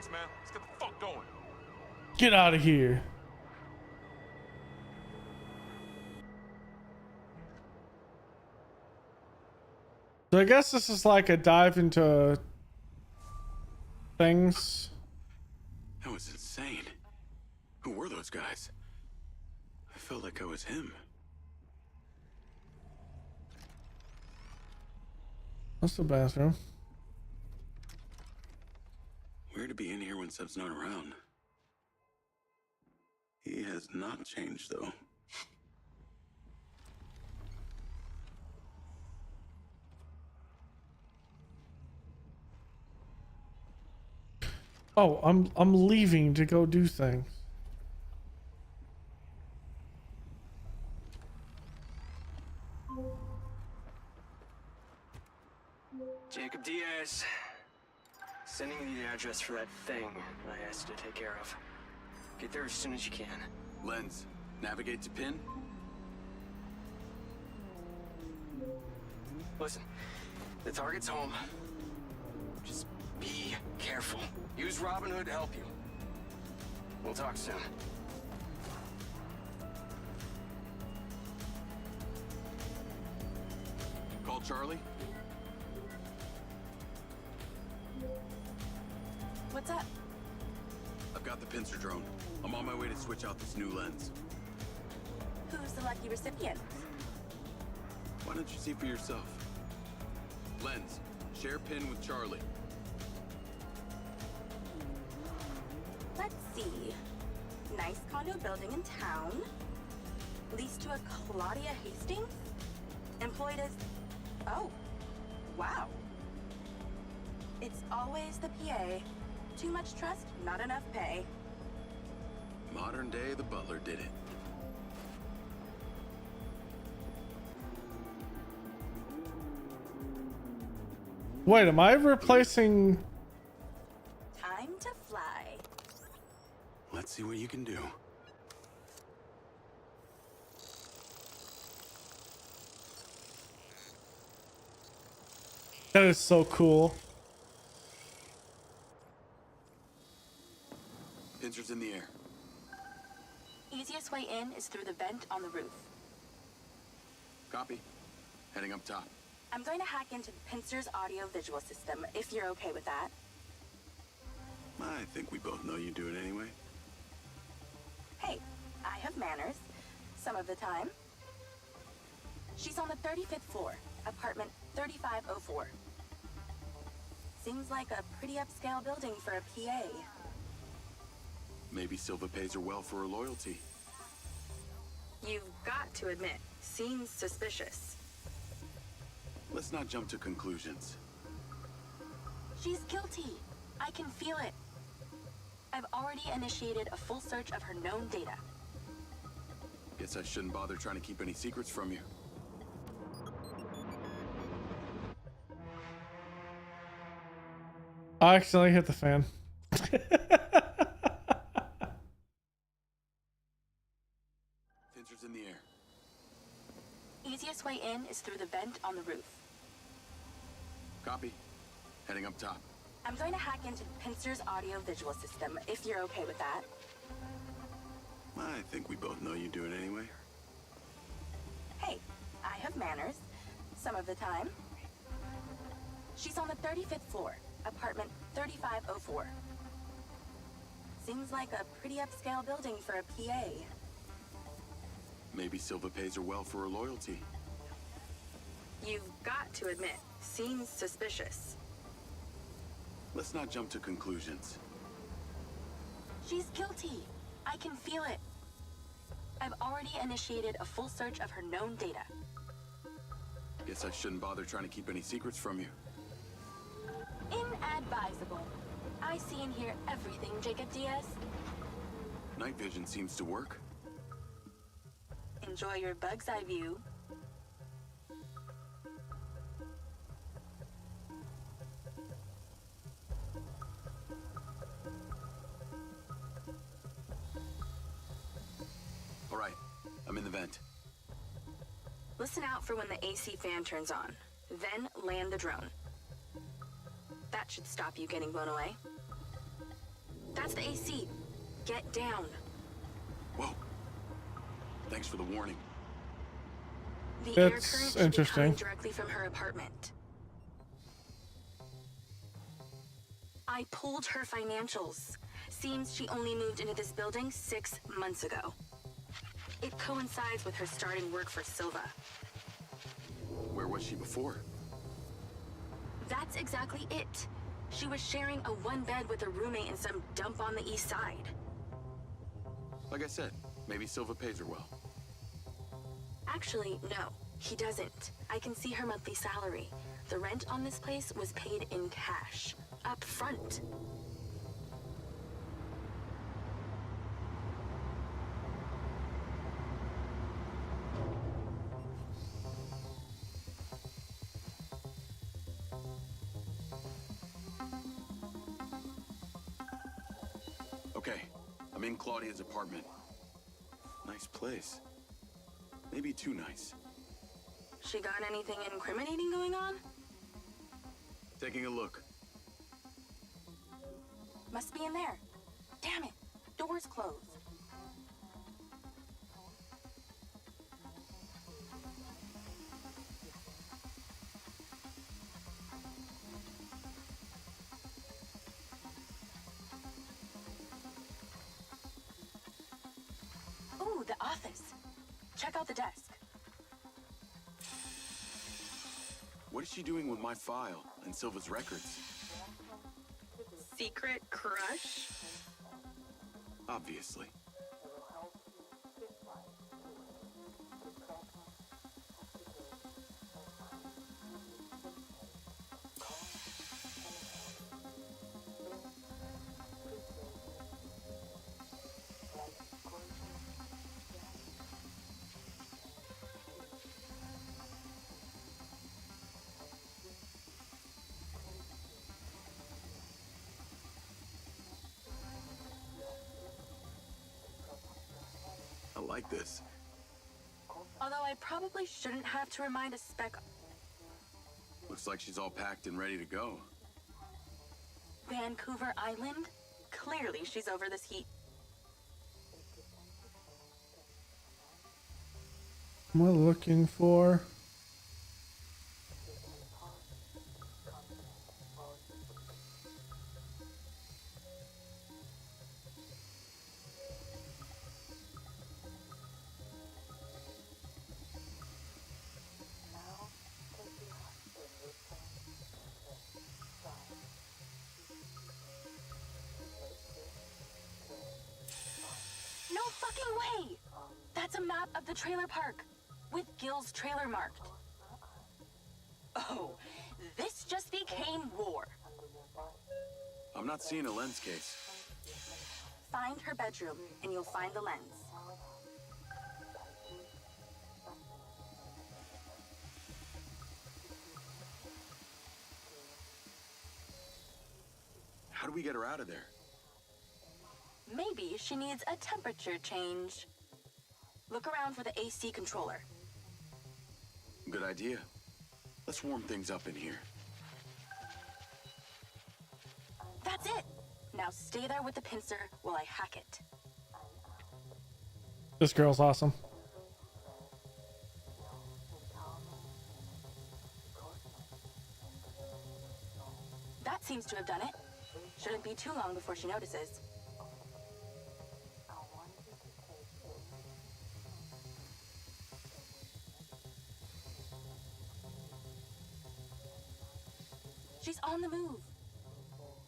Thanks, man. Let's get the fuck going.
Get out of here. So I guess this is like a dive into things.
That was insane. Who were those guys? I felt like I was him.
That's the bathroom.
Weird to be in here when Seb's not around. He has not changed, though.
Oh, I'm leaving to go do things.
Jacob Diaz. Sending you the address for that thing I asked you to take care of. Get there as soon as you can.
Lens, navigate to pin.
Listen, the target's home. Just be careful. Use Robin Hood to help you. We'll talk soon.
Call Charlie.
What's up?
I've got the pincer drone. I'm on my way to switch out this new lens.
Who's the lucky recipient?
Why don't you see for yourself? Lens, share pin with Charlie.
Let's see. Nice condo building in town. Leased to a Claudia Hastings? Employed as... Oh. Wow. It's always the PA. Too much trust, not enough pay.
Modern day, the butler did it.
Wait, am I replacing...
Time to fly.
Let's see what you can do.
That is so cool.
Pincer's in the air.
Easiest way in is through the vent on the roof.
Copy. Heading up top.
I'm going to hack into the Pincer's audio-visual system, if you're okay with that.
I think we both know you do it anyway.
Hey, I have manners. Some of the time. She's on the 35th floor, apartment 3504. Seems like a pretty upscale building for a PA.
Maybe Silva pays her well for her loyalty.
You've got to admit, seems suspicious.
Let's not jump to conclusions.
She's guilty. I can feel it. I've already initiated a full search of her known data.
Guess I shouldn't bother trying to keep any secrets from you.
I accidentally hit the fan.
Pincer's in the air.
Easiest way in is through the vent on the roof.
Copy. Heading up top.
I'm going to hack into Pincer's audio-visual system, if you're okay with that.
I think we both know you do it anyway.
Hey, I have manners. Some of the time. She's on the 35th floor, apartment 3504. Seems like a pretty upscale building for a PA.
Maybe Silva pays her well for her loyalty.
You've got to admit, seems suspicious.
Let's not jump to conclusions.
She's guilty. I can feel it. I've already initiated a full search of her known data.
Guess I shouldn't bother trying to keep any secrets from you.
Inadvisable. I see and hear everything, Jacob Diaz.
Night vision seems to work.
Enjoy your bug's eye view.
All right, I'm in the vent.
Listen out for when the AC fan turns on. Then land the drone. That should stop you getting blown away. That's the AC. Get down.
Whoa. Thanks for the warning.
The air
That's
current should be
interesting.
coming directly from her apartment. I pulled her financials. Seems she only moved into this building 6 months ago. It coincides with her starting work for Silva.
Where was she before?
That's exactly it. She was sharing a one bed with a roommate in some dump on the east side.
Like I said, maybe Silva pays her well.
Actually, no, he doesn't. I can see her monthly salary. The rent on this place was paid in cash, up front.
Okay, I'm in Claudia's apartment. Nice place. Maybe too nice.
She got anything incriminating going on?
Taking a look.
Must be in there. Damn it, door's closed. Ooh, the office. Check out the desk.
What is she doing with my file and Silva's records?
Secret crush?
Obviously. I like this.
Although I probably shouldn't have to remind a spec.
Looks like she's all packed and ready to go.
Vancouver Island? Clearly she's over this heat.
What am I looking for?
No fucking way! That's a map of the trailer park, with Gil's trailer marked. Oh, this just became war.
I'm not seeing a lens case.
Find her bedroom, and you'll find the lens.
How do we get her out of there?
Maybe she needs a temperature change. Look around for the AC controller.
Good idea. Let's warm things up in here.
That's it! Now stay there with the pincer while I hack it.
This girl's awesome.
That seems to have done it. Shouldn't be too long before she notices. She's on the move.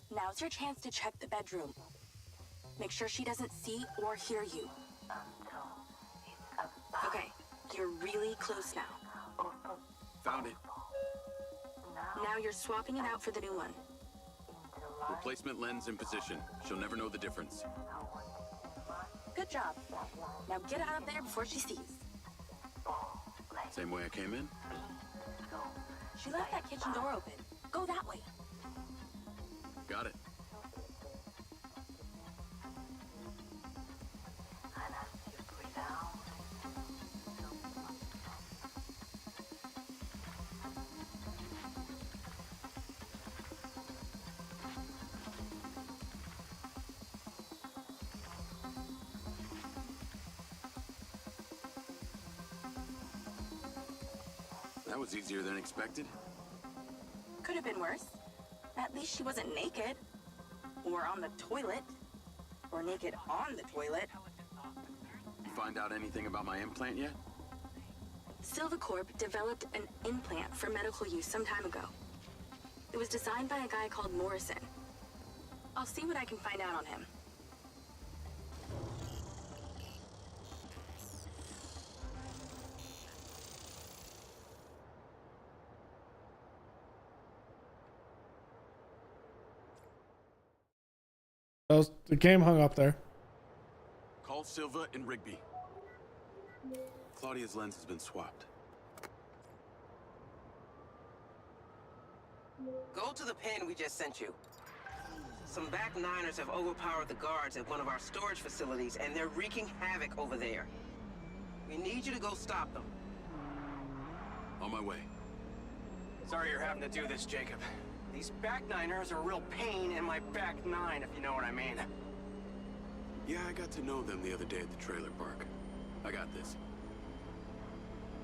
Now's your chance to check the bedroom. Make sure she doesn't see or hear you. Okay, you're really close now.
Found it.
Now you're swapping it out for the new one.
Replacement lens in position. She'll never know the difference.
Good job. Now get out of there before she sees.
Same way I came in?
She left that kitchen door open. Go that way.
Got it. That was easier than expected.
Could have been worse. At least she wasn't naked. Or on the toilet. Or naked on the toilet.
You find out anything about my implant yet?
Silvacorp developed an implant for medical use some time ago. It was designed by a guy called Morrison. I'll see what I can find out on him.
The game hung up there.
Call Silva and Rigby. Claudia's lens has been swapped.
Go to the pin we just sent you. Some back niners have overpowered the guards at one of our storage facilities, and they're wreaking havoc over there. We need you to go stop them.
On my way.
Sorry you're having to do this, Jacob. These back niners are a real pain in my back nine, if you know what I mean.
Yeah, I got to know them the other day at the trailer park. I got this.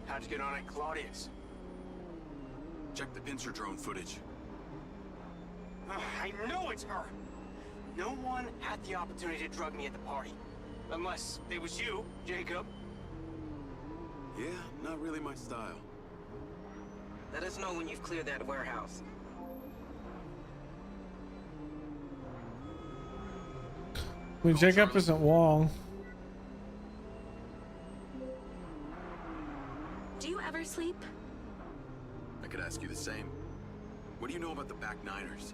How'd you get on at Claudia's?
Check the pincer drone footage.
I know it's her! No one had the opportunity to drug me at the party. Unless it was you, Jacob.
Yeah, not really my style.
Let us know when you've cleared that warehouse.
I mean, Jacob isn't Wong.
Do you ever sleep?
I could ask you the same. What do you know about the back niners?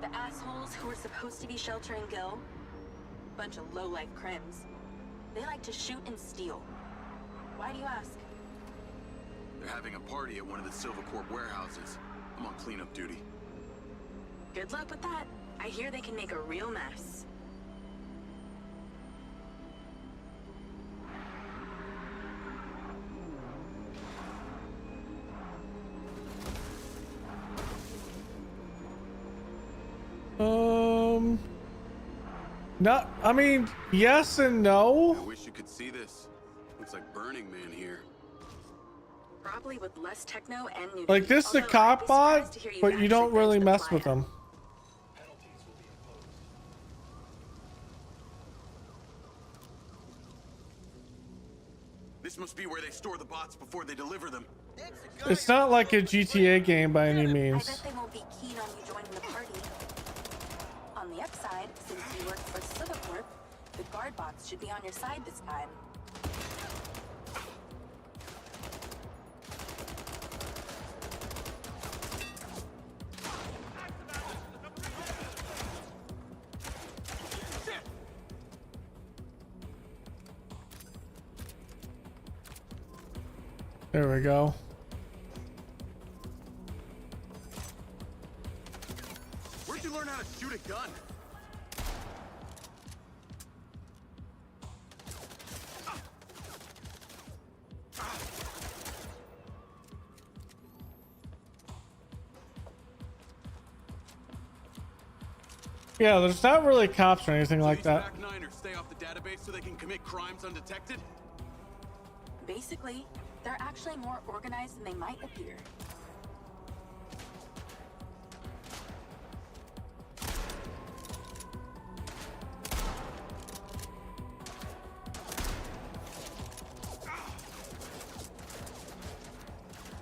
The assholes who were supposed to be sheltering Gil? Bunch of low-life crims. They like to shoot and steal. Why do you ask?
They're having a party at one of the Silvacorp warehouses. I'm on cleanup duty.
Good luck with that. I hear they can make a real mess.
Not, I mean, yes and no.
I wish you could see this. Looks like Burning Man here.
Probably with less techno and nudity.
Like, this is a cop bot, but you don't really mess with them.
This must be where they store the bots before they deliver them.
It's not like a GTA game by any
I
means.
bet they won't be keen on you joining the party. On the upside, since you work for Silvacorp, the guard bots should be on your side this time.
There we go.
Where'd you learn how to shoot a gun?
Yeah, there's not really cops or anything like that.
Back niners stay off the database so they can commit crimes undetected?
Basically, they're actually more organized than they might appear.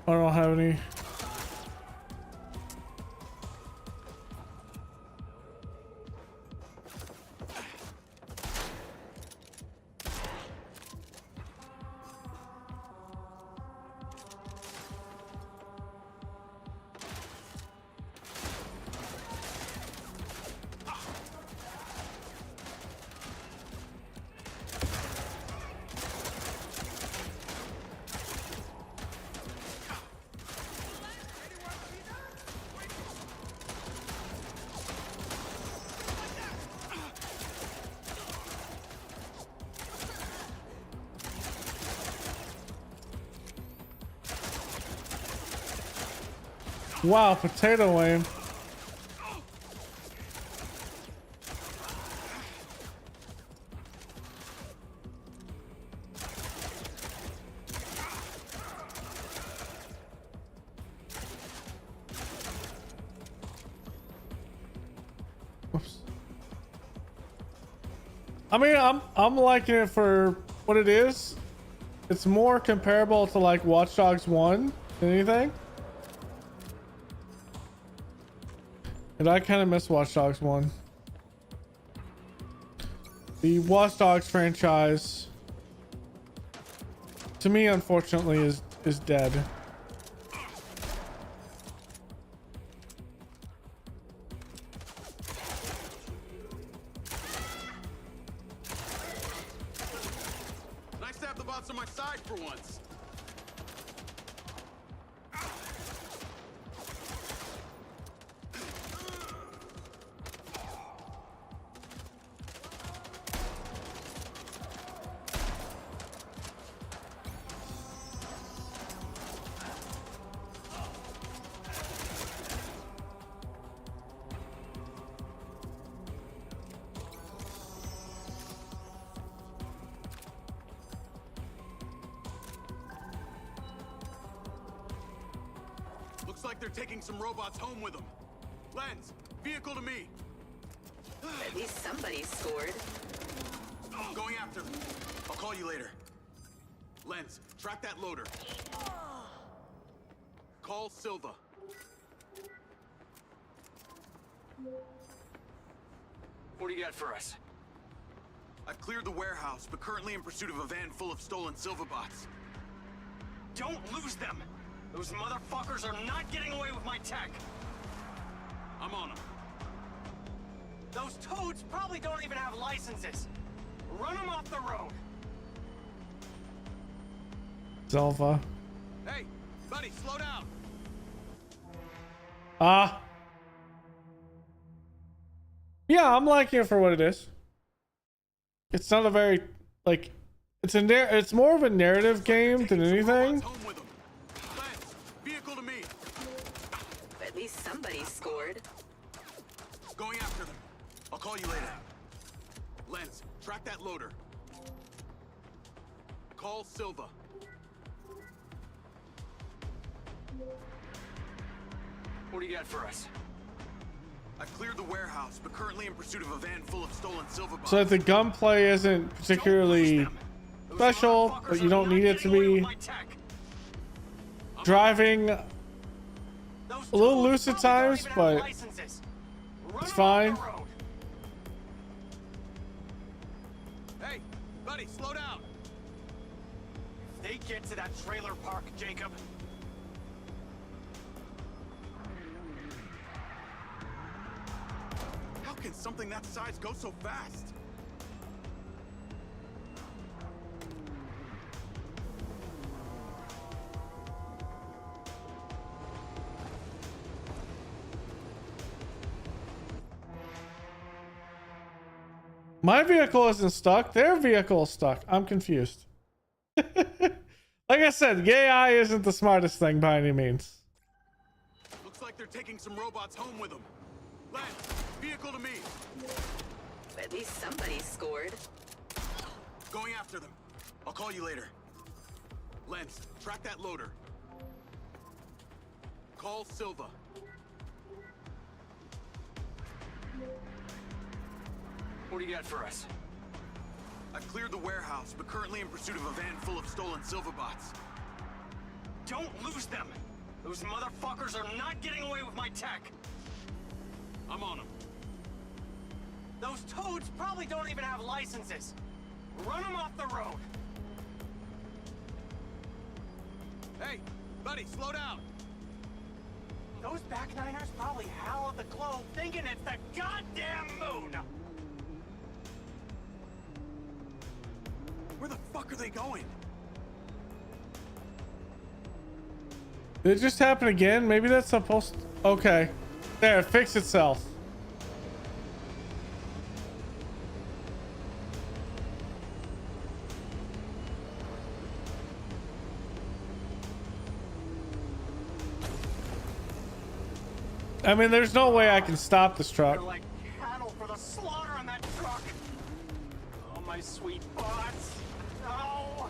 I don't have any. Wow, potato aim. Oops. I mean, I'm liking it for what it is. It's more comparable to like Watch Dogs 1 than anything. And I kind of miss Watch Dogs 1. The Watch Dogs franchise, to me, unfortunately, is dead.
Nice to have the bots on my side for once. Looks like they're taking some robots home with them. Lens, vehicle to me.
At least somebody scored.
Going after them. I'll call you later. Lens, track that loader. Call Silva.
What do you got for us?
I've cleared the warehouse, but currently in pursuit of a van full of stolen Silva bots.
Don't lose them! Those motherfuckers are not getting away with my tech!
I'm on them.
Those toads probably don't even have licenses. Run them off the road.
Silva.
Hey, buddy, slow down.
Yeah, I'm liking it for what it is. It's not a very like it's more of a narrative game than anything.
Vehicle to me.
At least somebody scored.
Going after them. I'll call you later. Lens, track that loader. Call Silva.
What do you got for us?
I've cleared the warehouse, but currently in pursuit of a van full of stolen Silva bots.
So the gunplay isn't particularly special, but you don't need it to be. Driving a little loose at times, but it's fine.
Hey, buddy, slow down.
They get to that trailer park, Jacob.
How can something that size go so fast?
My vehicle isn't stuck. Their vehicle is stuck. I'm confused. Like I said, the AI isn't the smartest thing by any means.
Looks like they're taking some robots home with them. Lens, vehicle to me.
At least somebody scored.
Going after them. I'll call you later. Lens, track that loader. Call Silva.
What do you got for us?
I've cleared the warehouse, but currently in pursuit of a van full of stolen Silva bots.
Don't lose them! Those motherfuckers are not getting away with my tech!
I'm on them.
Those toads probably don't even have licenses. Run them off the road.
Hey, buddy, slow down.
Those backniners probably howl at the globe thinking it's the goddamn moon.
Where the fuck are they going?
Did it just happen again? Maybe that's supposed to... Okay. There, it fixed itself. I mean, there's no way I can stop this truck.
They're like cattle for the slaughter on that truck. Oh, my sweet bots. Oh.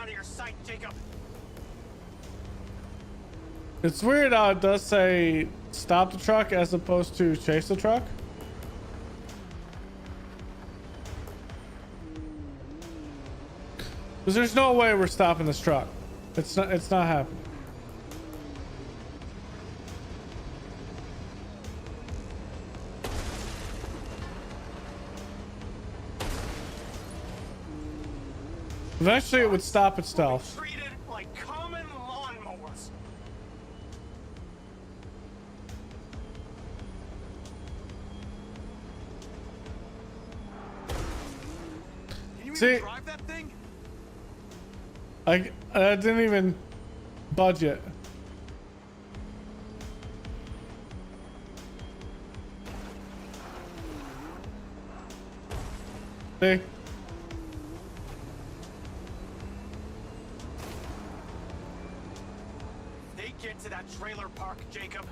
out of your sight, Jacob.
It's weird how it does say stop the truck as opposed to chase the truck. Because there's no way we're stopping this truck. It's not happening. Eventually it would stop itself.
Treated like common lawnmowers.
Can you
See,
even drive that thing?
I didn't even budget. See?
They get to that trailer park, Jacob.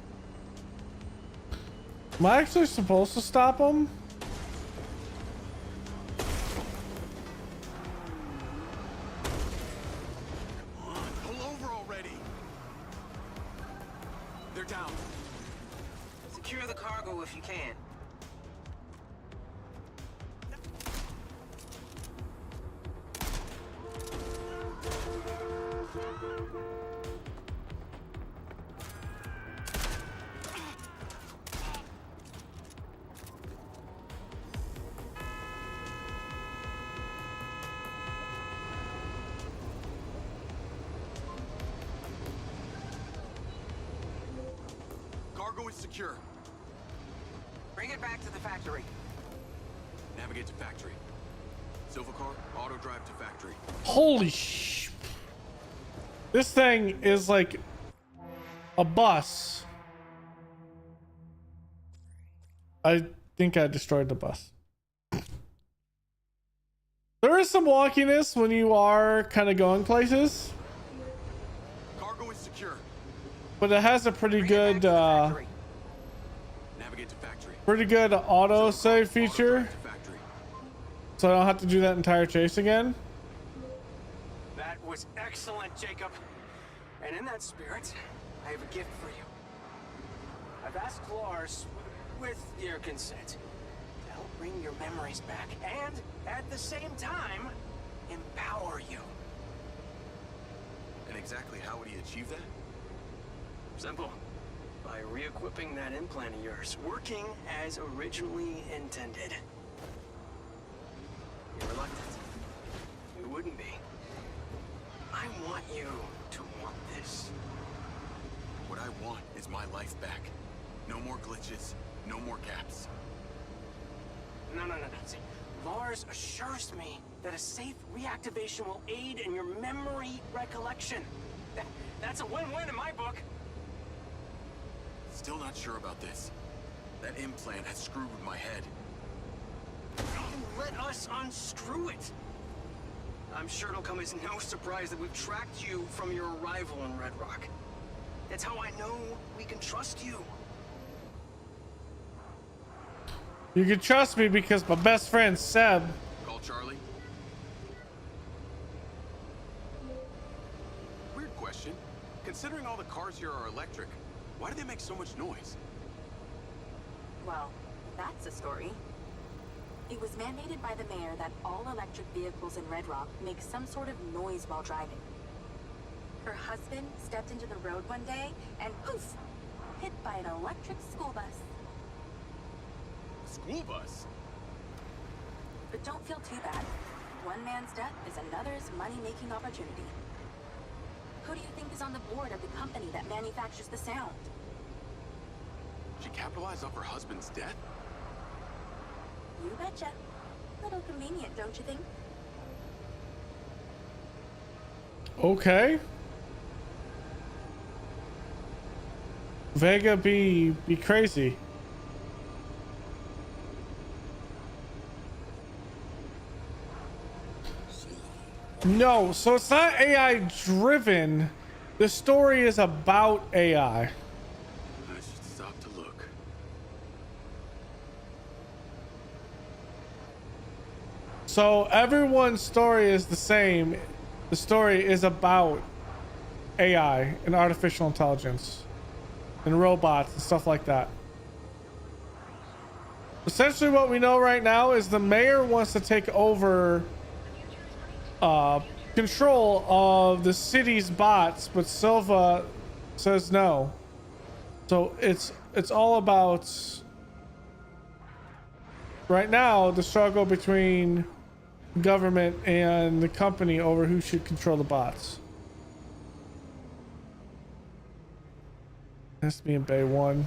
Am I actually supposed to stop them?
Pull over already. They're down.
Secure the cargo if you can.
Cargo is secure.
Bring it back to the factory.
Navigate to factory. Silver car, auto drive to factory.
Holy sh! This thing is like a bus. I think I destroyed the bus. There is some wonkiness when you are kind of going places.
Cargo is secure.
But it has a pretty good
Navigate to factory.
pretty good auto save feature. So I don't have to do that entire chase again.
That was excellent, Jacob. And in that spirit, I have a gift for you. I've asked Lars, with your consent, to help bring your memories back and, at the same time, empower you.
And exactly how would he achieve that?
Simple. By re-equipping that implant of yours, working as originally intended. You're reluctant. You wouldn't be. I want you to want this.
What I want is my life back. No more glitches, no more gaps.
No. See, Lars assures me that a safe reactivation will aid in your memory recollection. That's a win-win in my book.
Still not sure about this. That implant has screwed with my head.
Let us unscrew it. I'm sure it'll come as no surprise that we've tracked you from your arrival in Red Rock. That's how I know we can trust you.
You can trust me because my best friend Seb.
Call Charlie. Weird question. Considering all the cars here are electric, why do they make so much noise?
Well, that's a story. It was mandated by the mayor that all electric vehicles in Red Rock make some sort of noise while driving. Her husband stepped into the road one day and poof, hit by an electric school bus.
School bus?
But don't feel too bad. One man's death is another's money-making opportunity. Who do you think is on the board of the company that manufactures the sound?
She capitalized off her husband's death?
You betcha. Little convenient, don't you think?
Okay. Vega be crazy. No, so it's not AI driven. The story is about AI.
I should stop to look.
So everyone's story is the same. The story is about AI and artificial intelligence and robots and stuff like that. Essentially what we know right now is the mayor wants to take over control of the city's bots, but Silva says no. So it's all about right now the struggle between government and the company over who should control the bots. Has to be in Bay 1.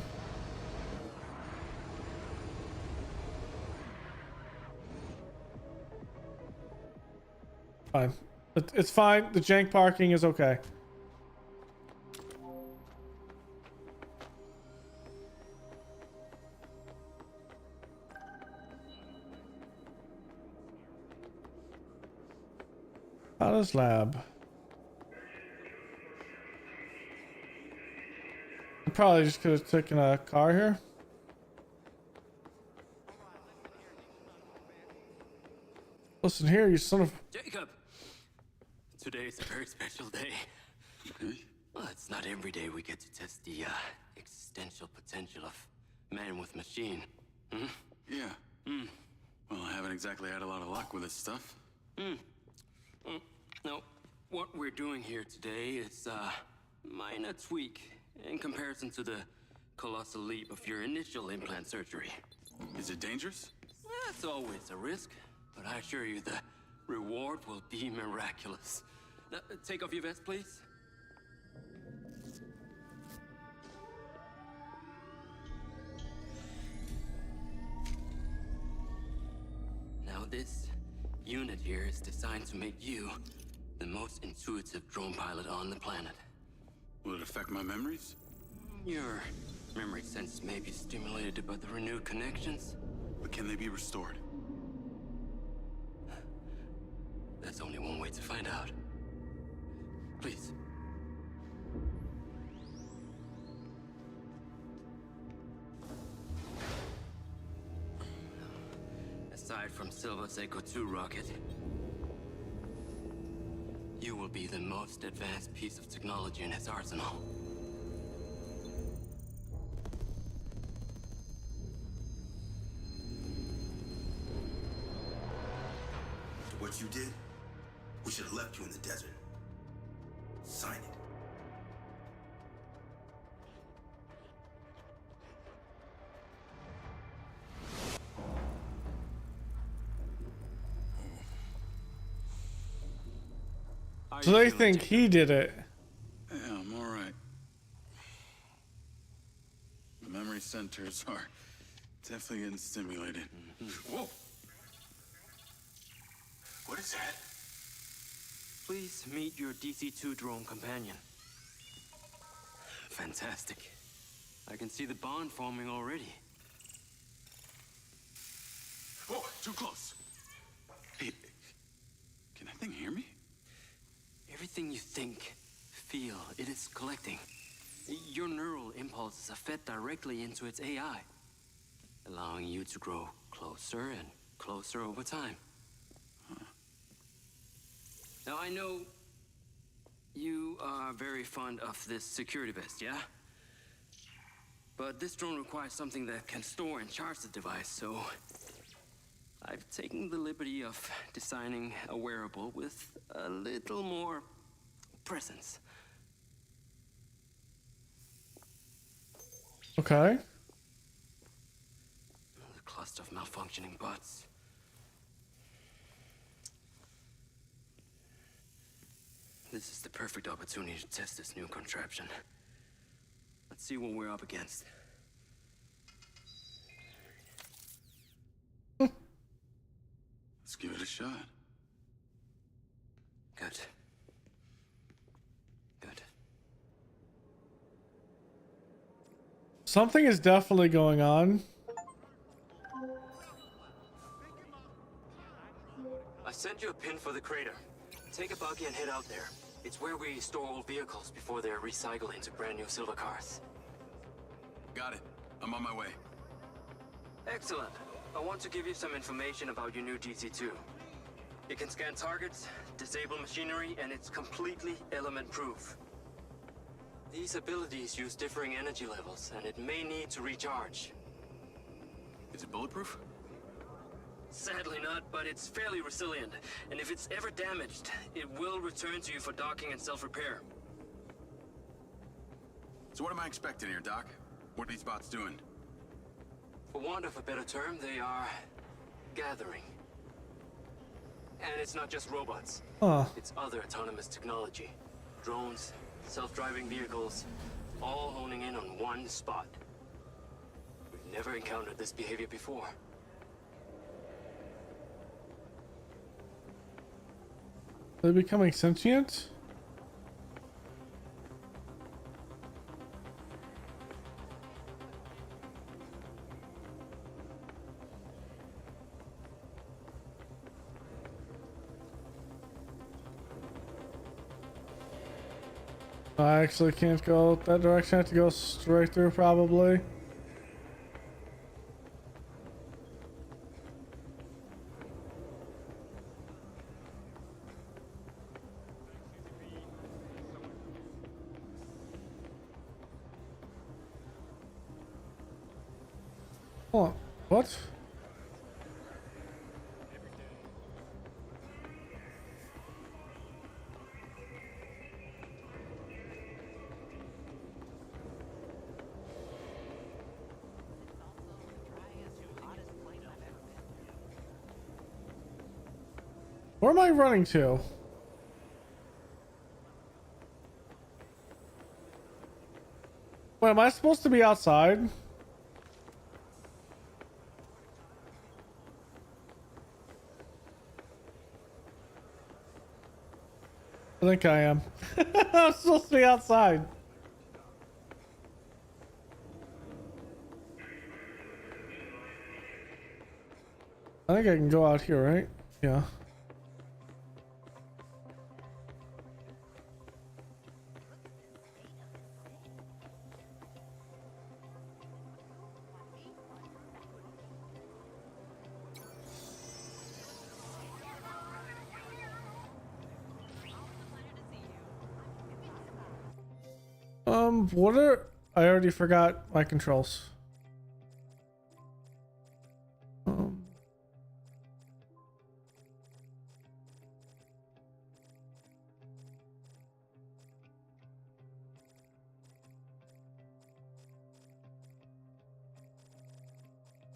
Fine. It's fine. The jank parking is okay. Palace Lab. I probably just could have taken a car here. Listen here, you son of...
Jacob! Today is a very special day. Well, it's not every day we get to test the existential potential of man with machine. Hmm?
Yeah. Well, I haven't exactly had a lot of luck with this stuff.
No, what we're doing here today is a minor tweak in comparison to the colossal leap of your initial implant surgery.
Is it dangerous?
That's always a risk, but I assure you the reward will be miraculous. Now, take off your vest, please. Now this unit here is designed to make you the most intuitive drone pilot on the planet.
Will it affect my memories?
Your memory sense may be stimulated by the renewed connections.
But can they be restored?
There's only one way to find out. Please. Aside from Silva's Echo 2 rocket, you will be the most advanced piece of technology in his arsenal.
What you did, we should have left you in the desert. Sign it.
So they think he did it.
Yeah, I'm all right. The memory centers are definitely getting stimulated. Whoa! What is that?
Please meet your DC-2 drone companion. Fantastic. I can see the bond forming already.
Oh, too close. Hey, can that thing hear me?
Everything you think, feel, it is collecting. Your neural impulses are fed directly into its AI, allowing you to grow closer and closer over time. Now, I know you are very fond of this security vest, yeah? But this drone requires something that can store and charge the device, so I've taken the liberty of designing a wearable with a little more presence.
Okay.
The cluster of malfunctioning bots. This is the perfect opportunity to test this new contraption. Let's see what we're up against.
Let's give it a shot.
Good. Good.
Something is definitely going on.
I sent you a pin for the crater. Take a buggy and head out there. It's where we store old vehicles before they're recycled into brand new silver cars.
Got it. I'm on my way.
Excellent. I want to give you some information about your new DC-2. It can scan targets, disable machinery, and it's completely element-proof. These abilities use differing energy levels, and it may need to recharge.
Is it bulletproof?
Sadly not, but it's fairly resilient, and if it's ever damaged, it will return to you for docking and self-repair.
So what am I expecting here, Doc? What are these bots doing?
For want of a better term, they are gathering. And it's not just robots.
Huh.
It's other autonomous technology. Drones, self-driving vehicles, all honing in on one spot. We've never encountered this behavior before.
They're becoming sentient? I actually can't go that direction. I have to go straight through probably. Hold on. What? Where am I running to? Wait, am I supposed to be outside? I think I am. I'm supposed to be outside. I think I can go out here, right? Yeah. What are... I already forgot my controls.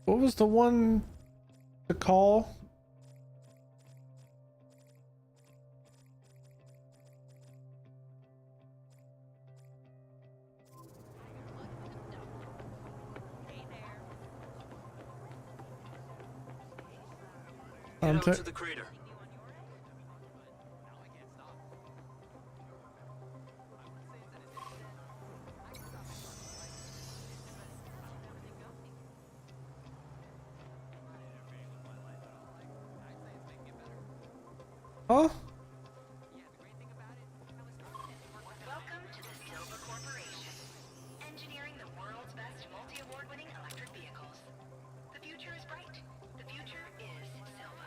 What was the one to call?
Head out to the crater.
Huh?
Welcome to the Silva Corporation, engineering the world's best multi-award-winning electric vehicles. The future is bright. The future is Silva.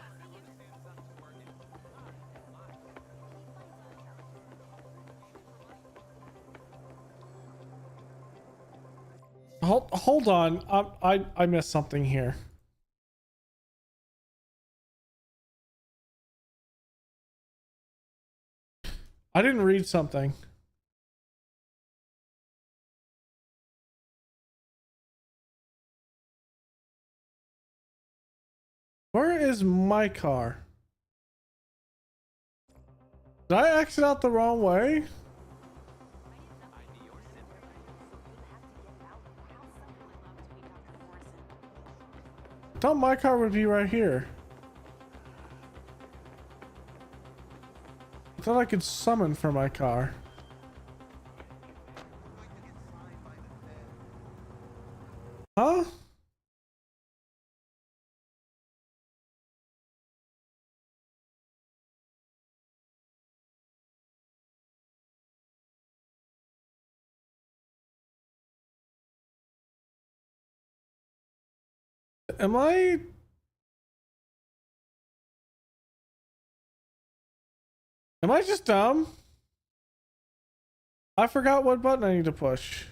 Hold on. I missed something here. I didn't read something. Where is my car? Did I exit out the wrong way? I thought my car would be right here. I thought I could summon for my car. Huh? Am I Am I just dumb? I forgot what button I need to push.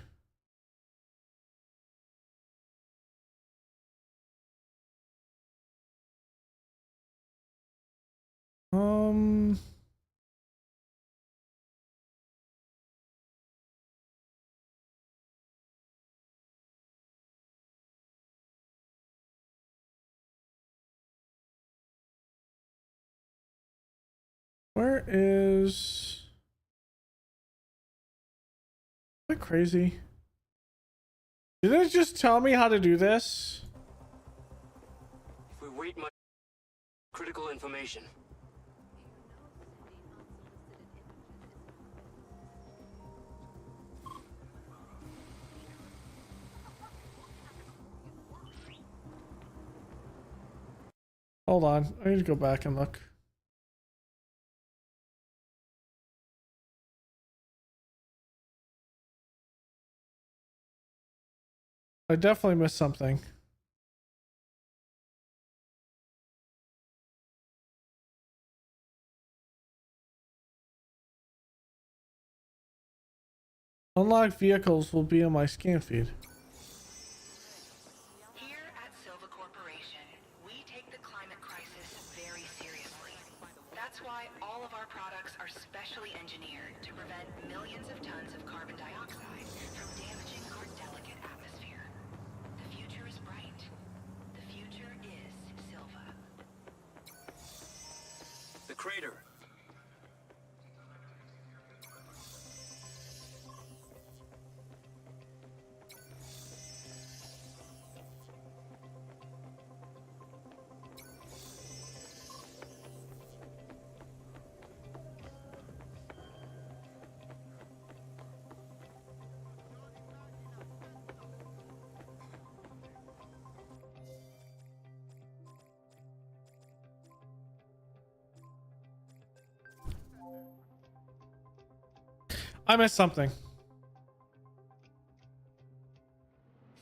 Where is... Am I crazy? Did it just tell me how to do this?
If we wait much critical information.
Hold on. I need to go back and look. I definitely missed something. Unlocked vehicles will be on my scan feed.
Here at Silva Corporation, we take the climate crisis very seriously. That's why all of our products are specially engineered to prevent millions of tons of carbon dioxide from damaging our delicate atmosphere. The future is bright. The future is Silva.
The crater.
I missed something.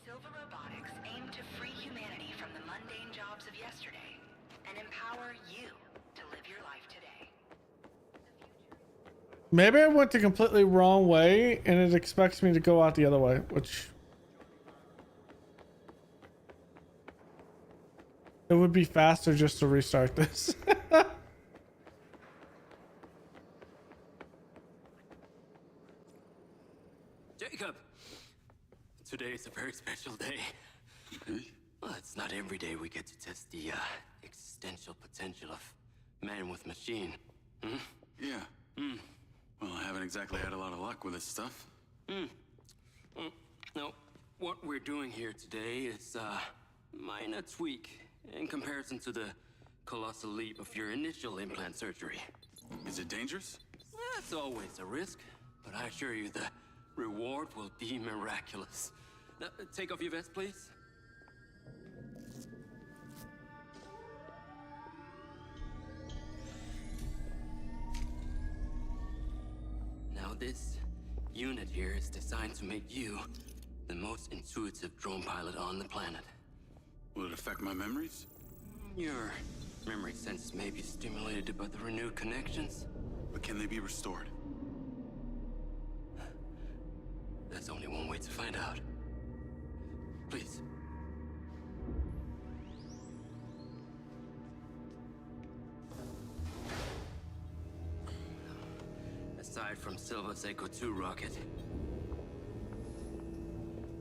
Silva Robotics aim to free humanity from the mundane jobs of yesterday and empower you to live your life today.
Maybe I went the completely wrong way and it expects me to go out the other way, which... It would be faster just to restart this.
Jacob! Today is a very special day. Well, it's not every day we get to test the existential potential of man with machine. Hmm?
Yeah. Well, I haven't exactly had a lot of luck with this stuff.
No, what we're doing here today is a minor tweak in comparison to the colossal leap of your initial implant surgery.
Is it dangerous?
That's always a risk, but I assure you the reward will be miraculous. Now, take off your vest, please. Now this unit here is designed to make you the most intuitive drone pilot on the planet.
Will it affect my memories?
Your memory sense may be stimulated by the renewed connections.
But can they be restored?
There's only one way to find out. Please. Aside from Silva's Echo 2 rocket,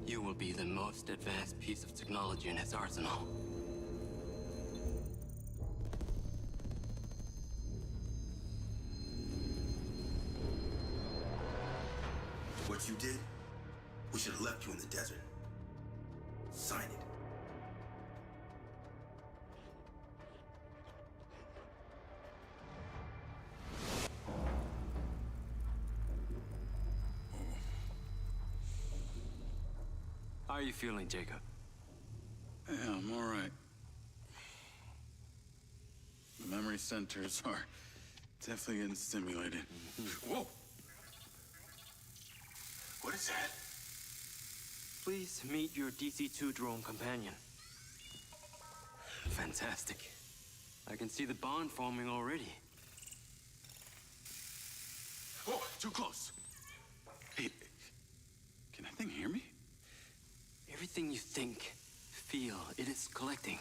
you will be the most advanced piece of technology in his arsenal.
What you did, we should have left you in the desert. Sign it.
How are you feeling, Jacob?
Yeah, I'm all right. The memory centers are definitely getting stimulated. Whoa! What is that?
Please meet your DC-2 drone companion. Fantastic. I can see the bond forming already.
Oh, too close. Hey, can that thing hear me?
Everything you think, feel, it is collecting.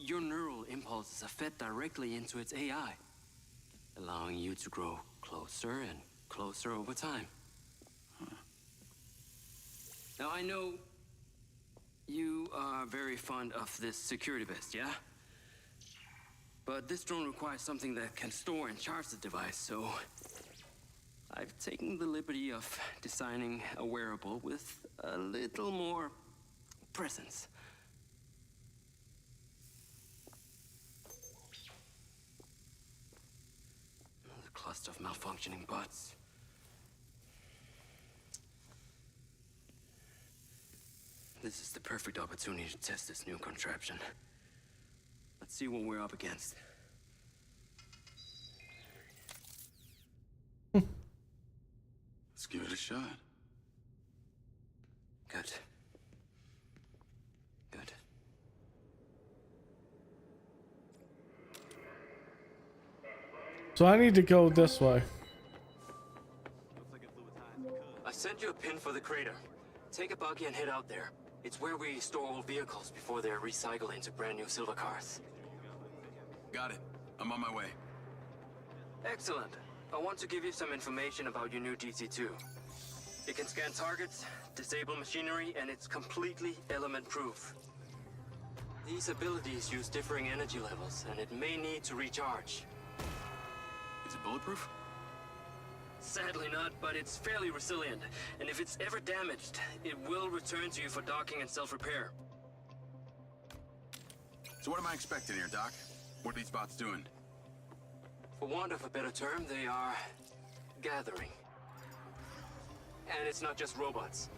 Your neural impulses are fed directly into its AI, allowing you to grow closer and closer over time. Now, I know you are very fond of this security vest, yeah? But this drone requires something that can store and charge the device, so I've taken the liberty of designing a wearable with a little more presence. A cluster of malfunctioning bots. This is the perfect opportunity to test this new contraption. Let's see what we're up against.
Let's give it a shot.
Good. Good.
So I need to go this way.
I sent you a pin for the crater. Take a buggy and head out there. It's where we store old vehicles before they're recycled into brand new silver cars.
Got it. I'm on my way.
Excellent. I want to give you some information about your new DC-2. It can scan targets, disable machinery, and it's completely element-proof. These abilities use differing energy levels, and it may need to recharge.
Is it bulletproof?
Sadly not, but it's fairly resilient, and if it's ever damaged, it will return to you for docking and self-repair.
So what am I expecting here, Doc? What are these bots doing?
For want of a better term, they are gathering. And it's not just robots.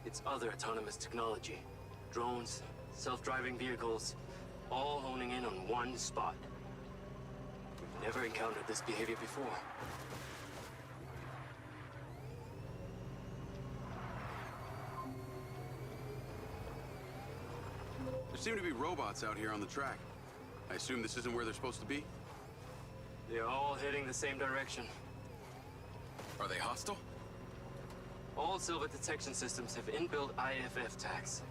It's other autonomous technology. Drones, self-driving vehicles, all honing in on one spot. We've never encountered this behavior before.
There seem to be robots out here on the track. I assume this isn't where they're supposed to be?
They're all heading the same direction.
Are they hostile?
All silver detection systems have inbuilt IFF tags.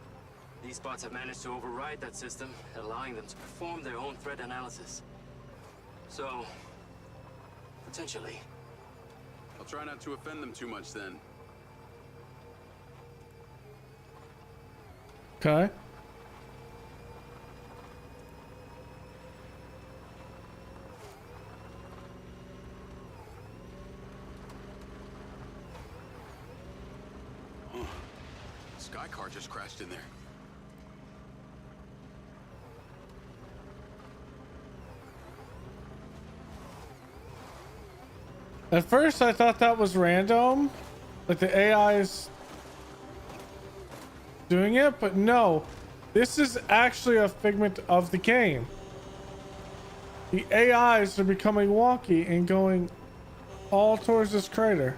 These bots have managed to override that system, allowing them to perform their own threat analysis. So, potentially.
I'll try not to offend them too much then.
Okay.
Sky car just crashed in there.
At first I thought that was random, like the AI is doing it, but no, this is actually a figment of the game. The AIs are becoming wonky and going all towards this crater.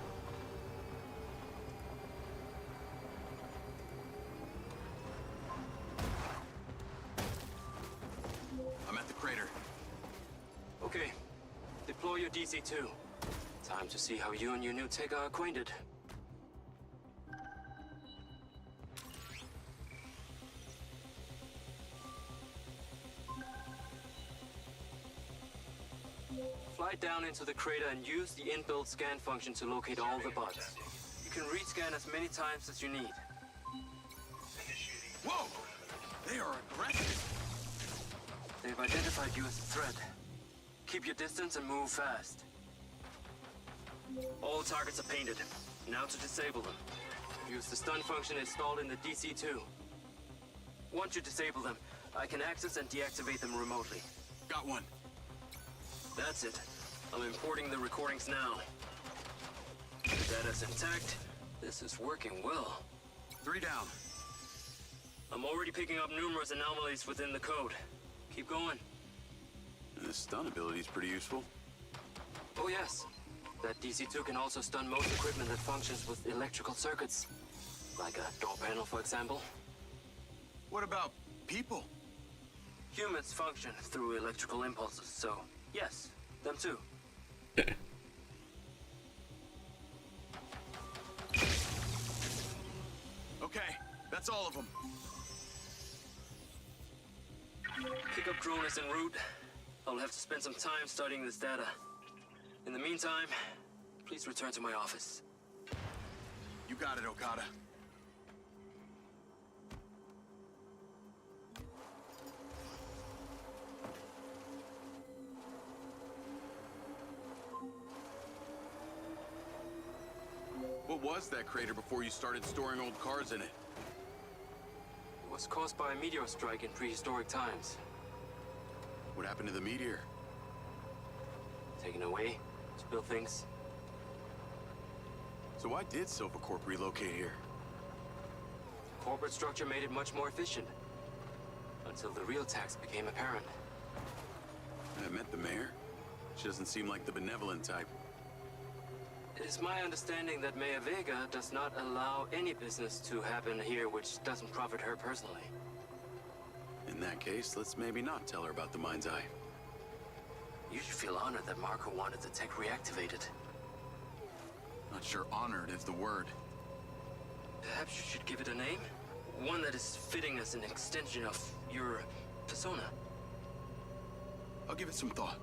I'm at the crater.
Okay, deploy your DC-2. Time to see how you and your new tech are acquainted. Fly down into the crater and use the inbuilt scan function to locate all the bots. You can rescan as many times as you need.
Whoa! They are aggressive!
They've identified you as a threat. Keep your distance and move fast. All targets are painted. Now to disable them. Use the stun function installed in the DC-2. Once you disable them, I can access and deactivate them remotely.
Got one.
That's it. I'm importing the recordings now. Data's intact. This is working well.
3 down.
I'm already picking up numerous anomalies within the code. Keep going.
And the stun ability is pretty useful.
Oh yes. That DC-2 can also stun most equipment that functions with electrical circuits. Like a door panel, for example.
What about people?
Humans function through electrical impulses, so yes, them too. Pickup drone is en route. I'll have to spend some time studying this data. In the meantime, please return to my office.
You got it, Okada. What was that crater before you started storing old cars in it?
It was caused by a meteor strike in prehistoric times.
What happened to the meteor?
Taken away, spill things.
So why did Silvercorp relocate here?
Corporate structure made it much more efficient. Until the real tax became apparent.
I met the mayor. She doesn't seem like the benevolent type.
It is my understanding that Mayor Vega does not allow any business to happen here which doesn't profit her personally.
In that case, let's maybe not tell her about the MindsEye.
You should feel honored that Marco wanted the tech reactivated.
Not sure honored is the word.
Perhaps you should give it a name? One that is fitting as an extension of your persona.
I'll give it some thought.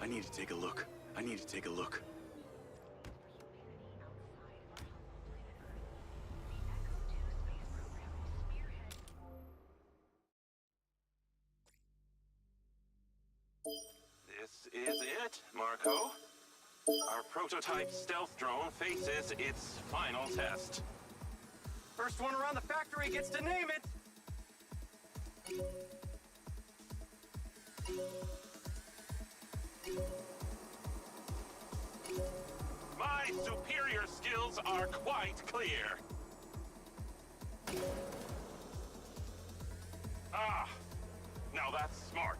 I need to take a look. I need to take a look.
This is it, Marco. Our prototype stealth drone faces its final test.
First one around the factory gets to name it.
My superior skills are quite clear. Ah, now that's smart.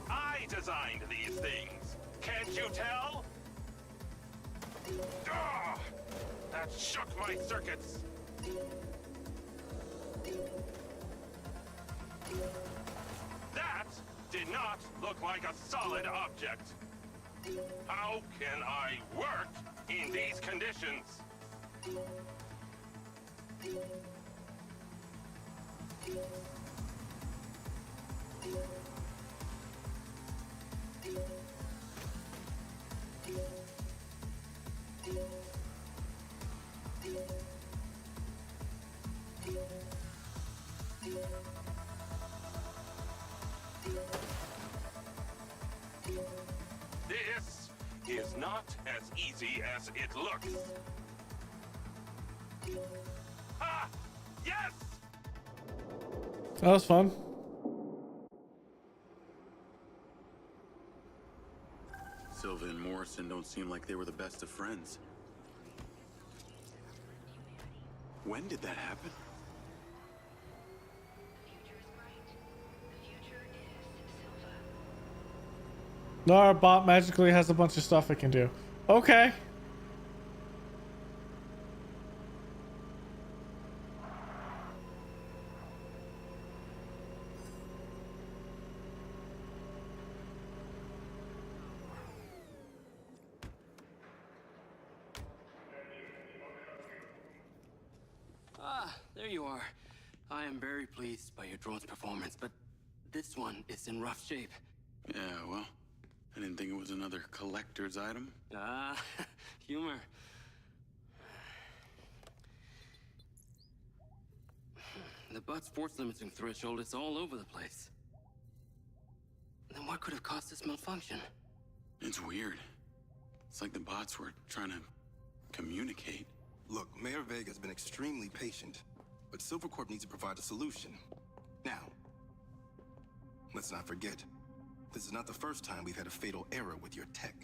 I designed these things. Can't you tell? Ah, that shook my circuits. That did not look like a solid object. How can I work in these conditions? This is not as easy as it looks. Ah! Yes!
That was fun.
Silva and Morrison don't seem like they were the best of friends. When did that happen?
No, our bot magically has a bunch of stuff it can do. Okay.
Ah, there you are. I am very pleased by your drone's performance, but this one is in rough shape.
Yeah, well, I didn't think it was another collector's item.
Ah, humor. The butt's force limiting threshold is all over the place. Then what could have caused this malfunction?
It's weird. It's like the bots were trying to communicate.
Look, Mayor Vega's been extremely patient. But Silvercorp needs to provide a solution. Now, let's not forget, this is not the first time we've had a fatal error with your tech.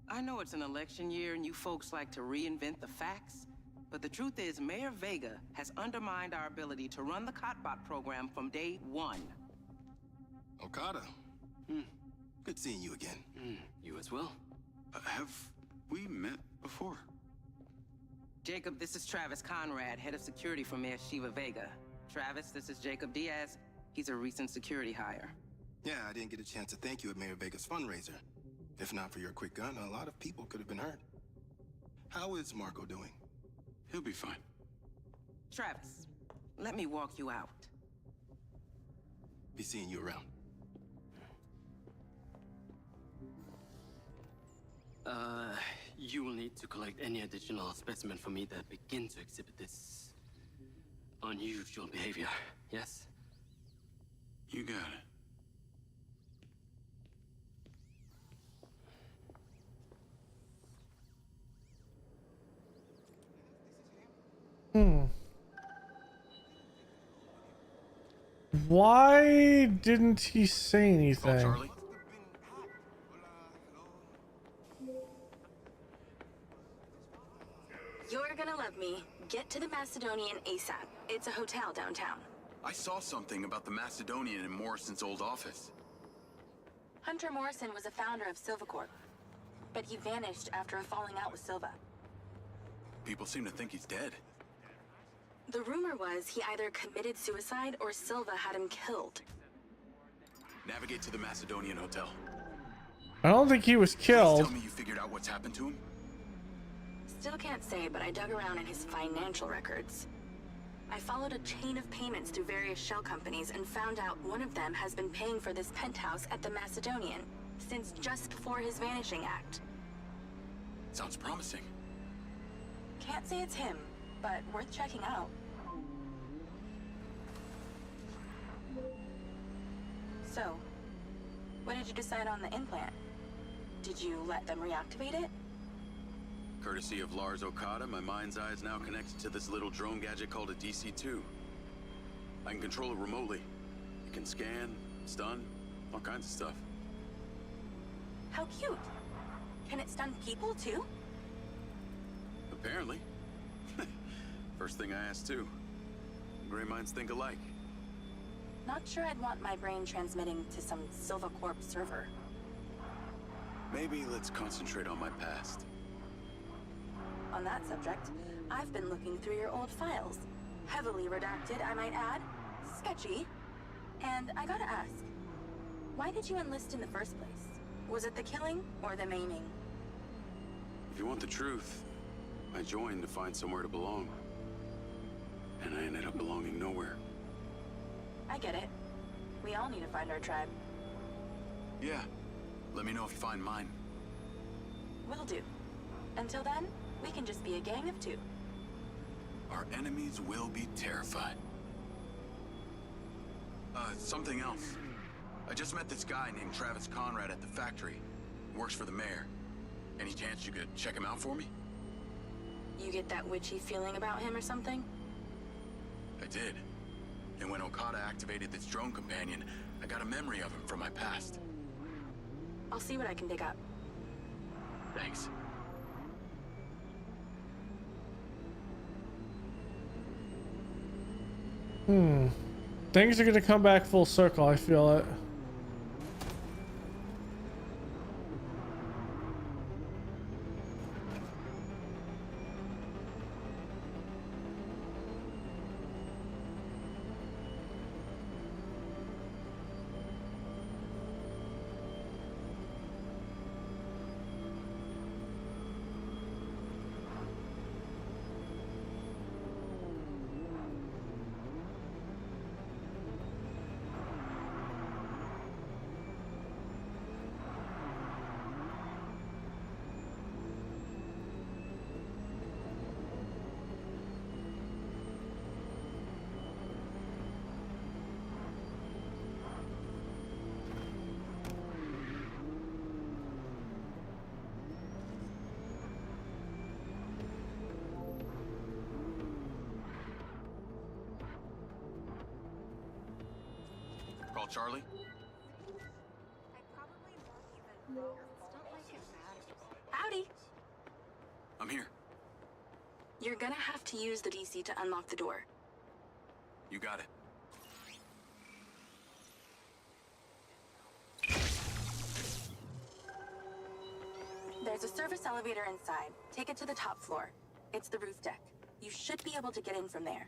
I know it's an election year and you folks like to reinvent the facts, but the truth is Mayor Vega has undermined our ability to run the Cotbot program from day one.
Okada. Good seeing you again.
You as well.
Have we met before?
Jacob, this is Travis Conrad, head of security for Mayor Shiva Vega. Travis, this is Jacob Diaz. He's a recent security hire.
Yeah, I didn't get a chance to thank you at Mayor Vega's fundraiser. If not for your quick gun, a lot of people could have been hurt. How is Marco doing?
He'll be fine.
Travis, let me walk you out.
Be seeing you around.
You will need to collect any additional specimen for me that begin to exhibit this unusual behavior, yes?
You got it.
Why didn't he say anything?
Charlie?
You're gonna love me. Get to the Macedonian ASAP. It's a hotel downtown.
I saw something about the Macedonian in Morrison's old office.
Hunter Morrison was a founder of Silvercorp, but he vanished after a falling out with Silva.
People seem to think he's dead.
The rumor was he either committed suicide or Silva had him killed.
Navigate to the Macedonian hotel.
I don't think he was killed.
Please tell me you figured out what's happened to him.
Still can't say, but I dug around in his financial records. I followed a chain of payments through various shell companies and found out one of them has been paying for this penthouse at the Macedonian since just before his vanishing act.
Sounds promising.
Can't say it's him, but worth checking out. So, what did you decide on the implant? Did you let them reactivate it?
Courtesy of Lars Okada, my mind's eye is now connected to this little drone gadget called a DC-2. I can control it remotely. It can scan, stun, all kinds of stuff.
How cute. Can it stun people too?
Apparently. First thing I asked too. Gray minds think alike.
Not sure I'd want my brain transmitting to some Silvercorp server.
Maybe let's concentrate on my past.
On that subject, I've been looking through your old files. Heavily redacted, I might add. Sketchy. And I gotta ask, why did you enlist in the first place? Was it the killing or the maiming?
If you want the truth, I joined to find somewhere to belong. And I ended up belonging nowhere.
I get it. We all need to find our tribe.
Yeah. Let me know if you find mine.
Will do. Until then, we can just be a gang of two.
Our enemies will be terrified. Something else. I just met this guy named Travis Conrad at the factory. Works for the mayor. Any chance you could check him out for me?
You get that witchy feeling about him or something?
I did. And when Okada activated this drone companion, I got a memory of him from my past.
I'll see what I can dig up.
Thanks.
Things are gonna come back full circle, I feel it.
Call Charlie?
Howdy.
I'm here.
You're gonna have to use the DC to unlock the door.
You got it.
There's a service elevator inside. Take it to the top floor. It's the roof deck. You should be able to get in from there.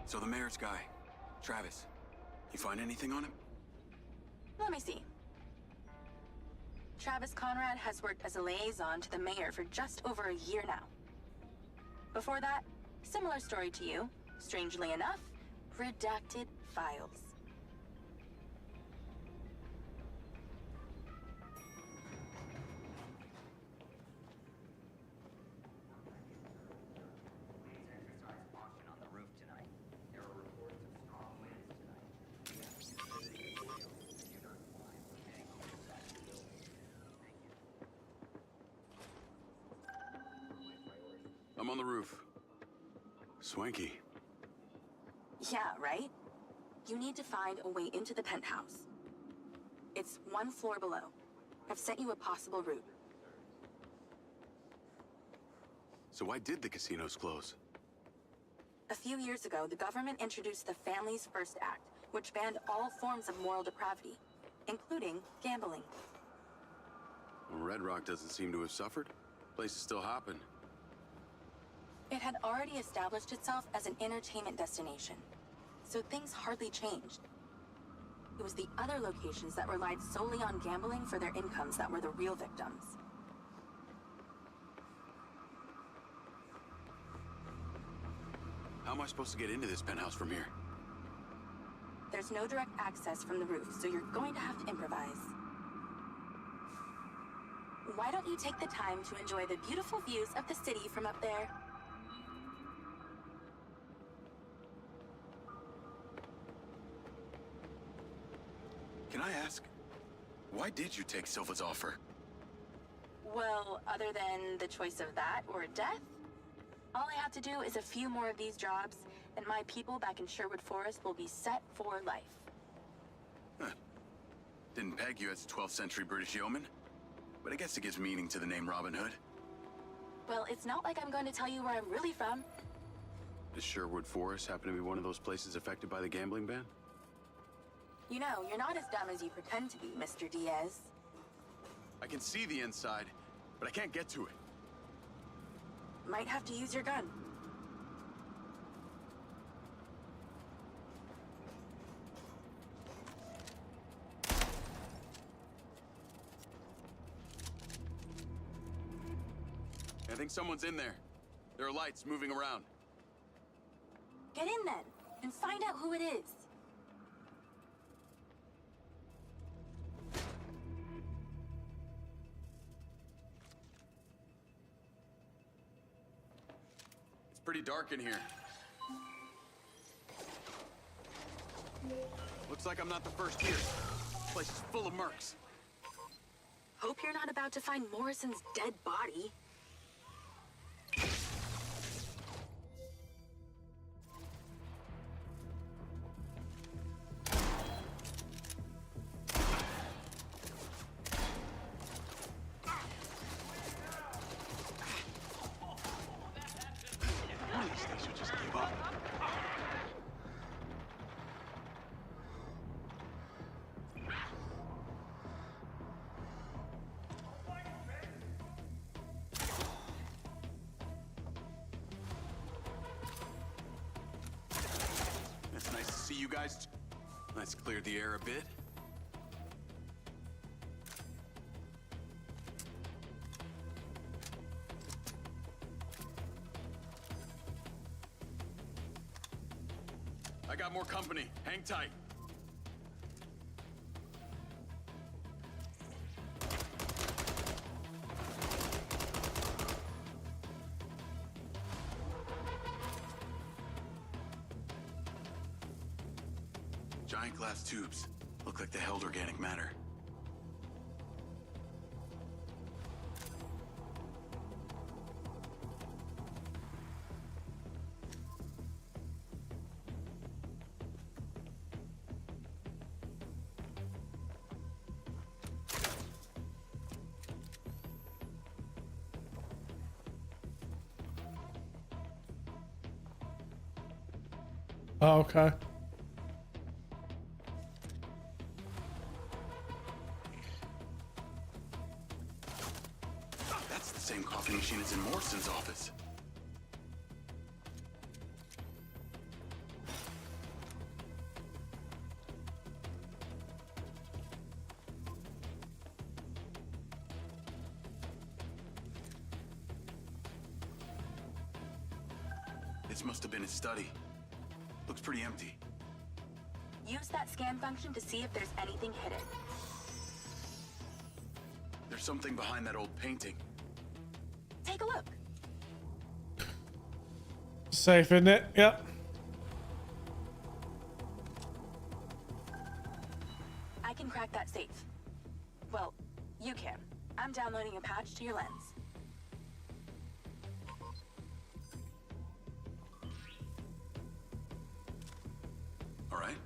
So the mayor's guy, Travis, you find anything on him?
Let me see. Travis Conrad has worked as a liaison to the mayor for just over a year now. Before that, similar story to you. Strangely enough, redacted files.
I'm on the roof. Swanky.
Yeah, right? You need to find a way into the penthouse. It's one floor below. I've sent you a possible route.
So why did the casinos close?
A few years ago, the government introduced the Family's First Act, which banned all forms of moral depravity, including gambling.
Well, Red Rock doesn't seem to have suffered. Place is still hopping.
It had already established itself as an entertainment destination, so things hardly changed. It was the other locations that relied solely on gambling for their incomes that were the real victims.
How am I supposed to get into this penthouse from here?
There's no direct access from the roof, so you're going to have to improvise. Why don't you take the time to enjoy the beautiful views of the city from up there?
Can I ask, why did you take Silva's offer?
Well, other than the choice of that or death, all I have to do is a few more of these jobs, and my people back in Sherwood Forest will be set for life.
Huh. Didn't peg you as a 12th century British yeoman, but I guess it gives meaning to the name Robin Hood.
Well, it's not like I'm going to tell you where I'm really from.
Does Sherwood Forest happen to be one of those places affected by the gambling ban?
You know, you're not as dumb as you pretend to be, Mr. Diaz.
I can see the inside, but I can't get to it.
Might have to use your gun.
I think someone's in there. There are lights moving around.
Get in then, and find out who it is.
It's pretty dark in here. Looks like I'm not the first here. This place is full of mercs.
Hope you're not about to find Morrison's dead body.
One of these days you'll just give up. It's nice to see you guys. Let's clear the air a bit. I got more company. Hang tight. Giant glass tubes. Look like they held organic matter.
Oh, okay.
That's the same coffee machine as in Morrison's office. This must have been his study. Looks pretty empty.
Use that scan function to see if there's anything hidden.
There's something behind that old painting.
Take a look.
Safe, isn't it? Yep.
I can crack that safe. Well, you can. I'm downloading a patch to your lens.
All right.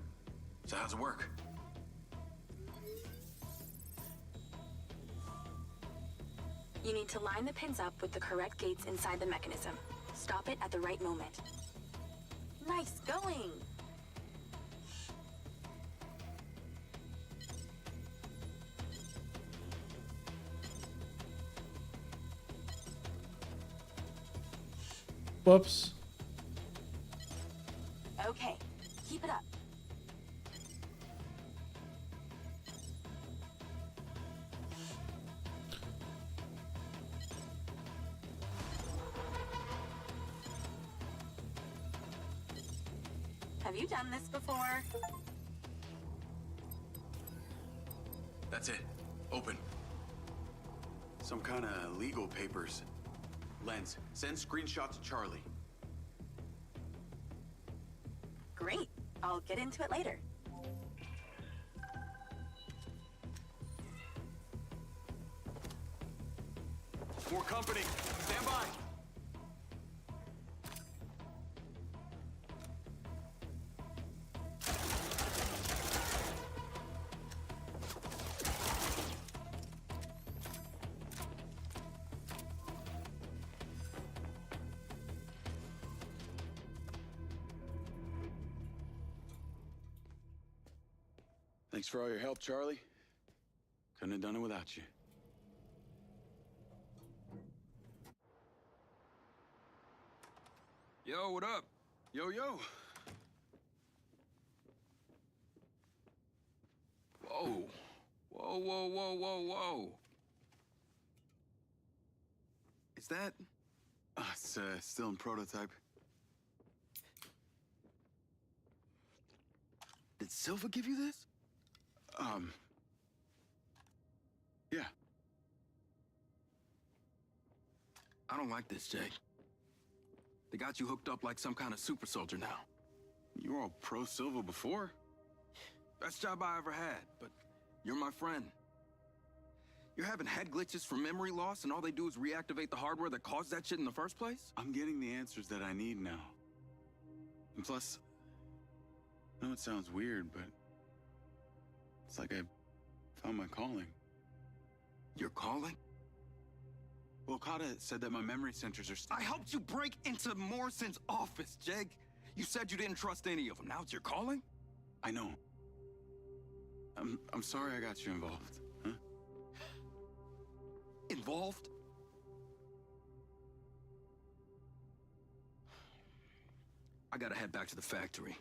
So how's it work?
You need to line the pins up with the correct gates inside the mechanism. Stop it at the right moment. Nice going!
Whoops.
Okay, keep it up. Have you done this before?
That's it. Open. Some kind of legal papers. Lens, send screenshot to Charlie.
Great. I'll get into it later.
More company. Stand by. Thanks for all your help, Charlie. Couldn't have done it without you.
Yo, what up? Yo, yo. Whoa. Whoa, whoa, whoa, whoa, whoa. Is that...
It's still in prototype.
Did Silva give you this?
Yeah.
I don't like this, Jake. They got you hooked up like some kind of super soldier now.
You were all pro-Silva before?
Best job I ever had, but you're my friend. You're having head glitches from memory loss, and all they do is reactivate the hardware that caused that shit in the first place?
I'm getting the answers that I need now. And plus, I know it sounds weird, but it's like I found my calling.
Your calling?
Well, Okada said that my memory centers are...
I helped you break into Morrison's office, Jake. You said you didn't trust any of them. Now it's your calling?
I know. I'm sorry I got you involved, huh?
Involved? I gotta head back to the factory.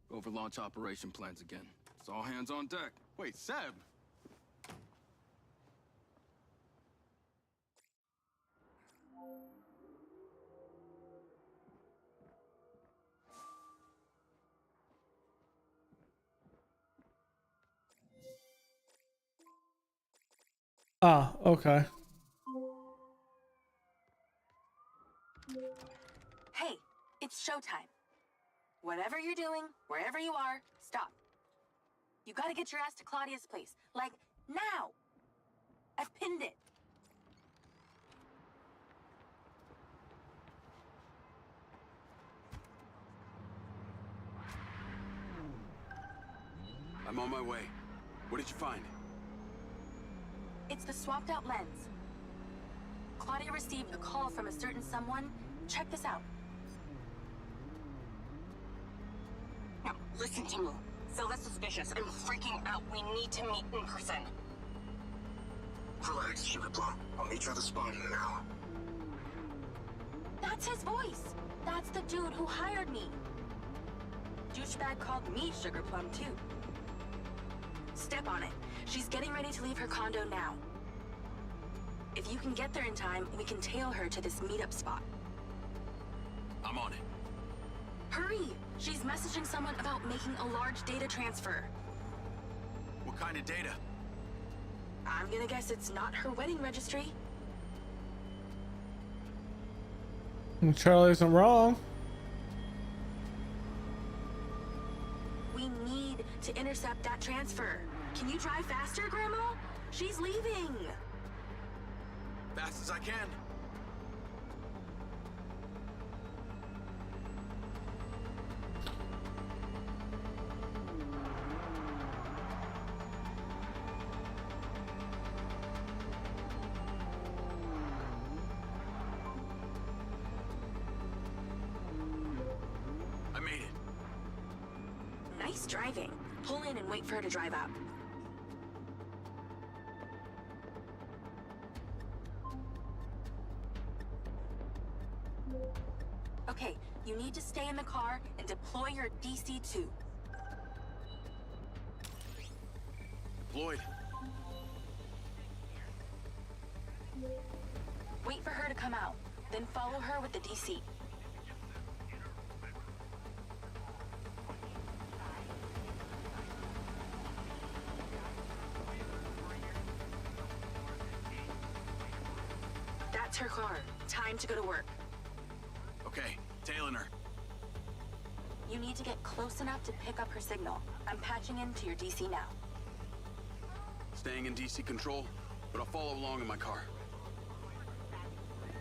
Go over launch operation plans again. It's all hands on deck.
Wait, Seb!
Ah, okay.
Hey, it's showtime. Whatever you're doing, wherever you are, stop. You gotta get your ass to Claudia's place. Like, now! I've pinned it.
I'm on my way. What did you find?
It's the swapped out lens. Claudia received a call from a certain someone. Check this out.
No, listen to me. Silva's suspicious. I'm freaking out. We need to meet in person.
Relax, Sugar Plum. I'll meet you at the spot now.
That's his voice. That's the dude who hired me. Douchebag called me Sugar Plum, too. Step on it. She's getting ready to leave her condo now. If you can get there in time, we can tail her to this meetup spot.
I'm on it.
Hurry! She's messaging someone about making a large data transfer.
What kind of data?
I'm gonna guess it's not her wedding registry.
Charlie isn't wrong.
We need to intercept that transfer. Can you drive faster, Grandma? She's leaving.
Fast as I can. I made it.
Nice driving. Pull in and wait for her to drive up. Okay, you need to stay in the car and deploy your DC-2.
Deployed.
Wait for her to come out, then follow her with the DC. That's her car. Time to go to work.
Okay, tailing her.
You need to get close enough to pick up her signal. I'm patching into your DC now.
Staying in DC control, but I'll follow along in my car.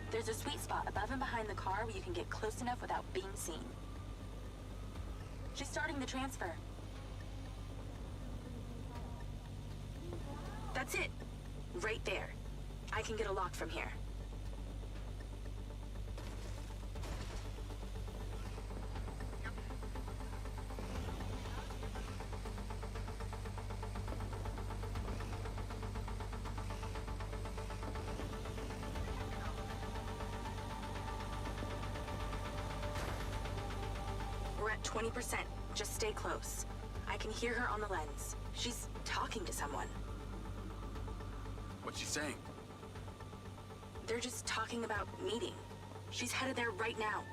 There's a sweet spot above and behind the car where you can get close enough without being seen. She's starting the transfer. That's it. Right there. I can get a lock from here. We're at 20%. Just stay close. I can hear her on the lens. She's talking to someone.
What's she saying?
They're just talking about meeting. She's headed there right now.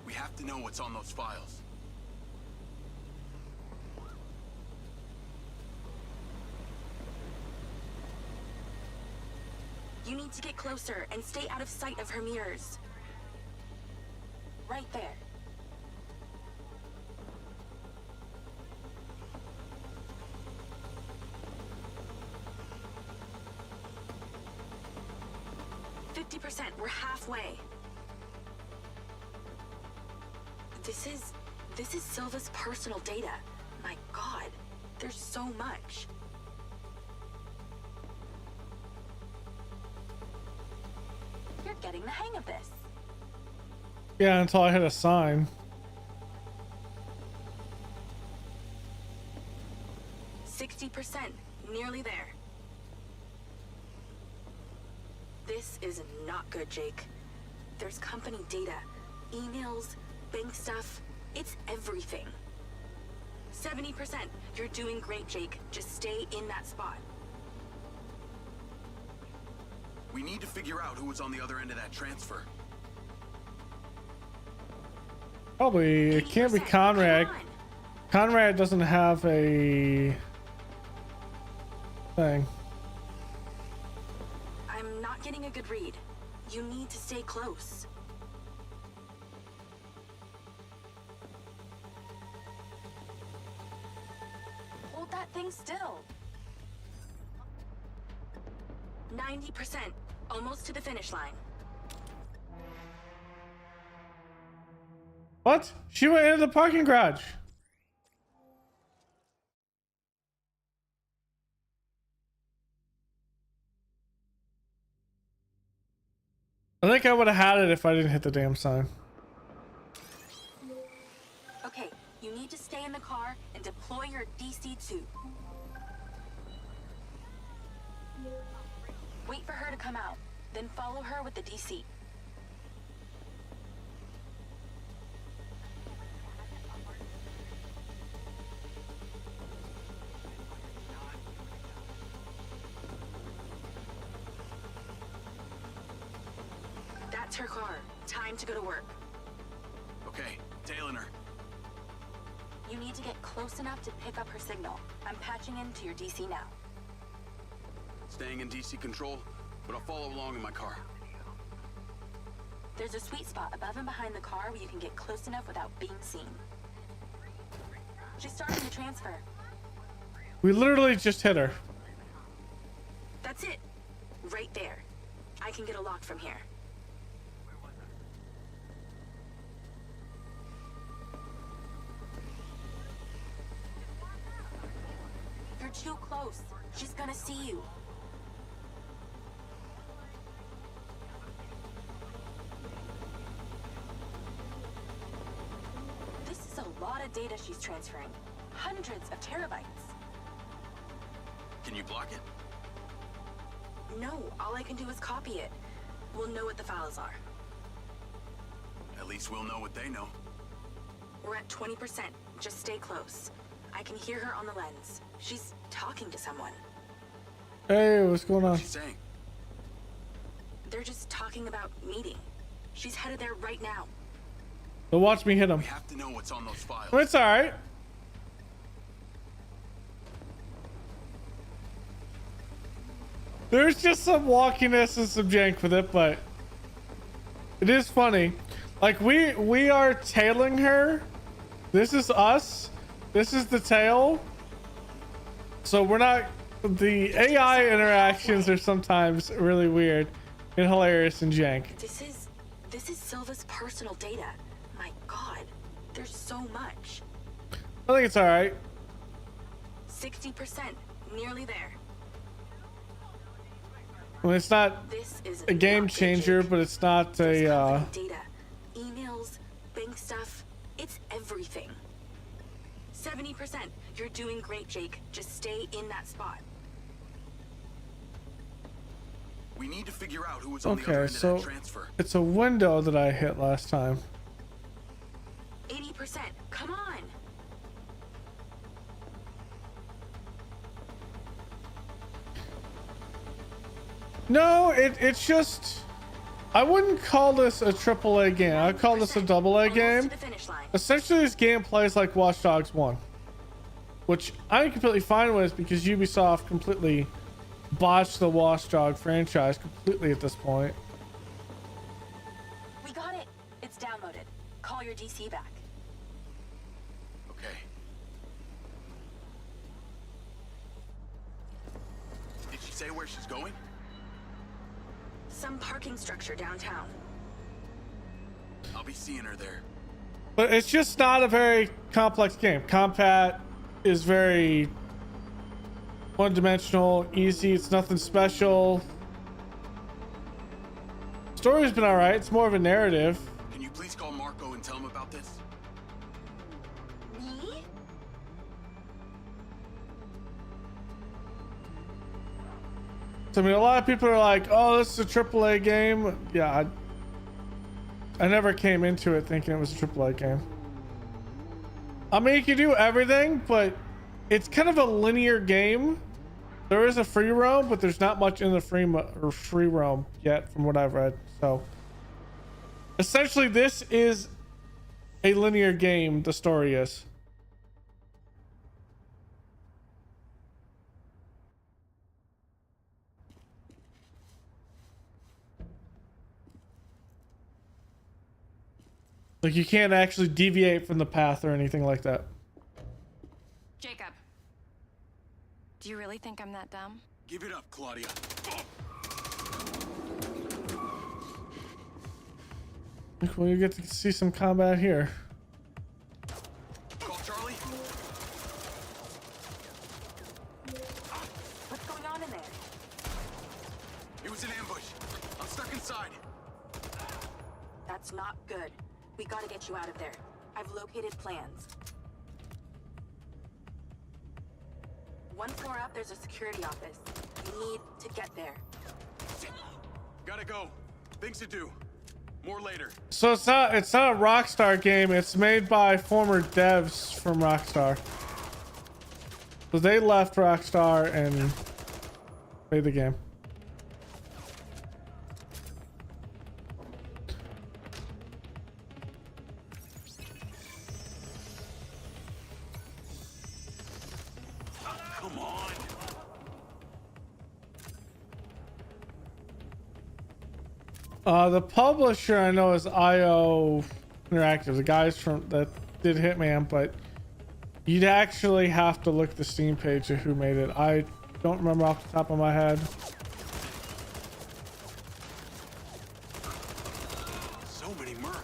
We have to know what's on those files.
You need to get closer and stay out of sight of her mirrors. Right there. We're halfway. This is Silva's personal data. My God, there's so much. You're getting the hang of this.
Yeah, until I hit a sign.
60%, nearly there. This is not good, Jake. There's company data, emails, bank stuff. It's everything. 70%. You're doing great, Jake. Just stay in that spot.
We need to figure out who was on the other end of that transfer.
Probably it can't be Conrad. Conrad doesn't have a thing.
I'm not getting a good read. You need to stay close. thing still. 90%. Almost to the finish line.
What? She went into the parking garage. I think I would have had it if I didn't hit the damn sign.
Okay, you need to stay in the car and deploy your DC-2. Wait for her to come out, then follow her with the DC. That's her car. Time to go to work.
Okay, tailing her.
You need to get close enough to pick up her signal. I'm patching into your DC now.
Staying in DC control, but I'll follow along in my car.
There's a sweet spot above and behind the car where you can get close enough without being seen. She's starting to transfer.
We literally just hit her.
That's it. Right there. I can get a lock from here. You're too close. She's gonna see you. This is a lot of data she's transferring. Hundreds of terabytes.
Can you block it?
No, all I can do is copy it. We'll know what the files are.
At least we'll know what they know.
We're at 20%. Just stay close. I can hear her on the lens. She's talking to someone.
Hey, what's going on?
What's she saying?
They're just talking about meeting. She's headed there right now.
So watch me hit him.
We have to know what's on those files.
It's alright. There's just some wonkiness and some jank with it, but it is funny. Like we are tailing her. This is us. This is the tail. So we're not. The AI interactions are sometimes really weird and hilarious and jank.
This is Silva's personal data. My God, there's so much.
I think it's all right.
60%, nearly there.
I mean, it's not a game changer, but it's not a.
Data, emails, bank stuff. It's everything. 70%. You're doing great, Jake. Just stay in that spot.
We need to figure out who was on the other
Okay,
end of
so
that transfer.
it's a window that I hit last time.
80%. Come on.
No, it's just. I wouldn't call this a AAA game. I'd call this a AA game. Essentially, this game plays like Watch Dogs 1, which I'm completely fine with because Ubisoft completely botched the Watch Dogs franchise completely at this point.
We got it. It's downloaded. Call your DC back.
Okay. Did she say where she's going?
Some parking structure downtown.
I'll be seeing her there.
But it's just not a very complex game. Combat is very one-dimensional, easy. It's nothing special. Story's been all right. It's more of a narrative.
Can you please call Marco and tell him about this?
Me?
So, I mean, a lot of people are like, "Oh, this is a AAA game." Yeah, I never came into it thinking it was a AAA game. I mean, you can do everything, but it's kind of a linear game. There is a free roam, but there's not much in the free roam yet, from what I've read. So, essentially, this is a linear game. The story is. Like, you can't actually deviate from the path or anything like that.
Jacob. Do you really think I'm that dumb?
Give it up, Claudia.
Well, you get to see some combat here.
Call Charlie.
What's going on in there?
It was an ambush. I'm stuck inside.
That's not good. We gotta get you out of there. I've located plans. One floor up, there's a security office. You need to get there.
Gotta go. Things to do. More later.
So it's not a Rockstar game. It's made by former devs from Rockstar. So they left Rockstar and made the game.
Come on.
The publisher I know is IO Interactive, the guys from that did Hitman, but you'd actually have to look at the Steam page of who made it. I don't remember off the top of my head.
So many mercs.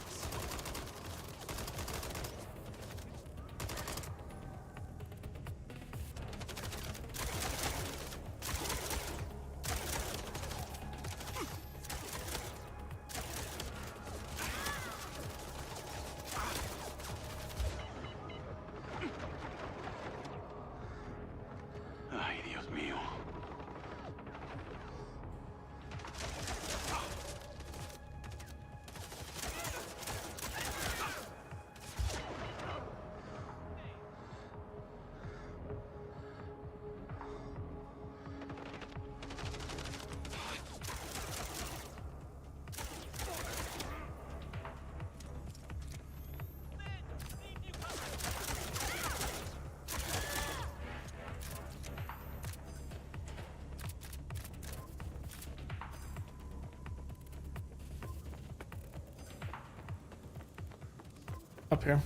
Ay, Dios mío.
Up here.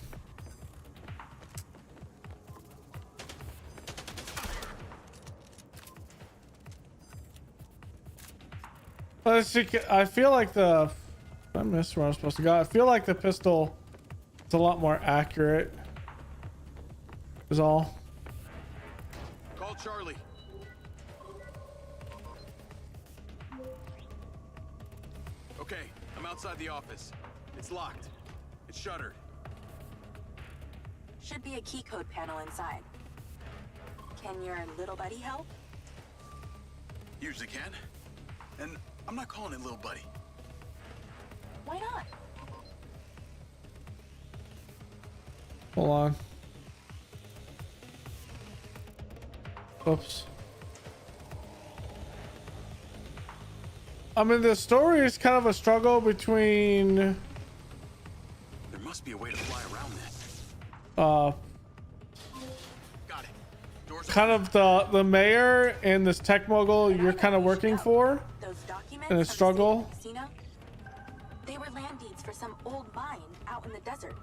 Let's see. I feel like I missed where I'm supposed to go. I feel like the pistol is a lot more accurate. Is all.
Call Charlie. Okay, I'm outside the office. It's locked. It's shuttered.
Should be a key code panel inside. Can your little buddy help?
Usually can. And I'm not calling it little buddy.
Why not?
Hold on. Oops. I mean, the story is kind of a struggle between
There must be a way to fly around this. Got it. Doors
kind of the mayor and this tech mogul you're kind of working for
Those documents
in a struggle.
Casino? They were land deeds for some old mine out in the desert.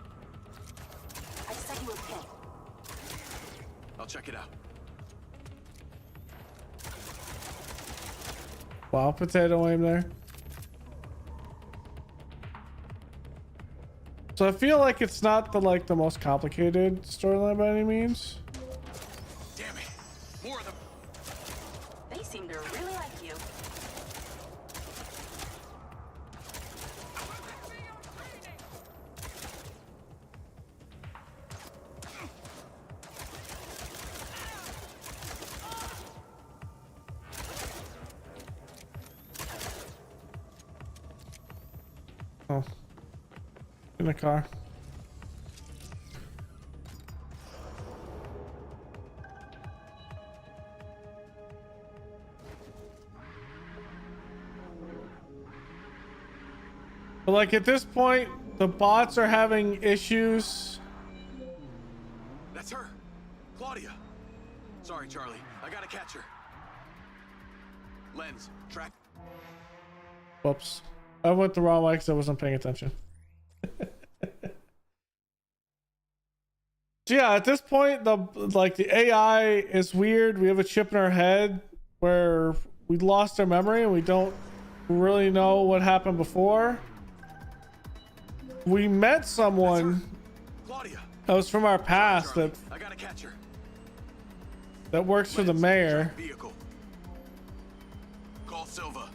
I sent you a pin.
I'll check it out.
Wow, potato aim there. So I feel like it's not the most complicated storyline by any means.
Damn it. More of them.
They seem to really like you.
Oh. In the car. But like at this point, the bots are having issues.
That's her. Claudia. Sorry, Charlie. I gotta catch her. Lens, track.
Whoops. I went the wrong way because I wasn't paying attention. So yeah, at this point, the AI is weird. We have a chip in our head where we lost our memory and we don't really know what happened before. We met someone that was from our past that works for the mayor.
Call Silva.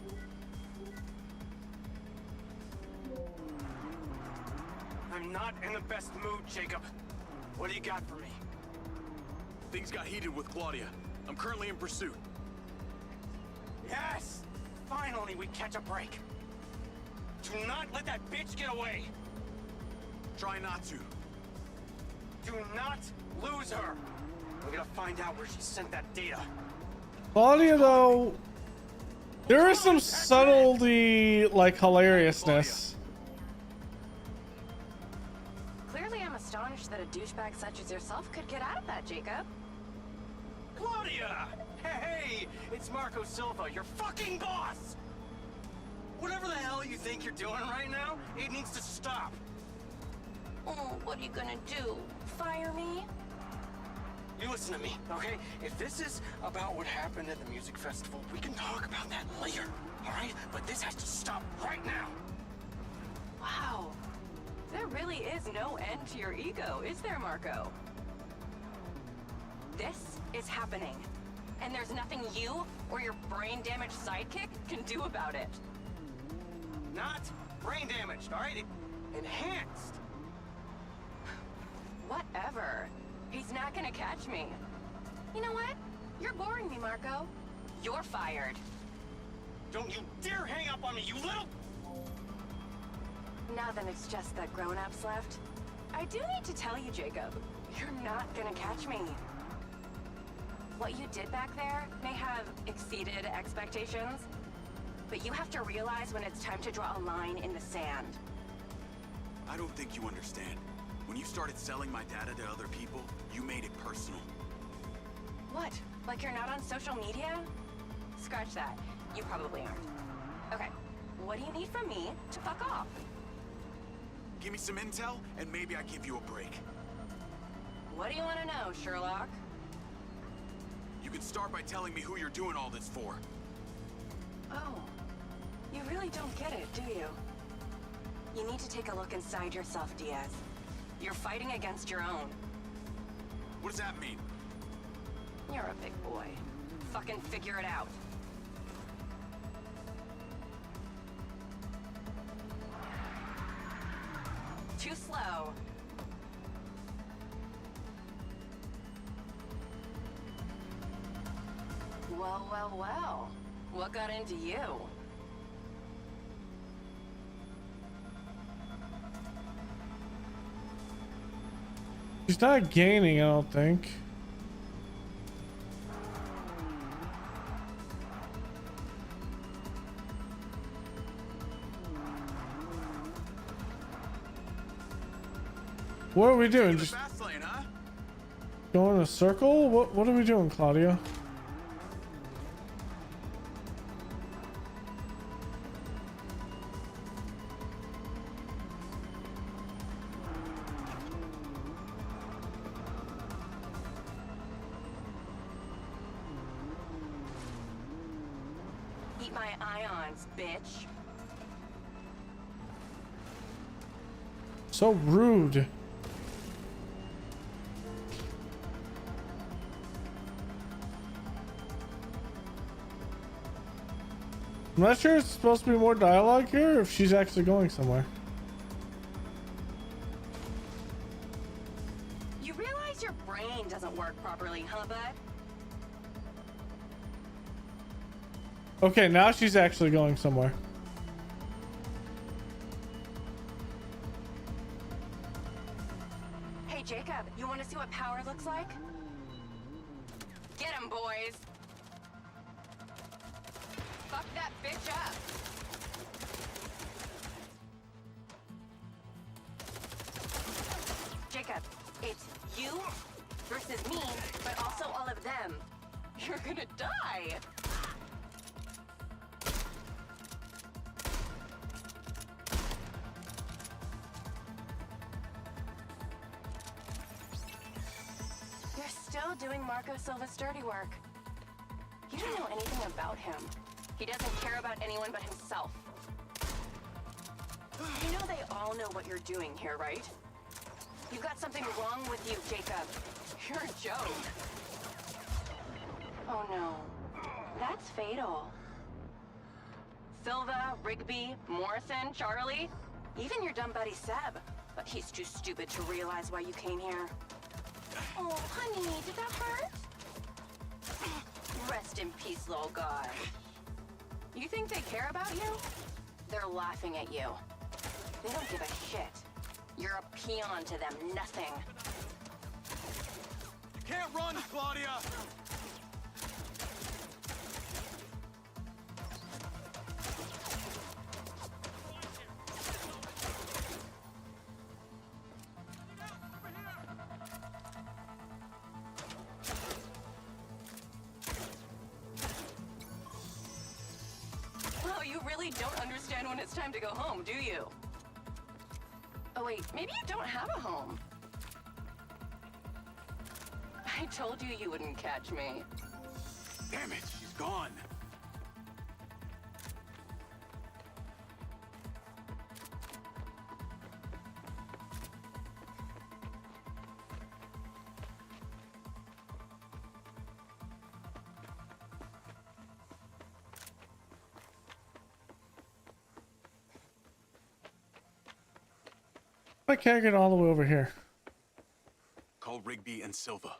I'm not in the best mood, Jacob. What do you got for me?
Things got heated with Claudia. I'm currently in pursuit.
Yes! Finally, we catch a break. Do not let that bitch get away.
Try not to.
Do not lose her. We're gonna find out where she sent that data.
Claudia, though, there is some subtlety, like hilariousness.
Clearly, I'm astonished that a douchebag such as yourself could get out of that, Jacob.
Claudia! Hey, it's Marco Silva, your fucking boss! Whatever the hell you think you're doing right now, it needs to stop.
Oh, what are you gonna do? Fire me?
You listen to me, okay? If this is about what happened at the music festival, we can talk about that later, all right? But this has to stop right now.
Wow. There really is no end to your ego, is there, Marco? This is happening, and there's nothing you or your brain-damaged sidekick can do about it.
Not brain damaged, all right? Enhanced.
Whatever. He's not gonna catch me. You know what? You're boring me, Marco. You're fired.
Don't you dare hang up on me, you little...
Now then it's just the grown-ups left. I do need to tell you, Jacob, you're not gonna catch me. What you did back there may have exceeded expectations, but you have to realize when it's time to draw a line in the sand.
I don't think you understand. When you started selling my data to other people, you made it personal.
What? Like you're not on social media? Scratch that. You probably aren't. Okay, what do you need from me to fuck off?
Give me some intel, and maybe I give you a break.
What do you want to know, Sherlock?
You can start by telling me who you're doing all this for.
Oh, you really don't get it, do you? You need to take a look inside yourself, Diaz. You're fighting against your own.
What does that mean?
You're a big boy. Fucking figure it out. Too slow. Well, well, well. What got into you?
She's not gaining, I don't think. What are we doing? Just go in a circle? What are we doing, Claudia?
Eat my ions, bitch.
So rude. I'm not sure it's supposed to be more dialogue here or if she's actually going somewhere.
You realize your brain doesn't work properly, huh, bud?
Okay, now she's actually going somewhere.
Hey, Jacob, you want to see what power looks like? Get him, boys. Fuck that bitch up. Jacob, it's you versus me, but also all of them. You're gonna die.
Well, doing Marco Silva's dirty work. You don't know anything about him. He doesn't care about anyone but himself. You know they all know what you're doing here, right? You've got something wrong with you, Jacob. You're a joke. Oh no. That's fatal. Silva, Rigby, Morrison, Charlie, even your dumb buddy Seb. But he's too stupid to realize why you came here. Oh, honey, did that hurt? Rest in peace, little guy. You think they care about you? They're laughing at you. They don't give a shit. You're a peon to them, nothing.
Can't run, Claudia!
Well, you really don't understand when it's time to go home, do you? Oh wait, maybe you don't have a home. I told you you wouldn't catch me.
Damn it, she's gone.
I can't get all the way over here.
Call Rigby and Silva.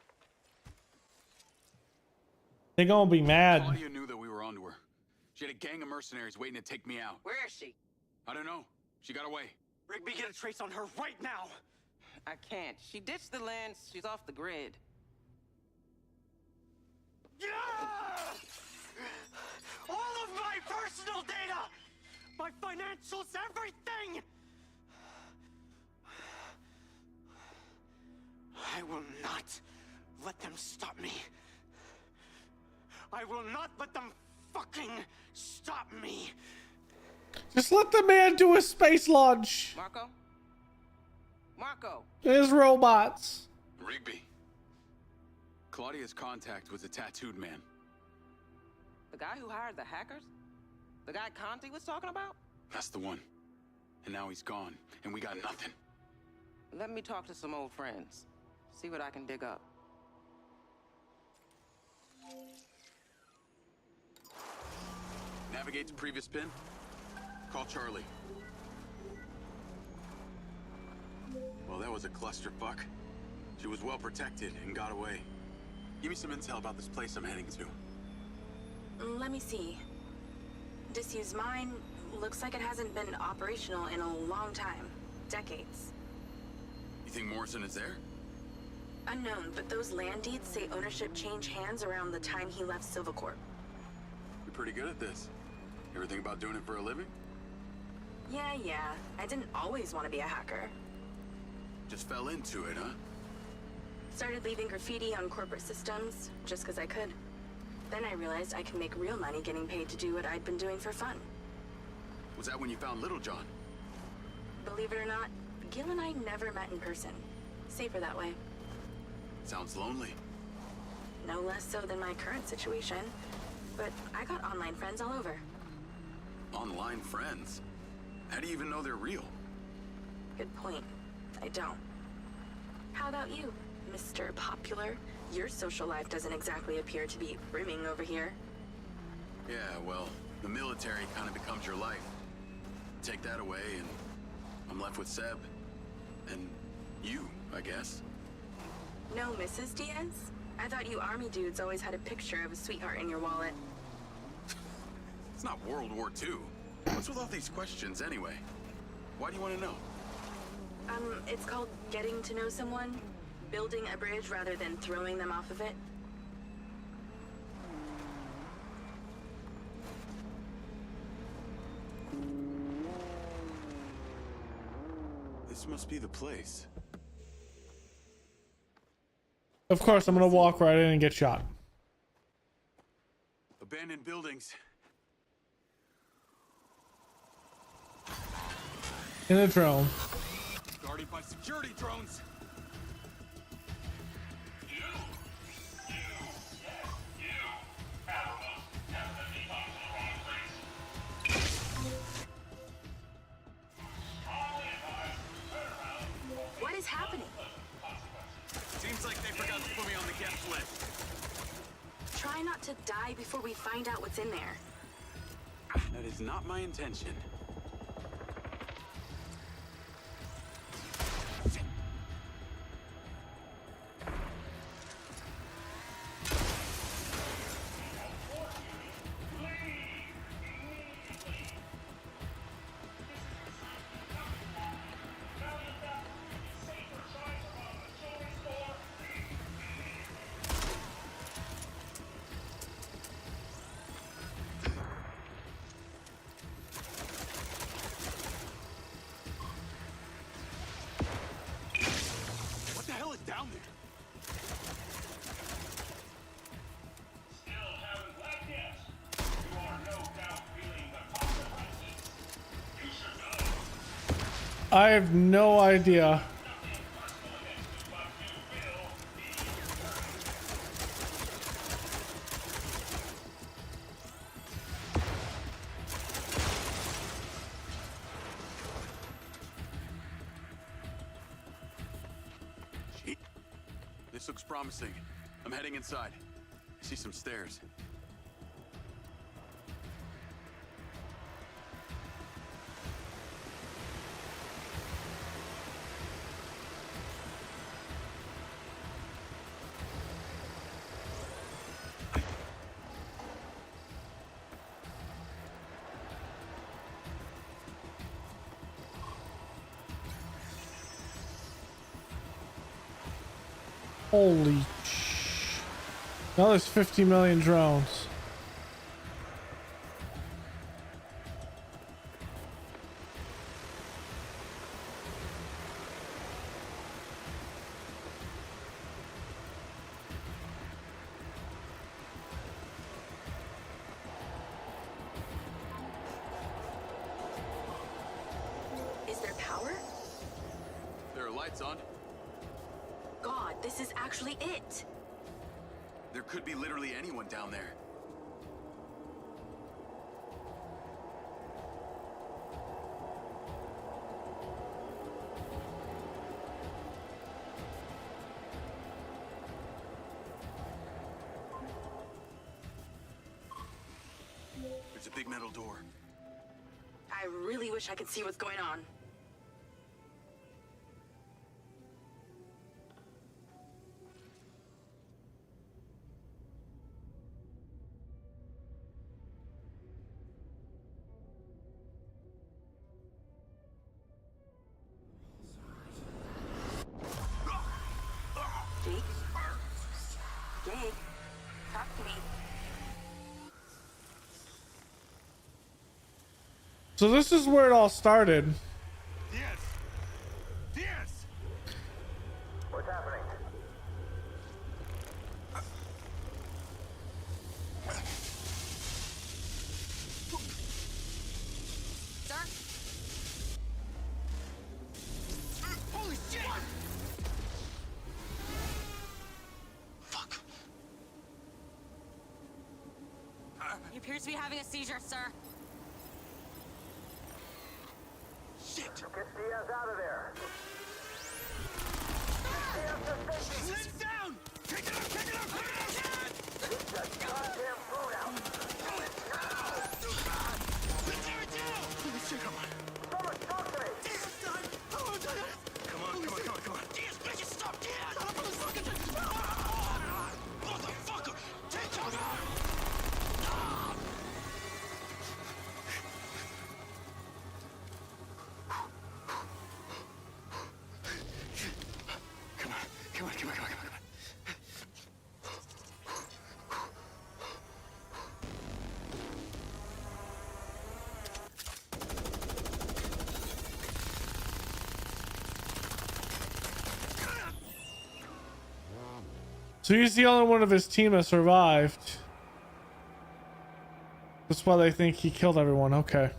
They gonna be mad.
Claudia knew that we were onto her. She had a gang of mercenaries waiting to take me out.
Where is she?
I don't know. She got away.
Rigby, get a trace on her right now.
I can't. She ditched the land. She's off the grid.
Yeah! All of my personal data! My financials, everything! I will not let them stop me. I will not let them fucking stop me.
Just let the man do a space launch.
Marco? Marco!
His robots.
Rigby. Claudia's contact was a tattooed man.
The guy who hired the hackers? The guy Conti was talking about?
That's the one. And now he's gone, and we got nothing.
Let me talk to some old friends. See what I can dig up.
Navigate to previous pin. Call Charlie.
Well, that was a clusterfuck. She was well protected and got away. Give me some intel about this place I'm heading to.
Let me see. Disused mine. Looks like it hasn't been operational in a long time. Decades.
You think Morrison is there?
Unknown, but those land deeds say ownership changed hands around the time he left Silvacorp.
You're pretty good at this. You ever think about doing it for a living?
Yeah. I didn't always want to be a hacker.
Just fell into it, huh?
Started leaving graffiti on corporate systems, just because I could. Then I realized I could make real money getting paid to do what I'd been doing for fun.
Was that when you found Little John?
Believe it or not, Gil and I never met in person. Safer that way.
Sounds lonely.
No less so than my current situation. But I got online friends all over.
Online friends? How do you even know they're real?
Good point. I don't. How about you, Mr. Popular? Your social life doesn't exactly appear to be brimming over here.
Yeah, well, the military kind of becomes your life. Take that away and I'm left with Seb. And you, I guess.
No, Mrs. Diaz? I thought you army dudes always had a picture of a sweetheart in your wallet.
It's not World War II. What's with all these questions anyway? Why do you want to know?
It's called getting to know someone. Building a bridge rather than throwing them off of it.
This must be the place.
Of course, I'm gonna walk right in and get shot.
Abandoned buildings.
In a drone.
Guarded by security drones.
is happening?
Seems like they forgot to put me on the guest list.
Try not to die before we find out what's in there.
That is not my intention. Down there.
Still haven't left yet. You are no doubt feeling the consequences. You should know.
I have no idea.
This looks promising. I'm heading inside. I see some stairs.
Holy now there's 50 million drones.
Is there power?
There are lights on.
God, this is actually it.
There could be literally anyone down there. There's a big metal door.
I really wish I could see what's going on. Jake? Jake? Talk to me.
So this is where it all started.
Yes. Yes.
What's happening?
Sir?
Holy shit!
He appears to be having a seizure, sir.
Get Diaz out of there.
Liz down! Take it out! Take it out! Take it out!
Get that goddamn phone out.
Let's tear it down! Holy shit, come on.
Someone talk to me.
Diaz, son! Oh, Diaz! Come on, come on, come on, come on. Diaz, bitches, stop, Diaz! Motherfucker! Take cover! Come on, come on, come on, come on, come on.
So he's the only one of his team that survived. That's why they think he killed everyone. Okay.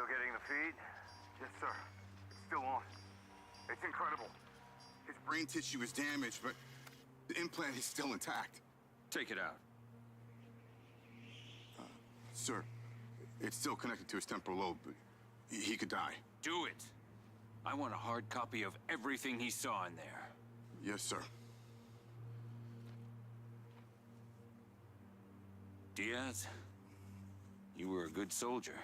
Still getting the feed? Yes, sir. It's still on. It's incredible.
His brain tissue is damaged, but the implant is still intact.
Take it out.
Sir, it's still connected to his temporal lobe, but he could die.
Do it. I want a hard copy of everything he saw in there.
Yes, sir.
Diaz, you were a good soldier.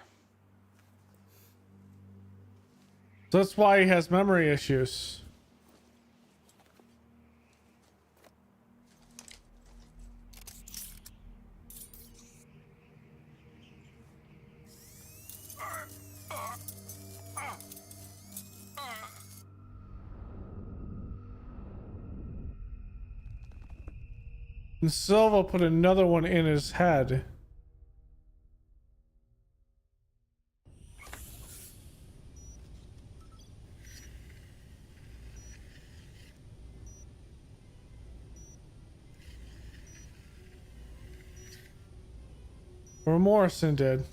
So that's why he has memory issues. And Silva put another one in his head. Or Morrison did.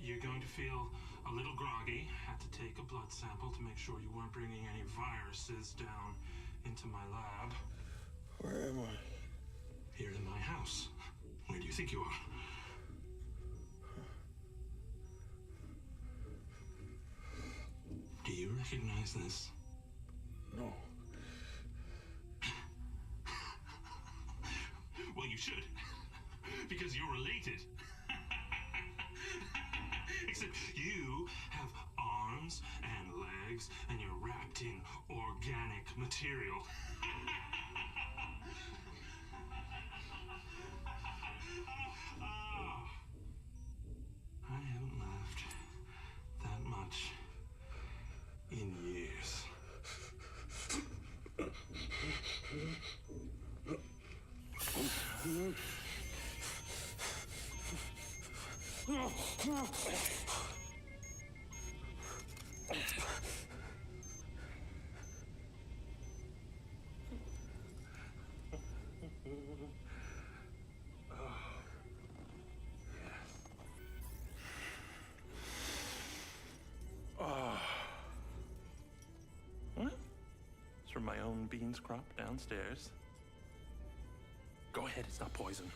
You're going to feel a little groggy. Had to take a blood sample to make sure you weren't bringing any viruses down into my lab.
Where am I?
Here in my house. Where do you think you are? Do you recognize this?
No.
Well, you should. Because you're related. Except you have arms and legs, and you're wrapped in organic material. I haven't laughed that much in years. It's from my own beans crop downstairs. Go ahead, it's not poison.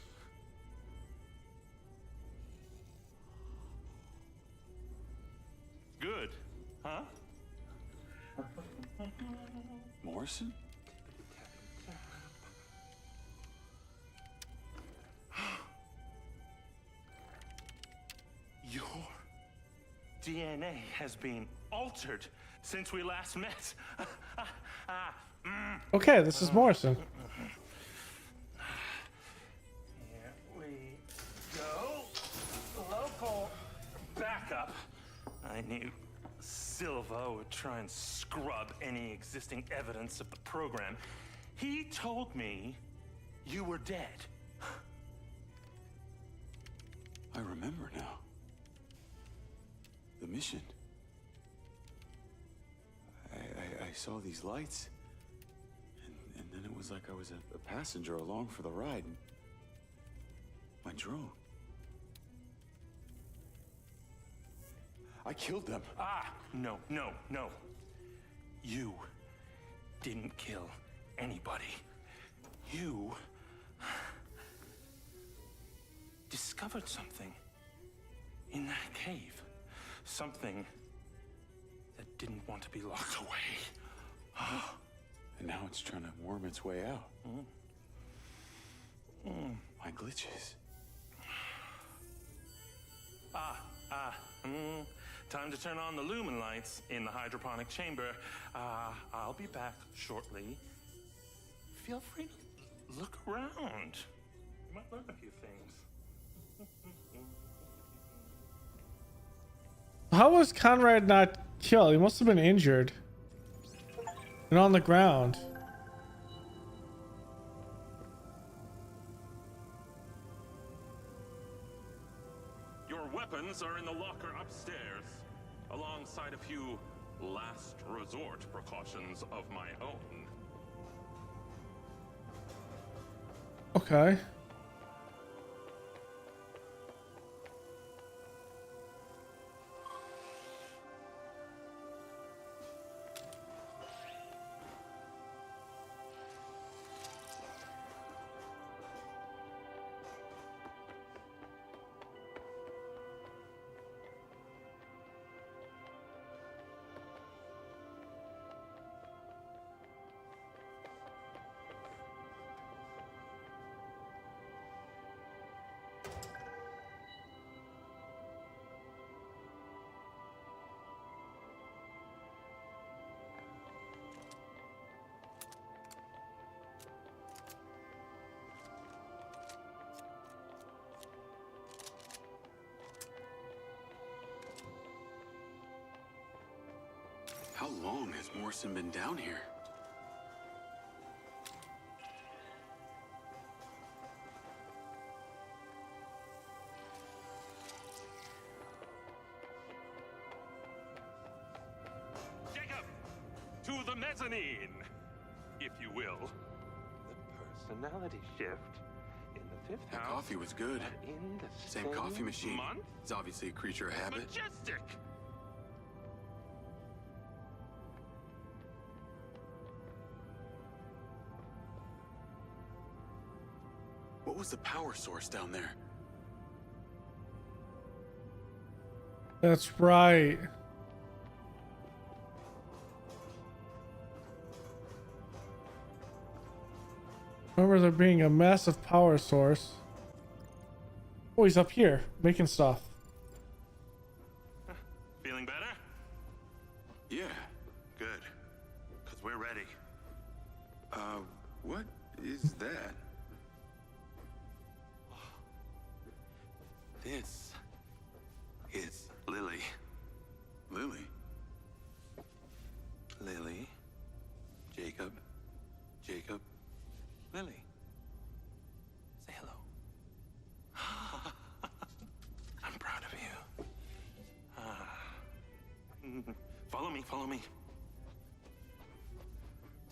Good, huh?
Morrison?
Your DNA has been altered since we last met.
Okay, this is Morrison.
Here we go. Local backup. I knew Silva would try and scrub any existing evidence of the program. He told me you were dead.
I remember now. The mission. I saw these lights, and then it was like I was a passenger along for the ride. My drone. I killed them.
No. You didn't kill anybody. You discovered something in that cave. Something that didn't want to be locked away.
And now it's trying to worm its way out. My glitches.
Time to turn on the lumen lights in the hydroponic chamber. I'll be back shortly. Feel free to look around. You might learn a few things.
How was Conrad not killed? He must have been injured and on the ground.
Your weapon
precautions are in the locker upstairs, alongside a few last resort precautions of my own.
Okay.
How long has Morrison been down here?
Jacob! To the mezzanine, if you will.
The personality shift in the fifth
That
house.
coffee was good.
In the
Same coffee machine.
month?
It's obviously a creature of habit.
Majestic!
What was the power source down there?
That's right. Remember there being a massive power source. Oh, he's up here making stuff.
Feeling better?
Yeah.
Good. Because we're ready.
What is that?
This is Lily.
Lily?
Lily. Jacob. Jacob. Lily. Say hello. I'm proud of you. Follow me, follow me.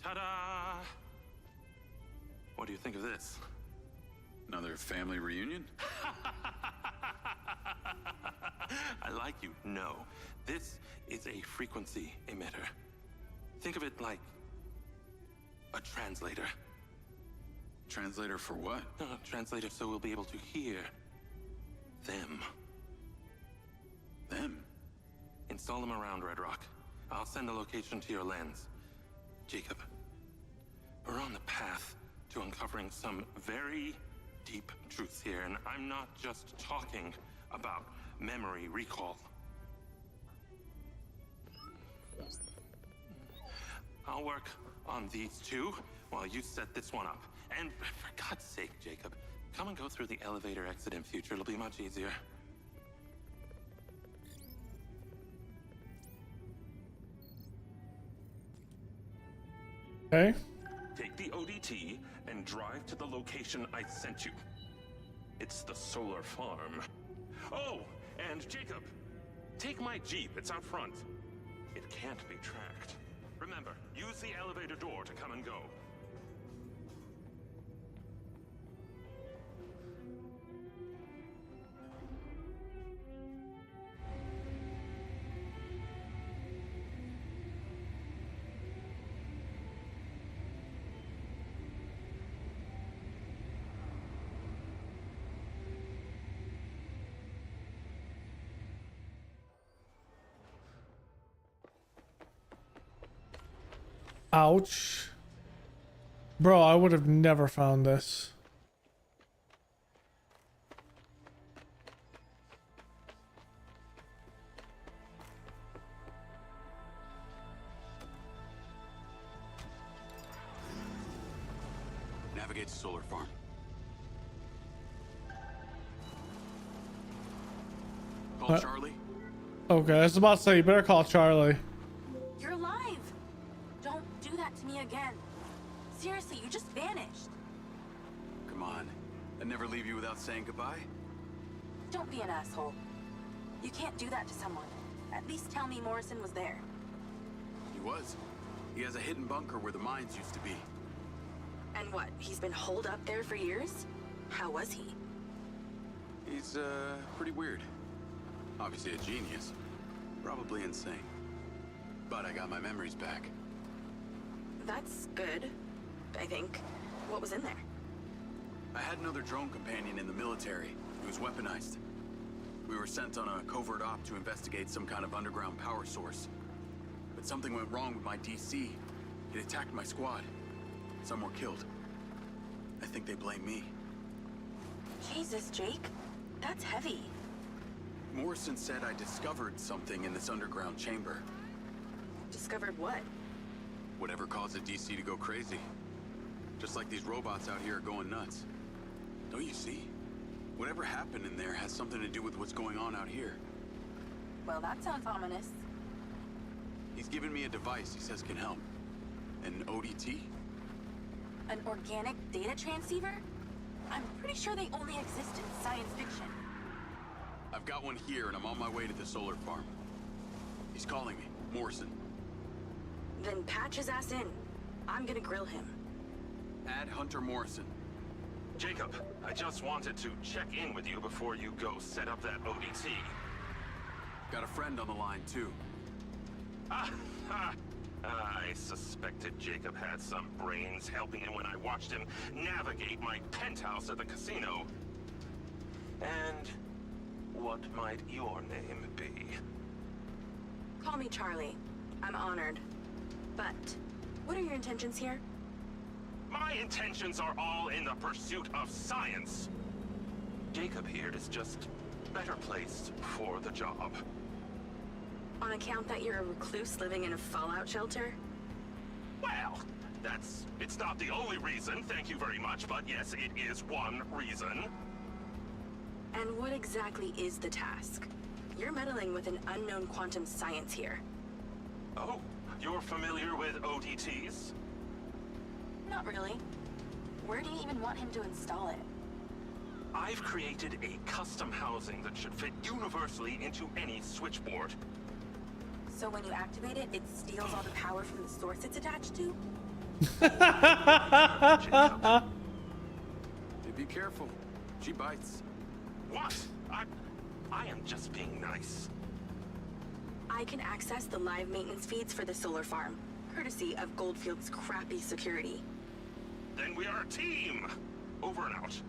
Ta-da! What do you think of this?
Another family reunion?
I like you. No. This is a frequency emitter. Think of it like a translator.
Translator for what?
Translator so we'll be able to hear them.
Them?
Install them around Red Rock. I'll send a location to your lens. Jacob, we're on the path to uncovering some very deep truths here, and I'm not just talking about memory recall. I'll work on these two while you set this one up. And for God's sake, Jacob, come and go through the elevator exit in future. It'll be much easier.
Okay.
Take the ODT and drive to the location I sent you. It's the solar farm. Oh, and Jacob, take my Jeep. It's out front. It can't be tracked. Remember, use the elevator door to come and go.
Ouch. Bro, I would have never found this.
Navigate to solar farm. Call Charlie.
Okay, I was about to say, you better call Charlie.
You're alive. Don't do that to me again. Seriously, you just vanished.
Come on. I'd never leave you without saying goodbye.
Don't be an asshole. You can't do that to someone. At least tell me Morrison was there.
He was. He has a hidden bunker where the mines used to be.
And what, he's been holed up there for years? How was he?
He's, pretty weird. Obviously a genius. Probably insane. But I got my memories back.
That's good, I think. What was in there?
I had another drone companion in the military. He was weaponized. We were sent on a covert op to investigate some kind of underground power source. But something went wrong with my DC. It attacked my squad. Some were killed. I think they blame me.
Jesus, Jake. That's heavy.
Morrison said I discovered something in this underground chamber.
Discovered what?
Whatever caused the DC to go crazy. Just like these robots out here are going nuts. Don't you see? Whatever happened in there has something to do with what's going on out here.
Well, that sounds ominous.
He's given me a device he says can help. An ODT?
An organic data transceiver? I'm pretty sure they only exist in science fiction.
I've got one here and I'm on my way to the solar farm. He's calling me, Morrison.
Then patch his ass in. I'm gonna grill him.
Add Hunter Morrison.
Jacob, I just wanted to check in with you before you go set up that ODT.
Got a friend on the line, too.
I suspected Jacob had some brains helping him when I watched him navigate my penthouse at the casino. And what might your name be?
Call me Charlie. I'm honored. But what are your intentions here?
My intentions are all in the pursuit of science. Jacob here is just better placed for the job.
On account that you're a recluse living in a fallout shelter?
Well, it's not the only reason, thank you very much, but yes, it is one reason.
And what exactly is the task? You're meddling with an unknown quantum science here.
Oh, you're familiar with ODTs?
Not really. Where do you even want him to install it?
I've created a custom housing that should fit universally into any switchboard.
So when you activate it, it steals all the power from the source it's attached to?
Hey, be careful. She bites.
What? I am just being nice.
I can access the live maintenance feeds for the solar farm, courtesy of Goldfield's crappy security.
Then we are a team! Over and out.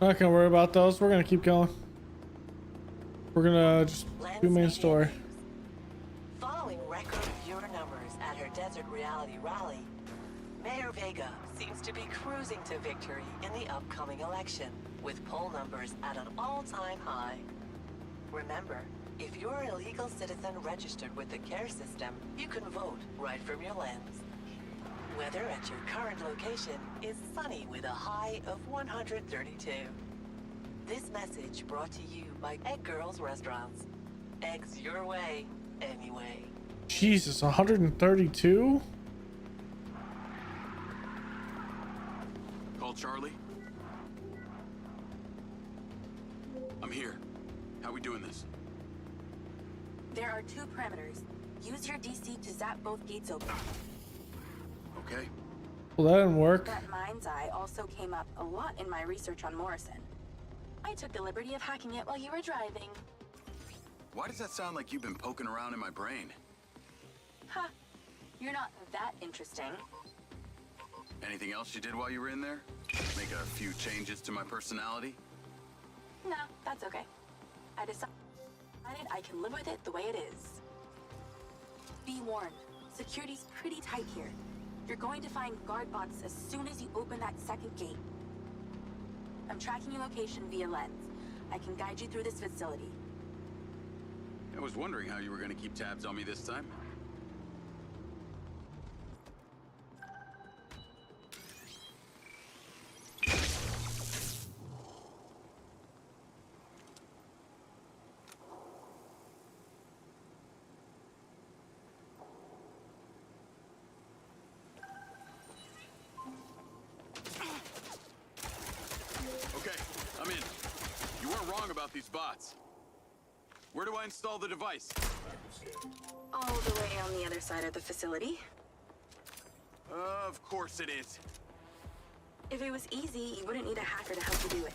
Not gonna worry about those. We're gonna keep going. We're gonna just do main story.
Following record viewer numbers at her Desert Reality rally, Mayor Vega seems to be cruising to victory in the upcoming election, with poll numbers at an all-time high. Remember, if you're an illegal citizen registered with the CARE system, you can vote right from your lens. Weather at your current location is sunny with a high of 132. This message brought to you by Egg Girls Restaurants. Eggs your way, anyway.
Jesus, 132?
Call Charlie. I'm here. How we doing this?
There are two parameters. Use your DC to zap both gates open.
Okay.
Well, that didn't work.
That MindsEye also came up a lot in my research on Morrison. I took the liberty of hacking it while you were driving.
Why does that sound like you've been poking around in my brain?
Ha! You're not that interesting.
Anything else you did while you were in there? Make a few changes to my personality?
No, that's okay. I decided I can live with it the way it is. Be warned, security's pretty tight here. You're going to find guard bots as soon as you open that second gate. I'm tracking your location via lens. I can guide you through this facility.
I was wondering how you were going to keep tabs on me this time. Okay, I'm in. You weren't wrong about these bots. Where do I install the device?
All the way on the other side of the facility.
Of course it is.
If it was easy, you wouldn't need a hacker to help you do it.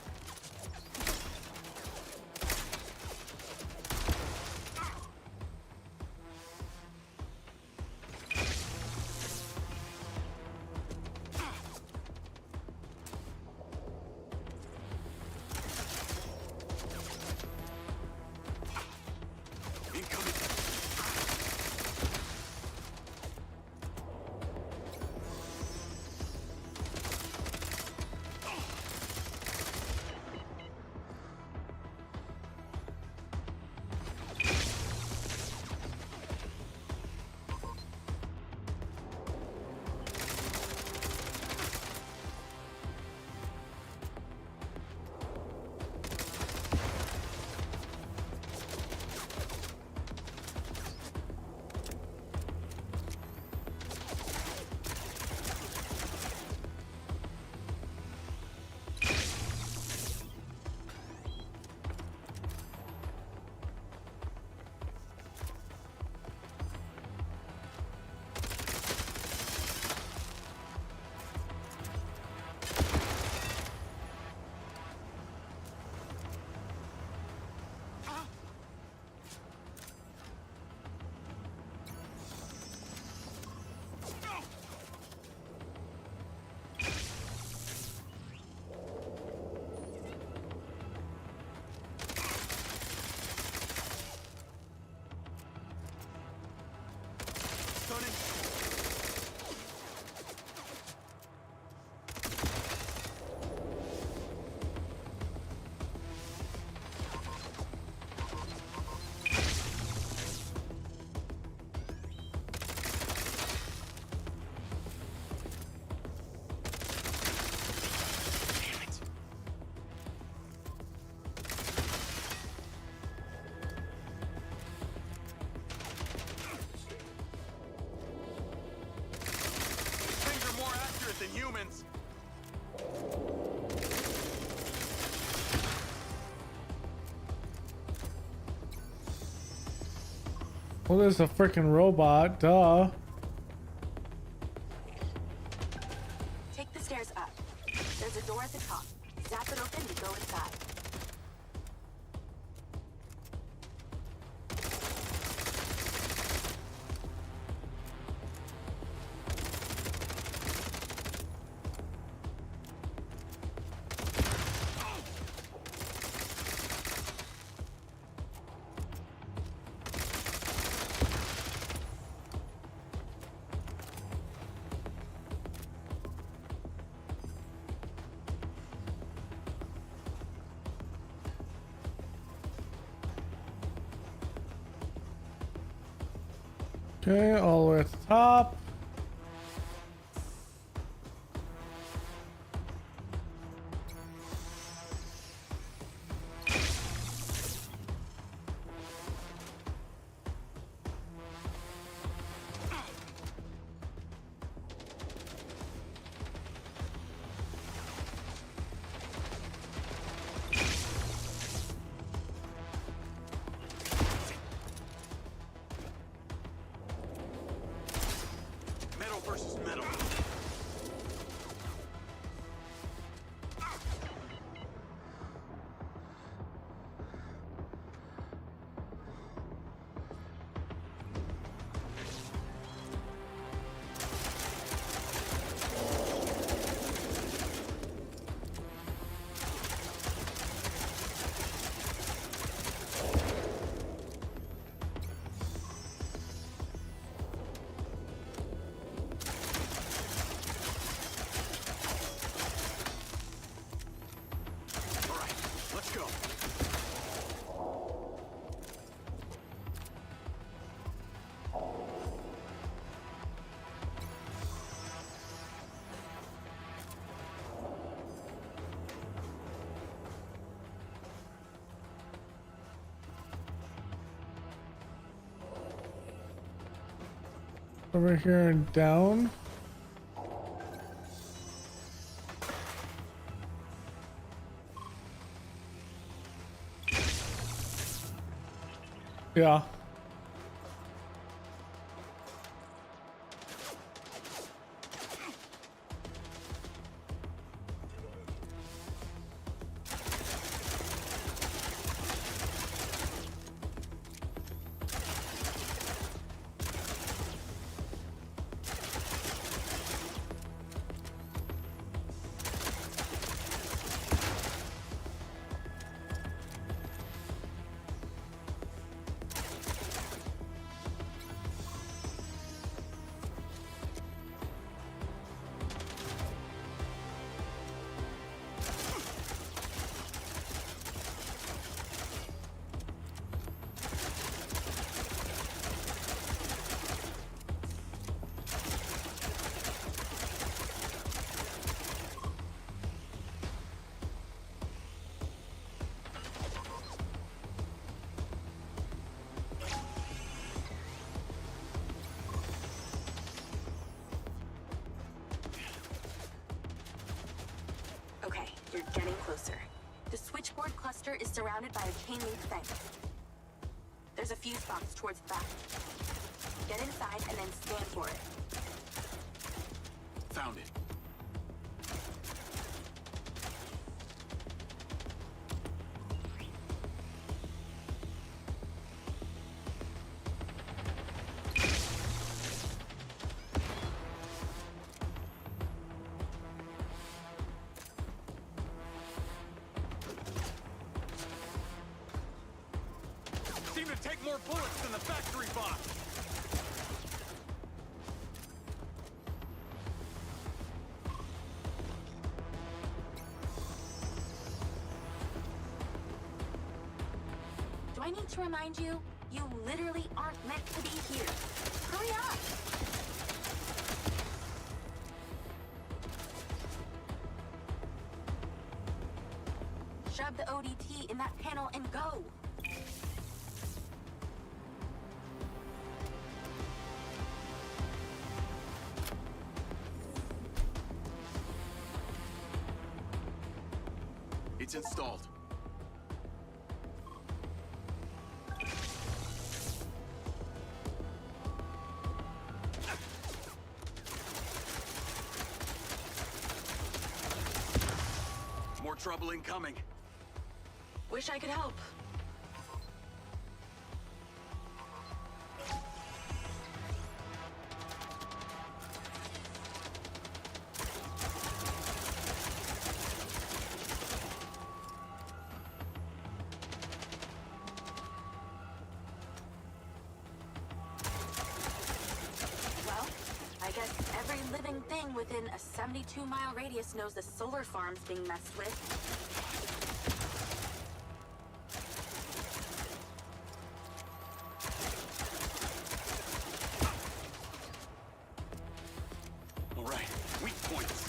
Than humans.
Well, there's a freaking robot, duh.
Take the stairs up. There's a door at the top. Zap it open to go inside.
Okay, all the way at the top.
Versus metal.
over here and down. Yeah.
Okay, you're getting closer. The switchboard cluster is surrounded by a chain link fence. There's a fuse box towards the back. Get inside and then scan for it.
Found it.
Seem to take more bullets than the factory box.
Do I need to remind you? You literally aren't meant to be here. Hurry up! Shove the ODT in that panel and go!
It's installed. More trouble incoming.
Wish I could help. Well, I guess every living thing within a 72-mile radius knows the solar farm's being messed with.
All right, weak points.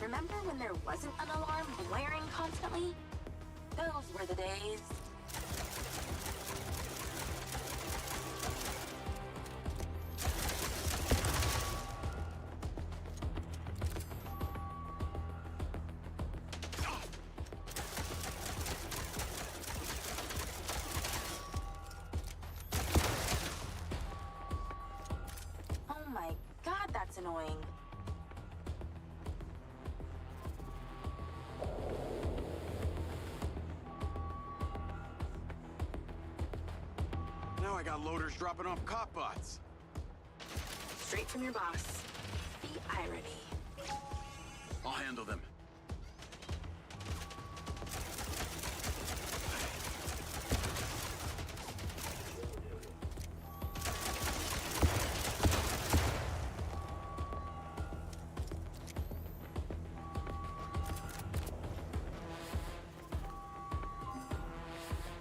Remember when there wasn't an alarm blaring constantly? Those were the days. Oh my god, that's annoying.
Now I got loaders dropping off cop bots.
Straight from your boss. The irony.
I'll handle them.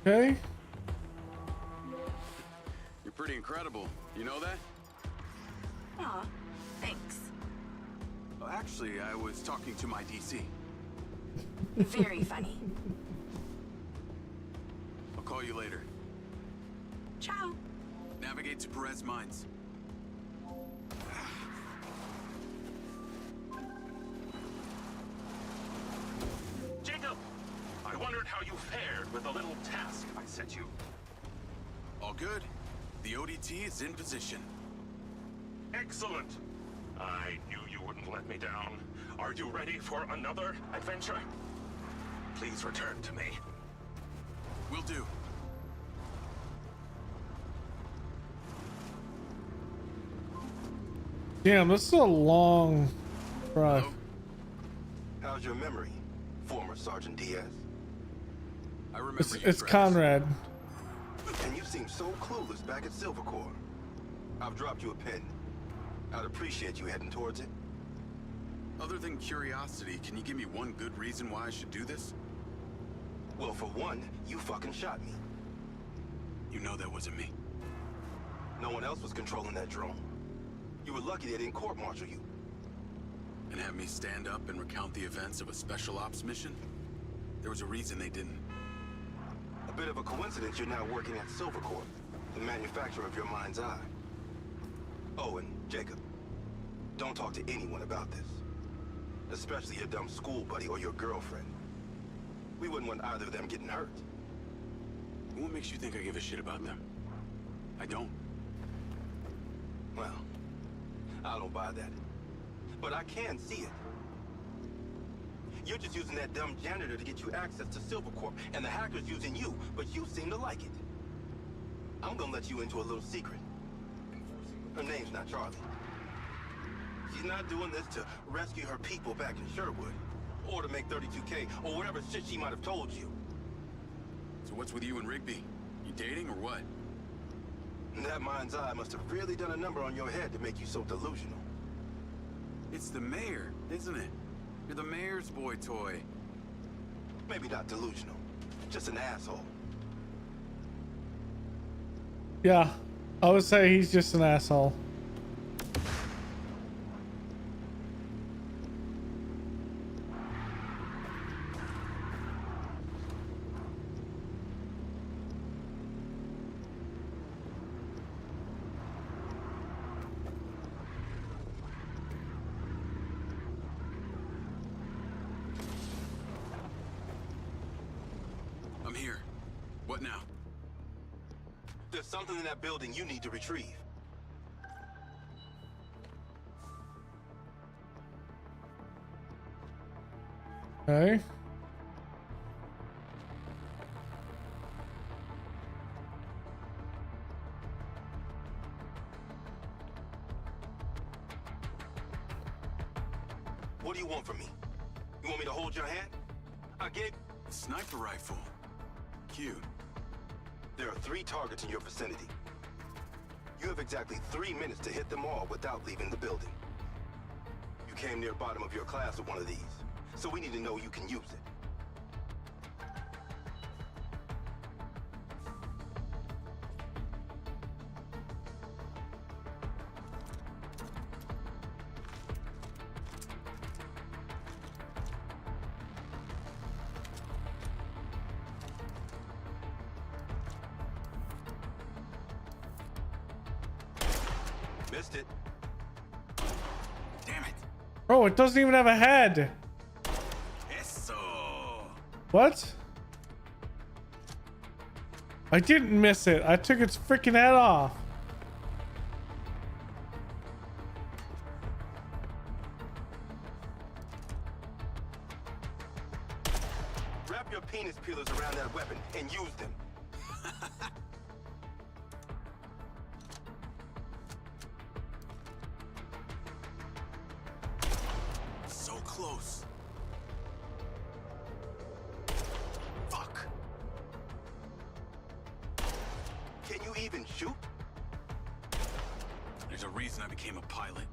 Okay.
pretty incredible. You know that?
Aw, thanks.
Well, actually, I was talking to my DC.
Very funny.
I'll call you later.
Ciao.
Navigate to Perez Mines.
Jacob! I wondered how you fared with the little task I set you.
All good. The ODT is in position.
Excellent. I knew you wouldn't let me down. Are you ready for another adventure? Please return to me.
Will do.
Damn, this is a long drive.
How's your memory, former Sergeant Diaz?
I remember
It's Conrad.
And you seem so clueless back at Silvercore. I've dropped you a pin. I'd appreciate you heading towards it.
Other than curiosity, can you give me one good reason why I should do this?
Well, for one, you fucking shot me.
You know that wasn't me.
No one else was controlling that drone. You were lucky they didn't court-martial you.
And have me stand up and recount the events of a special ops mission? There was a reason they didn't.
A bit of a coincidence you're now working at Silvercore, the manufacturer of your MindsEye. Oh, and Jacob, don't talk to anyone about this. Especially your dumb school buddy or your girlfriend. We wouldn't want either of them getting hurt.
What makes you think I give a shit about them? I don't.
Well, I don't buy that. But I can see it. You're just using that dumb janitor to get you access to Silvercorp, and the hacker's using you, but you seem to like it. I'm gonna let you into a little secret. Her name's not Charlie. She's not doing this to rescue her people back in Sherwood, or to make 32K, or whatever shit she might have told you.
So what's with you and Rigby? You dating or what?
That MindsEye must have really done a number on your head to make you so delusional.
It's the mayor, isn't it? You're the mayor's boy toy.
Maybe not delusional, just an asshole.
Yeah, I would say he's just an asshole.
I'm here. What now?
There's something in that building you need to retrieve.
Okay.
What do you want from me? You want me to hold your hand? I gave...
A sniper rifle. Cute.
There are 3 targets in your vicinity. You have exactly 3 minutes to hit them all without leaving the building. You came near bottom of your class with one of these, so we need to know you can use it. Missed it.
Damn it.
Bro, it doesn't even have a head.
Eso.
What? I didn't miss it. I took its freaking head off.
Wrap your penis peelers around that weapon and use them.
So close. Fuck.
Can you even shoot?
There's a reason I became a pilot.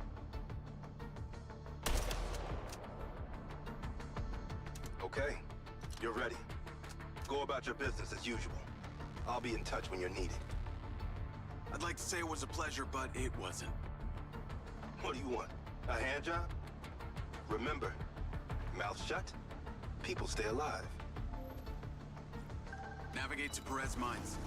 Okay, you're ready. Go about your business as usual. I'll be in touch when you're needed.
I'd like
like to say it was a pleasure, but it wasn't.
What do you want? A hand job? Remember, mouth shut, people stay alive.
Navigate to Perez Mines.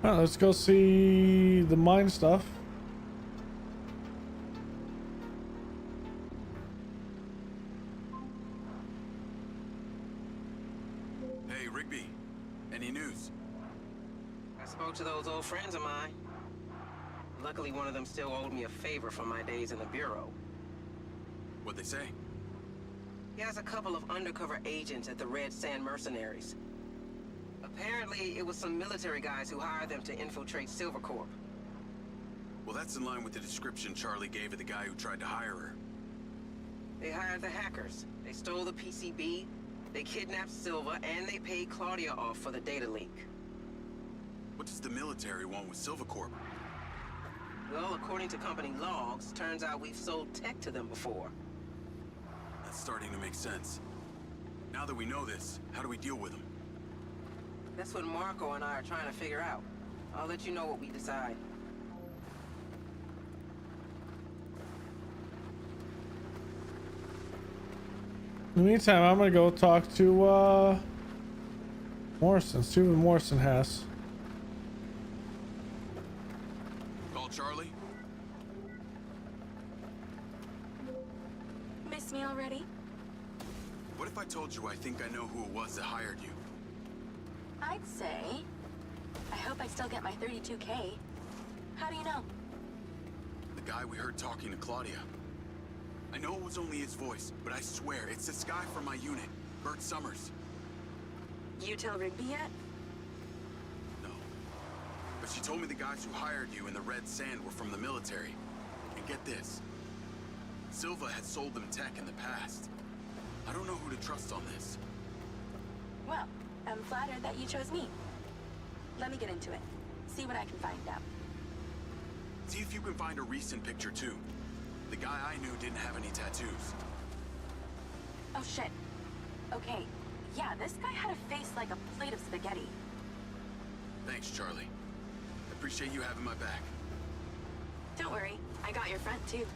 Alright, let's go see the mine stuff.
Hey, Rigby. Any news?
I spoke to those old friends of mine. Luckily, one of them still owed me a favor from my days in the Bureau.
What'd they say?
He has a couple of undercover agents at the Red Sand Mercenaries. Apparently, it was some military guys who hired them to infiltrate Silvercorp.
Well, that's in line with the description Charlie gave of the guy who tried to hire her.
They hired the hackers. They stole the PCB, they kidnapped Silva, and they paid Claudia off for the data leak.
What does the military want with Silvercorp?
Well, according to company logs, turns out we've sold tech to them before.
That's starting to make sense. Now that we know this, how do we deal with them?
That's what Marco and I are trying to figure out. I'll let you know what we decide.
In the meantime, I'm gonna go talk to Morrison, see what Morrison has.
Call Charlie?
Miss me already?
What if I told you I think I know who it was that hired you?
I'd say. I hope I still get my 32K. How do you know?
The guy we heard talking to Claudia. I know it was only his voice, but I swear it's this guy from my unit, Bert Summers.
You tell Rigby yet?
No. But she told me the guys who hired you in the Red Sand were from the military. And get this. Silva had sold them tech in the past. I don't know who to trust on this.
Well, I'm flattered that you chose me. Let me get into it. See what I can find out.
See if you can find a recent picture too. The guy I knew didn't have any tattoos.
Oh shit. Okay. Yeah, this guy had a face like a plate of spaghetti.
Thanks, Charlie. I appreciate you having my back.
Don't worry, I got your front too.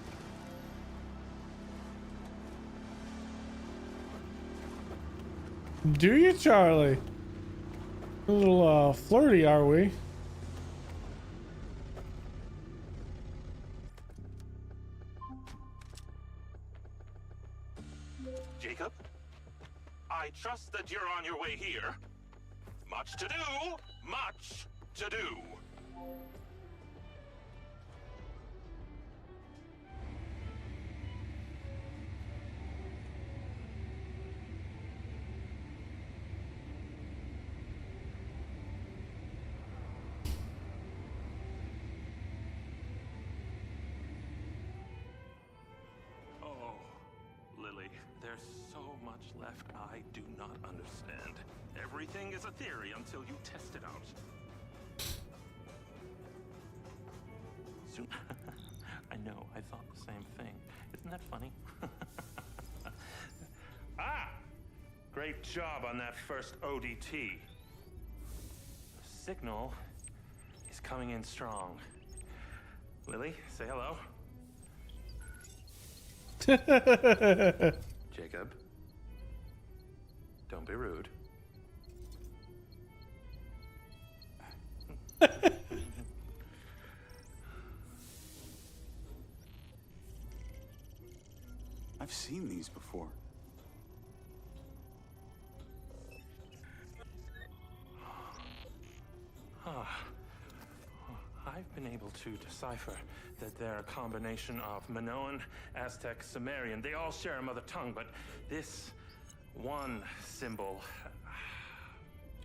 Do you, Charlie? A little flirty, are we?
Jacob? I trust that you're on your way here. Much to do! Much to do! Oh, Lily, there's so much left I do not understand. Everything is a theory until you test it out. Soon. I know, I thought the same thing. Isn't that funny? Ah! Great job on that first ODT. The signal is coming in strong. Lily, say hello. Jacob, don't be rude.
I've seen these before.
I've been able to decipher that they're a combination of Minoan, Aztec, Sumerian. They all share a mother tongue, but this one symbol,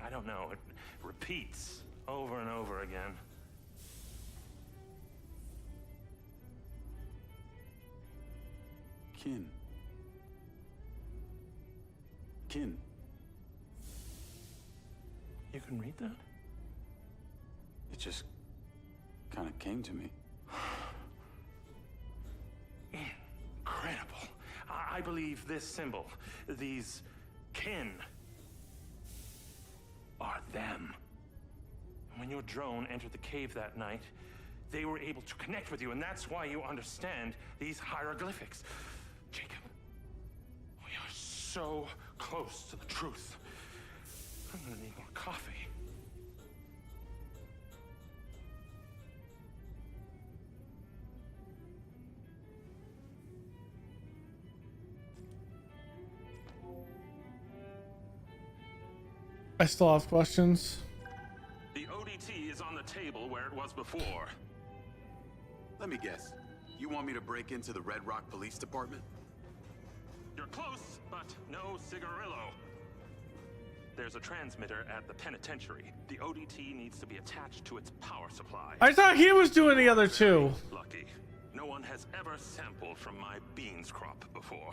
I don't know, it repeats over and over again.
kin. Kin.
You can read that?
It just kind of came to me.
Incredible. I believe this symbol, these kin, are them. When your drone entered the cave that night, they were able to connect with you, and that's why you understand these hieroglyphics. Jacob, we are so close to the truth. I'm gonna need more coffee.
I still have questions.
The ODT is on the table where it was before.
Let me guess. You want me to break into the Red Rock Police Department?
You're close, but no cigarillo. There's a transmitter at the penitentiary. The ODT needs to be attached to its power supply.
I thought he was doing the other two.
Lucky. No one has ever sampled from my beans crop before.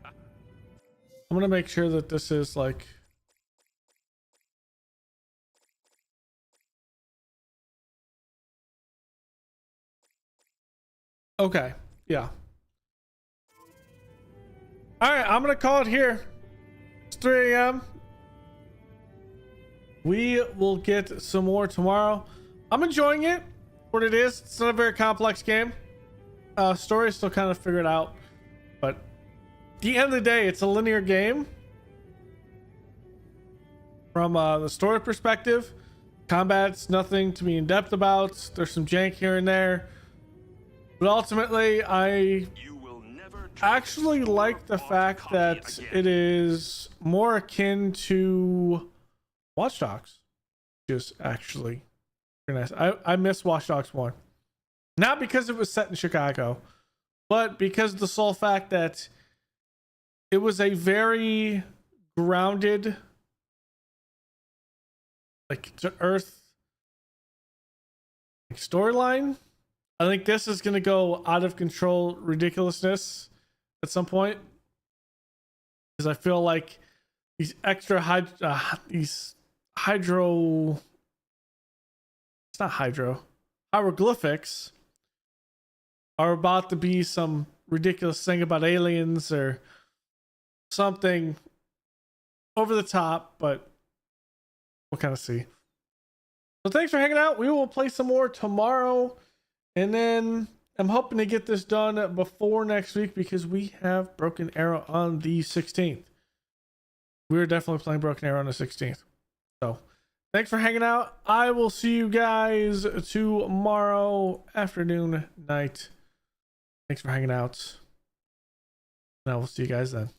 I'm gonna make sure that this is like... Okay, yeah. Alright, I'm gonna call it here. It's 3 a.m. We will get some more tomorrow. I'm enjoying it. What it is, it's not a very complex game. Story still kind of figured out. But at the end of the day, it's a linear game. From the story perspective, combat's nothing to be in depth about. There's some jank here and there. But ultimately, I actually like the fact that it is more akin to Watch Dogs. Just actually very nice. I miss Watch Dogs 1. Not because it was set in Chicago, but because of the sole fact that it was a very grounded, like, to earth storyline. I think this is going to go out of control ridiculousness at some point, because I feel like these extra hieroglyphics are about to be some ridiculous thing about aliens or something over the top, but we'll kind of see. So thanks for hanging out. We will play some more tomorrow. And then I'm hoping to get this done before next week because we have Broken Arrow on the 16th. We're definitely playing Broken Arrow on the 16th. So thanks for hanging out. I will see you guys tomorrow afternoon, night. Thanks for hanging out. And I will see you guys then.